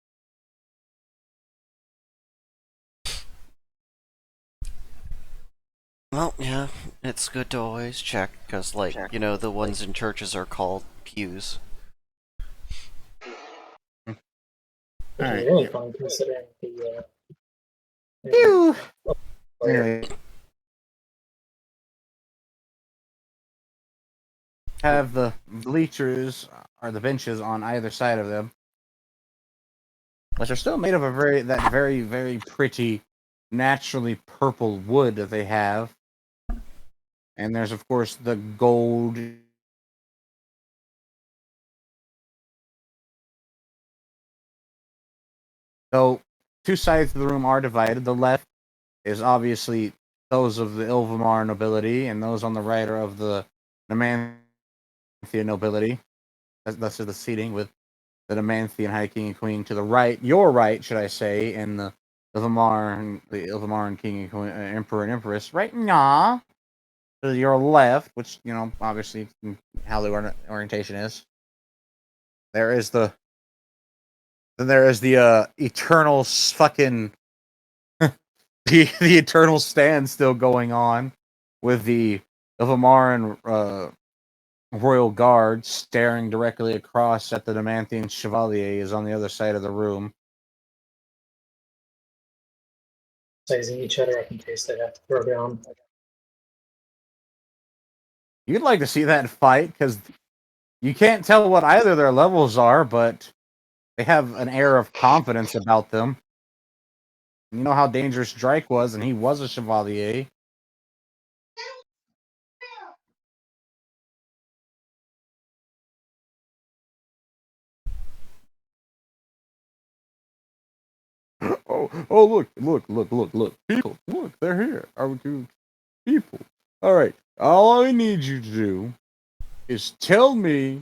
Well, yeah, it's good to always check, because, like, you know, the ones in churches are called pews. Which Alright, is really yeah. fun considering the. Pew! Anyway. Have the bleachers or the benches on either side of them, which are still made of that very, very pretty, naturally purple wood that they have. And there's of course the gold. So two sides of the room are divided. The left is obviously those of the Ilvamar nobility, and those on the right are of the Nemanthia nobility. That's the seating with the Nemanthian High King and Queen to the right, your right, should I say, and the Ilvamaran King and Queen, Emperor and Empress right now to your left, which you know obviously how the orientation is. There is the eternal fucking the eternal stand still going on with the Ilvamaran royal guard staring directly across at the Nemanthian chevalier is on the other side of the room. Sizing each other up in case they have to throw down. You'd like to see that fight because you can't tell what either their levels are, but they have an air of confidence about them. You know how dangerous Drake was, and he was a chevalier. Oh, look. People, look, they're here. Are we two people? All right. All I need you to do is tell me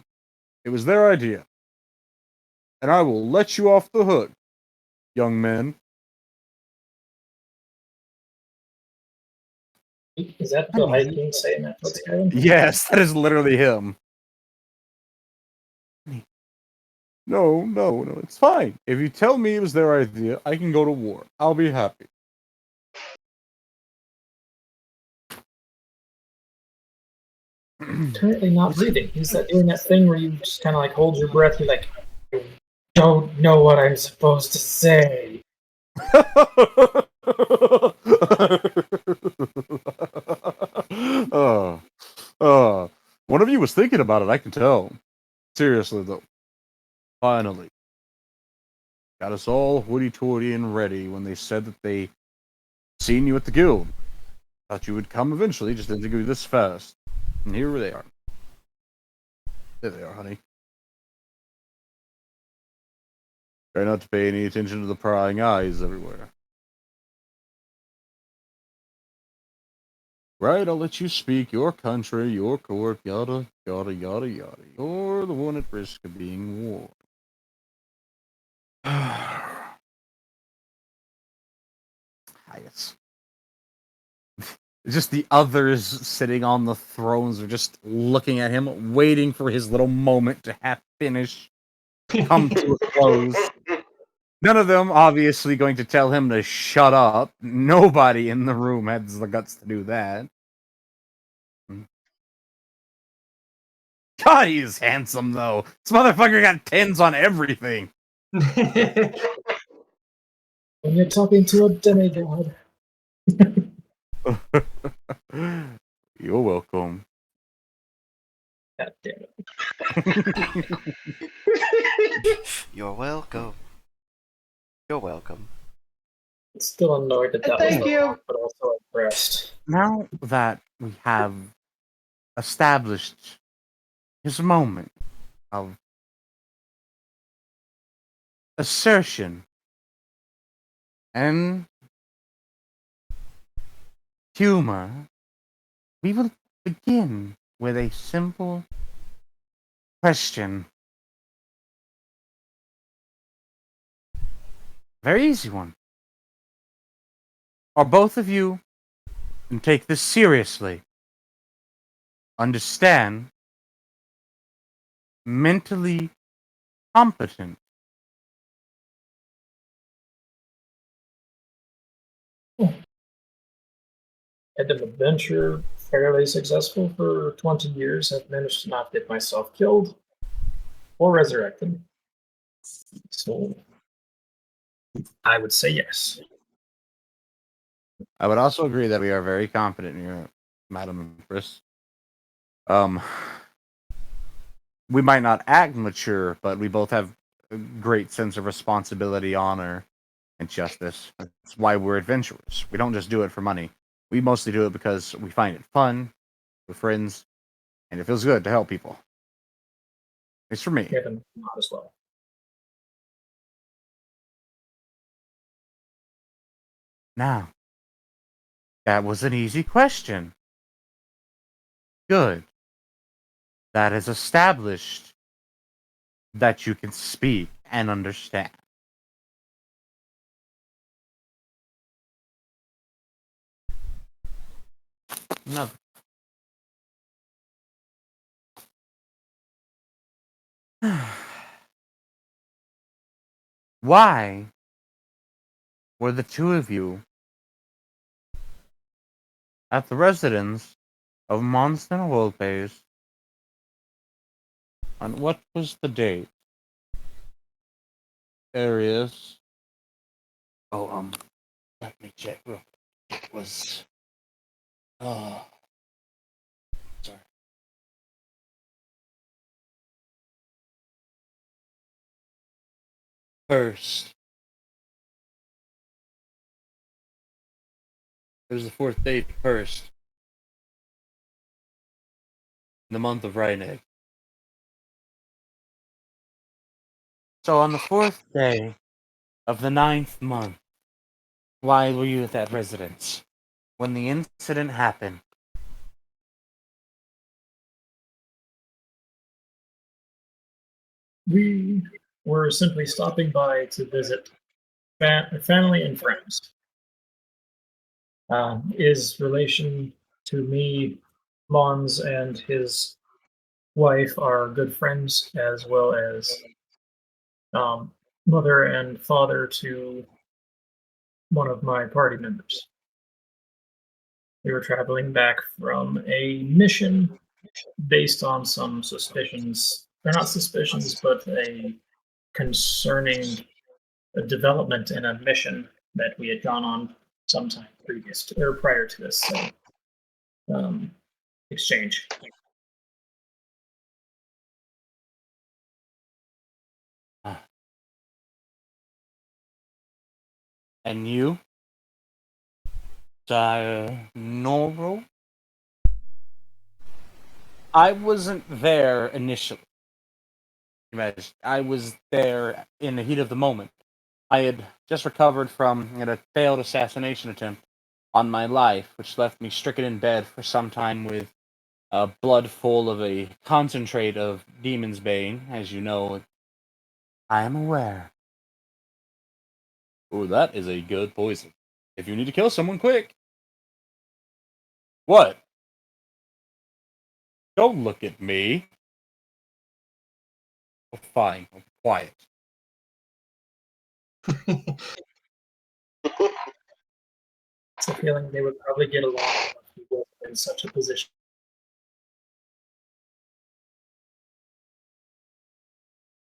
it was their idea, and I will let you off the hook. young men. Is that the High King saying that? What's going on? Yes, that is literally him. No, it's fine. If you tell me it was their idea, I can go to war. I'll be happy. Currently not breathing. He's doing that thing where you just kind of like hold your breath. You're like, I don't know what I'm supposed to say. uh, one of you was thinking about it, I can tell. Seriously, though. Finally. Got us all hoity-toity and ready when they said that they seen you at the guild. Thought you would come eventually, just didn't think it would be this fast. And here they are. There they are, honey. Try not to pay any attention to the prying eyes everywhere. Right, I'll let you speak. Your country, your court, yada, yada, yada, yada. You're the one at risk of being warned. Highest. Just the others sitting on the thrones are just looking at him, waiting for his little moment to have finish, come to a close. None of them obviously going to tell him to shut up. Nobody in the room has the guts to do that. God, he's handsome though. This motherfucker got tens on everything. When you're talking to a demigod. You're welcome. God damn it. You're welcome. You're welcome. Still annoyed that that Thank was you. wrong, but also impressed. Now that we have established his moment of assertion and humor, we will begin with a simple question. Very easy one. Are both of you, and take this seriously, understand, mentally competent? Had been adventure fairly successful for 20 years. I've managed to not get myself killed or resurrected. So I would say yes. I would also agree that we are very competent here, Madam Empress. Um, we might not act mature, but we both have a great sense of responsibility, honor, and justice. That's why we're adventurers. We don't just do it for money. We mostly do it because we find it fun, with friends, and it feels good to help people. It's for me. Kevin, not as well. Now, that was an easy question. Good. That is established that you can speak and understand. No. Why were the two of you at the residence of Monston Wolpes on what was the date? There is. Oh, let me check real quick. It was. Oh, sorry. First. It was the fourth day first. In the month of Rhineg. So on the fourth day of the ninth month, why were you at that residence? When the incident happened. We were simply stopping by to visit family and friends. His relation to me, Mons, and his wife are good friends, as well as um, mother and father to one of my party members. We were traveling back from a mission based on some suspicions. They're not suspicions, but a concerning development in a mission that we had gone on sometime previous to, or prior to this um, exchange. And you, Noro? I wasn't there initially. Imagine, I was there in the heat of the moment. I had just recovered from a failed assassination attempt on my life, which left me stricken in bed for some time with blood full of a concentrate of demon's bane. As you know, I am aware. Oh, that is a good poison. If you need to kill someone, quick. What? Don't look at me. Oh, fine. I'm quiet. It's a feeling they would probably get along if he was in such a position.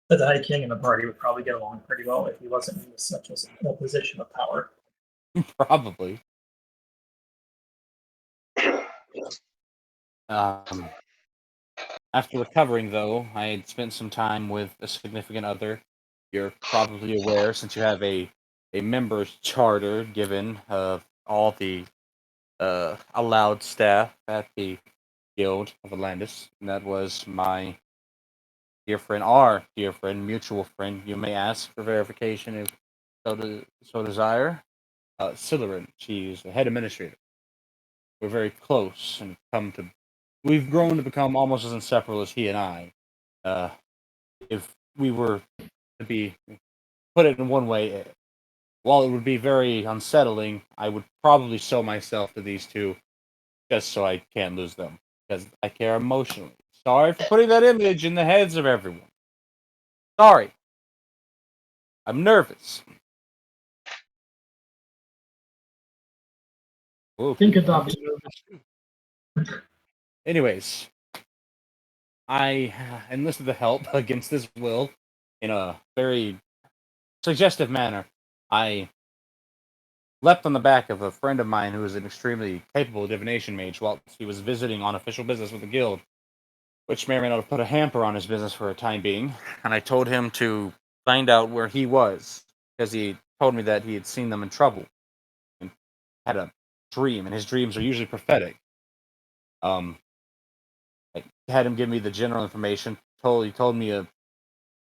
The High King and the party would probably get along pretty well if he wasn't in such a position of power. Probably. Um, After recovering, though, I had spent some time with a significant other. You're probably aware, since you have a member's charter given of all the allowed staff at the Guild of Atlantis. And that was my dear friend, our dear friend, mutual friend. You may ask for verification if so desire. Silerin, she's the head administrator. We're very close and we've grown to become almost as inseparable as he and I. Uh, if we were to be put it in one way, while it would be very unsettling, I would probably sew myself to these two just so I can't lose them because I care emotionally. Sorry for putting that image in the heads of everyone. Sorry. I'm nervous. Whoa, Think I'm adopt. nervous. Anyways, I enlisted the help against his will in a very suggestive manner. I leapt on the back of a friend of mine who was an extremely capable divination mage whilst he was visiting on official business with the guild, which may or may not have put a hamper on his business for a time being. And I told him to find out where he was because he told me that he had seen them in trouble and had a dream, and his dreams are usually prophetic. Um, I had him give me the general information. He told me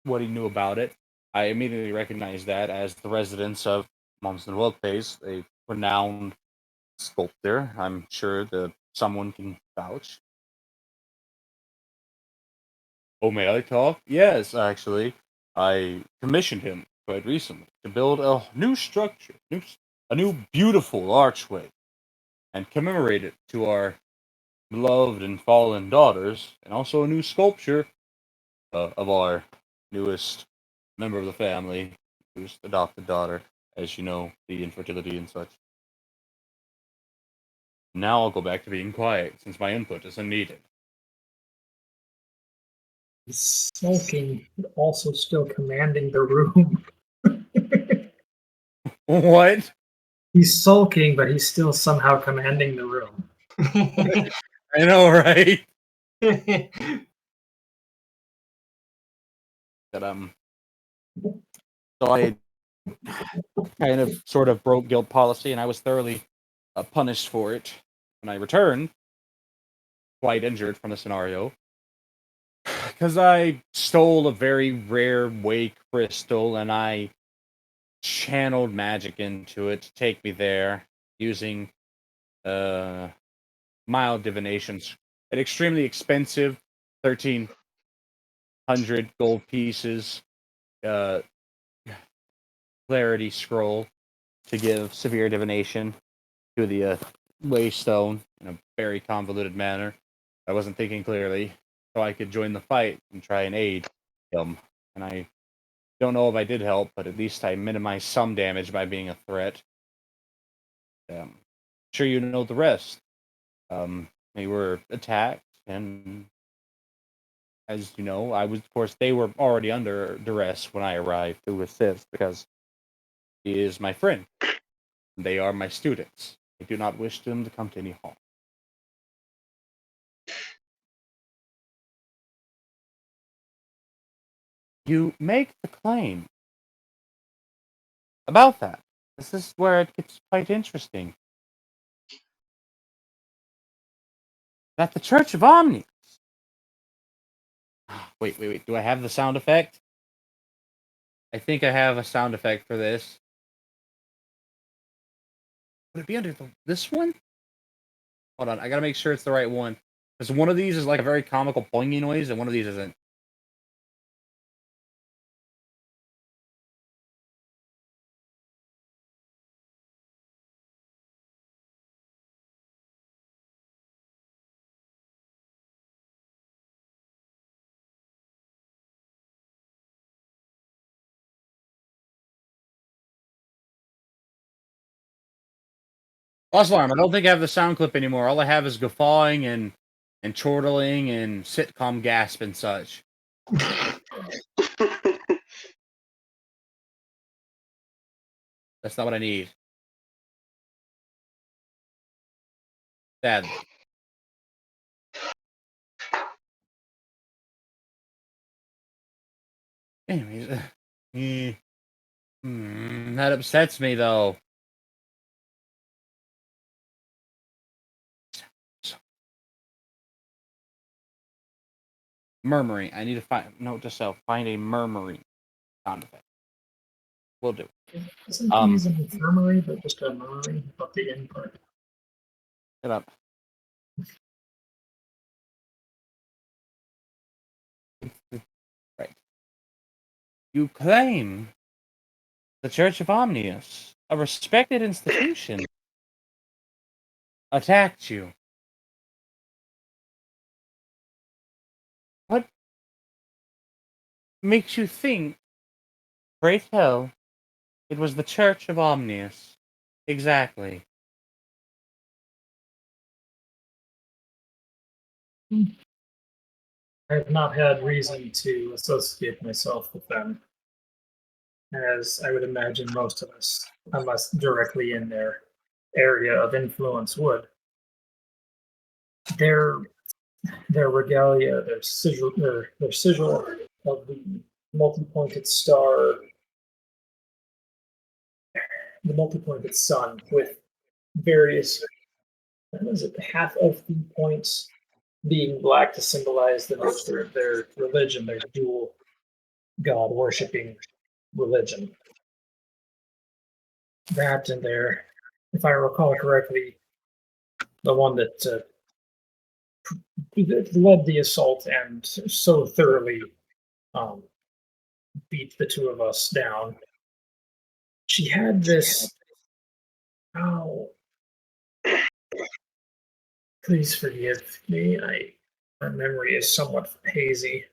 what he knew about it. I immediately recognized that as the residence of Momsen Wilkface, a renowned sculptor. I'm sure that someone can vouch. Oh, may I talk? Yes, actually. I commissioned him quite recently to build a new structure, a new beautiful archway, and commemorate it to our beloved and fallen daughters, and also a new sculpture of our newest member of the family, newest adopted daughter, as you know, the infertility and such. Now I'll go back to being quiet, since my input isn't needed. He's sulking, but also still commanding the room. What? He's sulking, but he's still somehow commanding the room. I know, right? That so I kind of sort of broke guild policy, and I was thoroughly punished for it. When I returned, quite injured from the scenario, because I stole a very rare wake crystal, and I channeled magic into it to take me there using uh mild divinations at extremely expensive 1,300 gold pieces. Uh, clarity scroll to give severe divination to the waystone in a very convoluted manner. I wasn't thinking clearly, so I could join the fight and try and aid him. And I don't know if I did help, but at least I minimized some damage by being a threat. Sure, you know the rest. They were attacked, and as you know, of course, they were already under duress when I arrived to assist because he is my friend. They are my students. I do not wish them to come to any harm. You make the claim about that. This is where it gets quite interesting. That the Church of Omni. Wait. Do I have the sound effect? I think I have a sound effect for this. Would it be under this one? Hold on, I gotta make sure it's the right one. Because one of these is like a very comical poingy noise, and one of these isn't. Lost Alarm, I don't think I have the sound clip anymore. All I have is guffawing and chortling and sitcom gasp and such. That's not what I need. Sadly. Anyways, that upsets me though. Murmuring. I need to find note to self. Find a murmuring sound effect. We'll do. Isn't he using an infirmary, but just a murmuring about the end part? Shut up. Right. You claim the Church of Omnius, a respected institution, attacked you. What makes you think, pray tell, it was the Church of Omnius? Exactly. I have not had reason to associate myself with them, as I would imagine most of us, unless directly in their area of influence, would. Their their regalia, their sigil of the multi-pointed star, the multi-pointed sun, with various, what is it, half of the points being black to symbolize the nature of their religion, their dual god worshipping religion. That and their, if I recall correctly, the one that led the assault and so thoroughly um, beat the two of us down. She had this. Oh, please forgive me. My memory is somewhat hazy.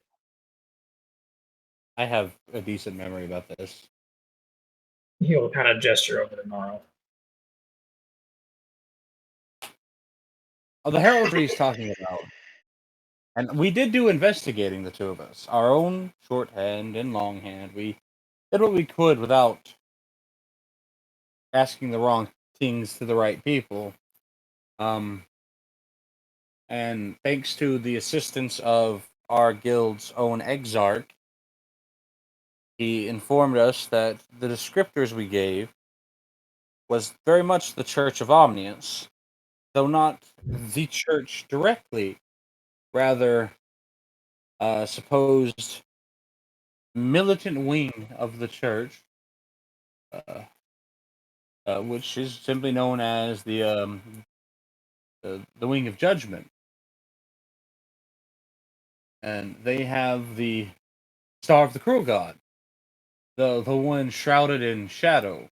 I have a decent memory about this. He'll kind of gesture over to Naro. Oh, the heraldry he's talking about. And we did do investigating, the two of us. Our own shorthand and longhand. We did what we could without asking the wrong things to the right people. And thanks to the assistance of our guild's own exarch, he informed us that the descriptors we gave was very much the Church of Omnius, though not the church directly, rather a supposed militant wing of the church, uh, which is simply known as the wing of judgment, and they have the star of the cruel god, The one shrouded in shadow,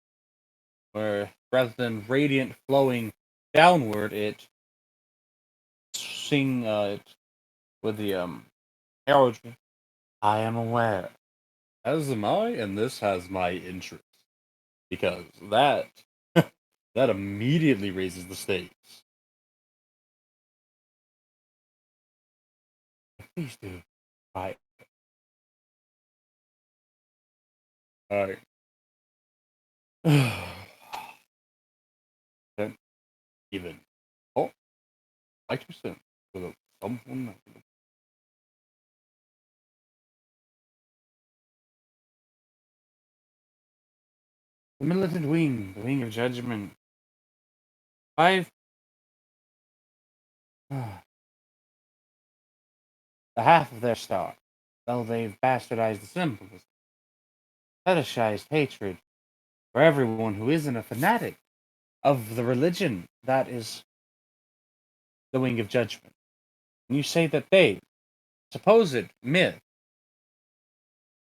where rather than radiant flowing downward, it sing with the heraldry. I am aware, as am I, and this has my interest because that that immediately raises the stakes. Please do. Right. All right. Then even. Oh, like you said, with someone. The militant wing, the wing of judgment. I've the half of their stock, though they've bastardized the symbols, fetishized hatred for everyone who isn't a fanatic of the religion that is the wing of judgment. And you say that they, supposed myth,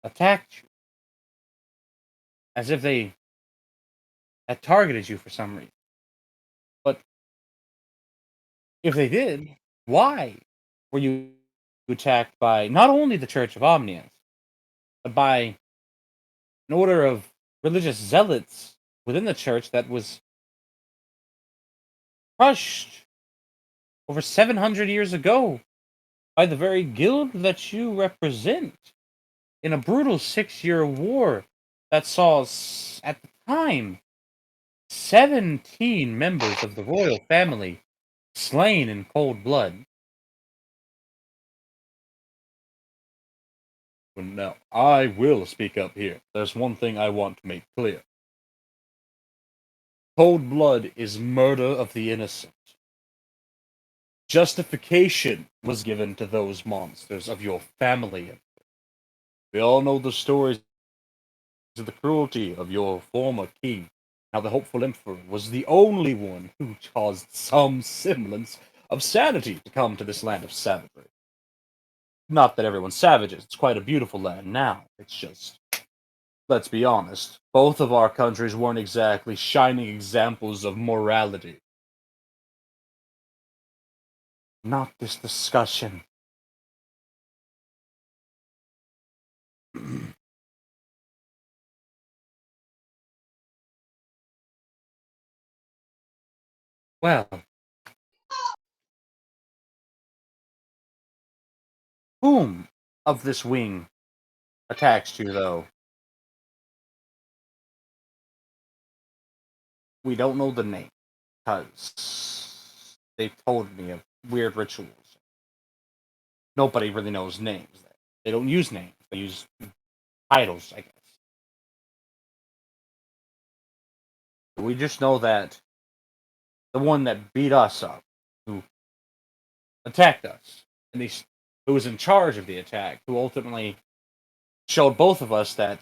attacked you as if they had targeted you for some reason. But if they did, why were you attacked by not only the Church of Omnius, but by an order of religious zealots within the church that was crushed over 700 years ago by the very guild that you represent in a brutal 6-year war that saw, at the time, 17 members of the royal family slain in cold blood? Well, now, I will speak up here. There's one thing I want to make clear. Cold blood is murder of the innocent. Justification was given to those monsters of your family. We all know the stories of the cruelty of your former king. Now, the hopeful emperor was the only one who caused some semblance of sanity to come to this land of savagery. Not that everyone's savages, it's quite a beautiful land now. It's just, let's be honest, both of our countries weren't exactly shining examples of morality. Not this discussion. Well, whom of this wing attacks you, though? We don't know the name, because they told me of weird rituals. Nobody really knows names. They don't use names. They use titles, I guess. We just know that the one that beat us up, who attacked us, and who was in charge of the attack, who ultimately showed both of us that,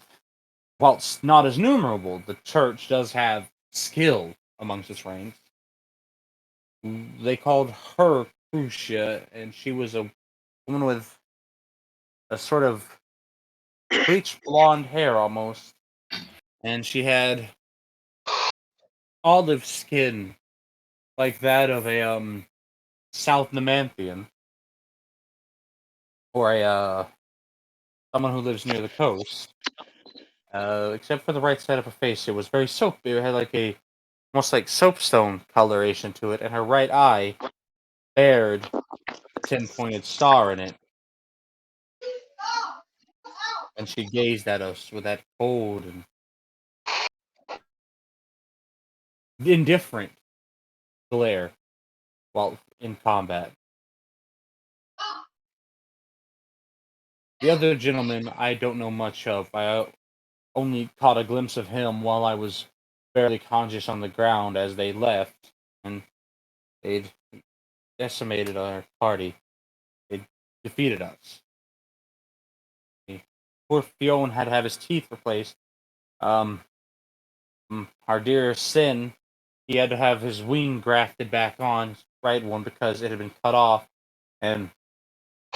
whilst not as numerable, the church does have skill amongst its ranks. They called her Crucia, and she was a woman with a sort of bleached blonde hair almost, and she had olive skin like that of a South Nemanthian or a someone who lives near the coast. Except for the right side of her face, it was very soapy. It had like a almost like soapstone coloration to it, and her right eye bared a 10-pointed star in it, and she gazed at us with that cold and indifferent glare while in combat. The other gentleman I don't know much of. I only caught a glimpse of him while I was barely conscious on the ground as they left, and they'd decimated our party. They defeated us. Poor Fionn had to have his teeth replaced. Um, our dear Sin, he had to have his wing grafted back on, his right one, because it had been cut off. And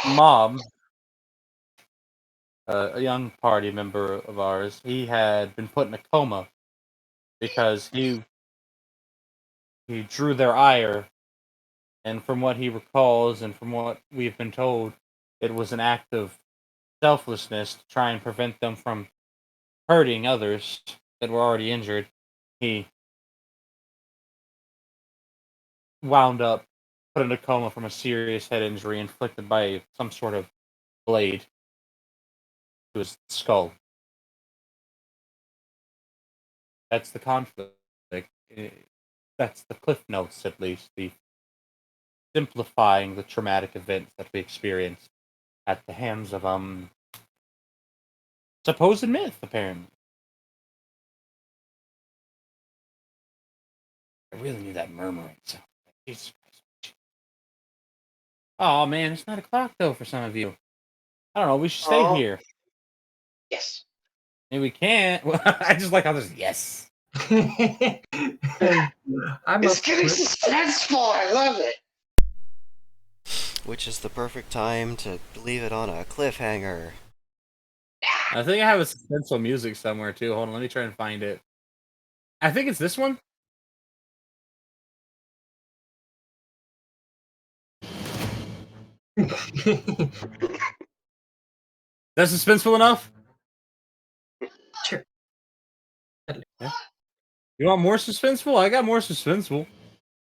Mom, a young party member of ours. He had been put in a coma because he drew their ire, and from what he recalls and from what we've been told, it was an act of selflessness to try and prevent them from hurting others that were already injured. He wound up put in a coma from a serious head injury inflicted by some sort of blade to his skull. That's the conflict. That's the cliff notes, at least. The simplifying the traumatic events that we experienced at the hands of supposed myth, apparently. I really knew that murmuring sound. Jesus Christ. Oh man, it's 9 o'clock though for some of you. I don't know. We should stay Aw. here. Yes. Maybe we can't. I just like how there's yes. I'm It's up getting for it. suspenseful. I love it. Which is the perfect time to leave it on a cliffhanger. I think I have a suspenseful music somewhere too. Hold on, let me try and find it. I think it's this one. That's suspenseful enough? Sure. Yeah. You want more suspenseful? I got more suspenseful.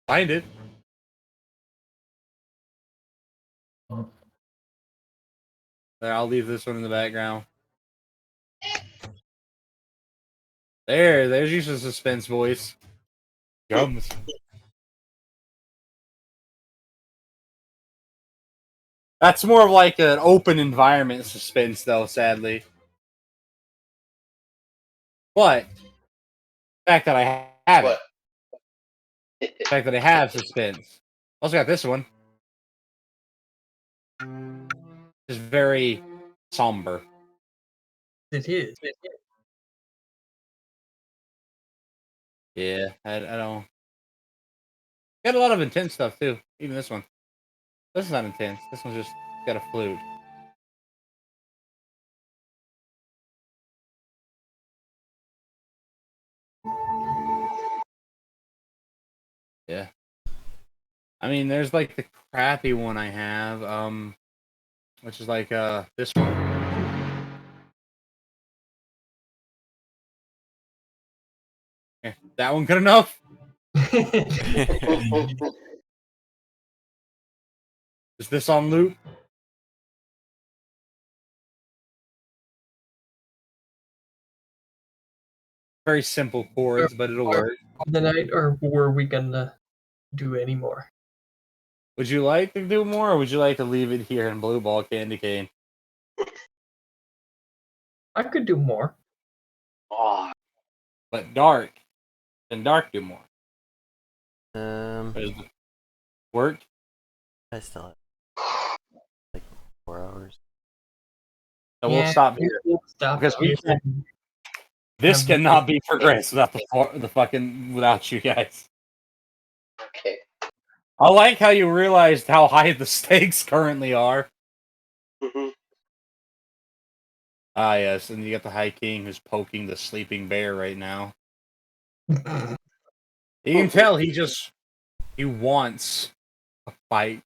Find it. There, I'll leave this one in the background. There's your suspense voice. Gums. That's more of like an open environment suspense, though, sadly. But the fact that I have it, What? the fact that I have suspense. Also got this one. It's very somber. It is. Yeah, I don't. Got a lot of intense stuff too. Even this one. This is not intense. This one's just got a flute. Yeah. I mean, there's like the crappy one I have, which is like this one. Yeah, that one good enough? Is this on loop? Very simple chords, but it'll work. The night, or were we gonna do any more? Would you like to do more, or would you like to leave it here in Blue Ball Candy Cane? I could do more. Aw. But dark. Then dark do more. Um, Does it work? I still have like 4 hours. So we'll stop here. We'll stop Because we here. can't. This Have- cannot be progressed without the fucking without you guys. Okay. I like how you realized how high the stakes currently are. Mm-hmm. Ah, yes, and you got the High King who's poking the sleeping bear right now. You can tell he wants a fight.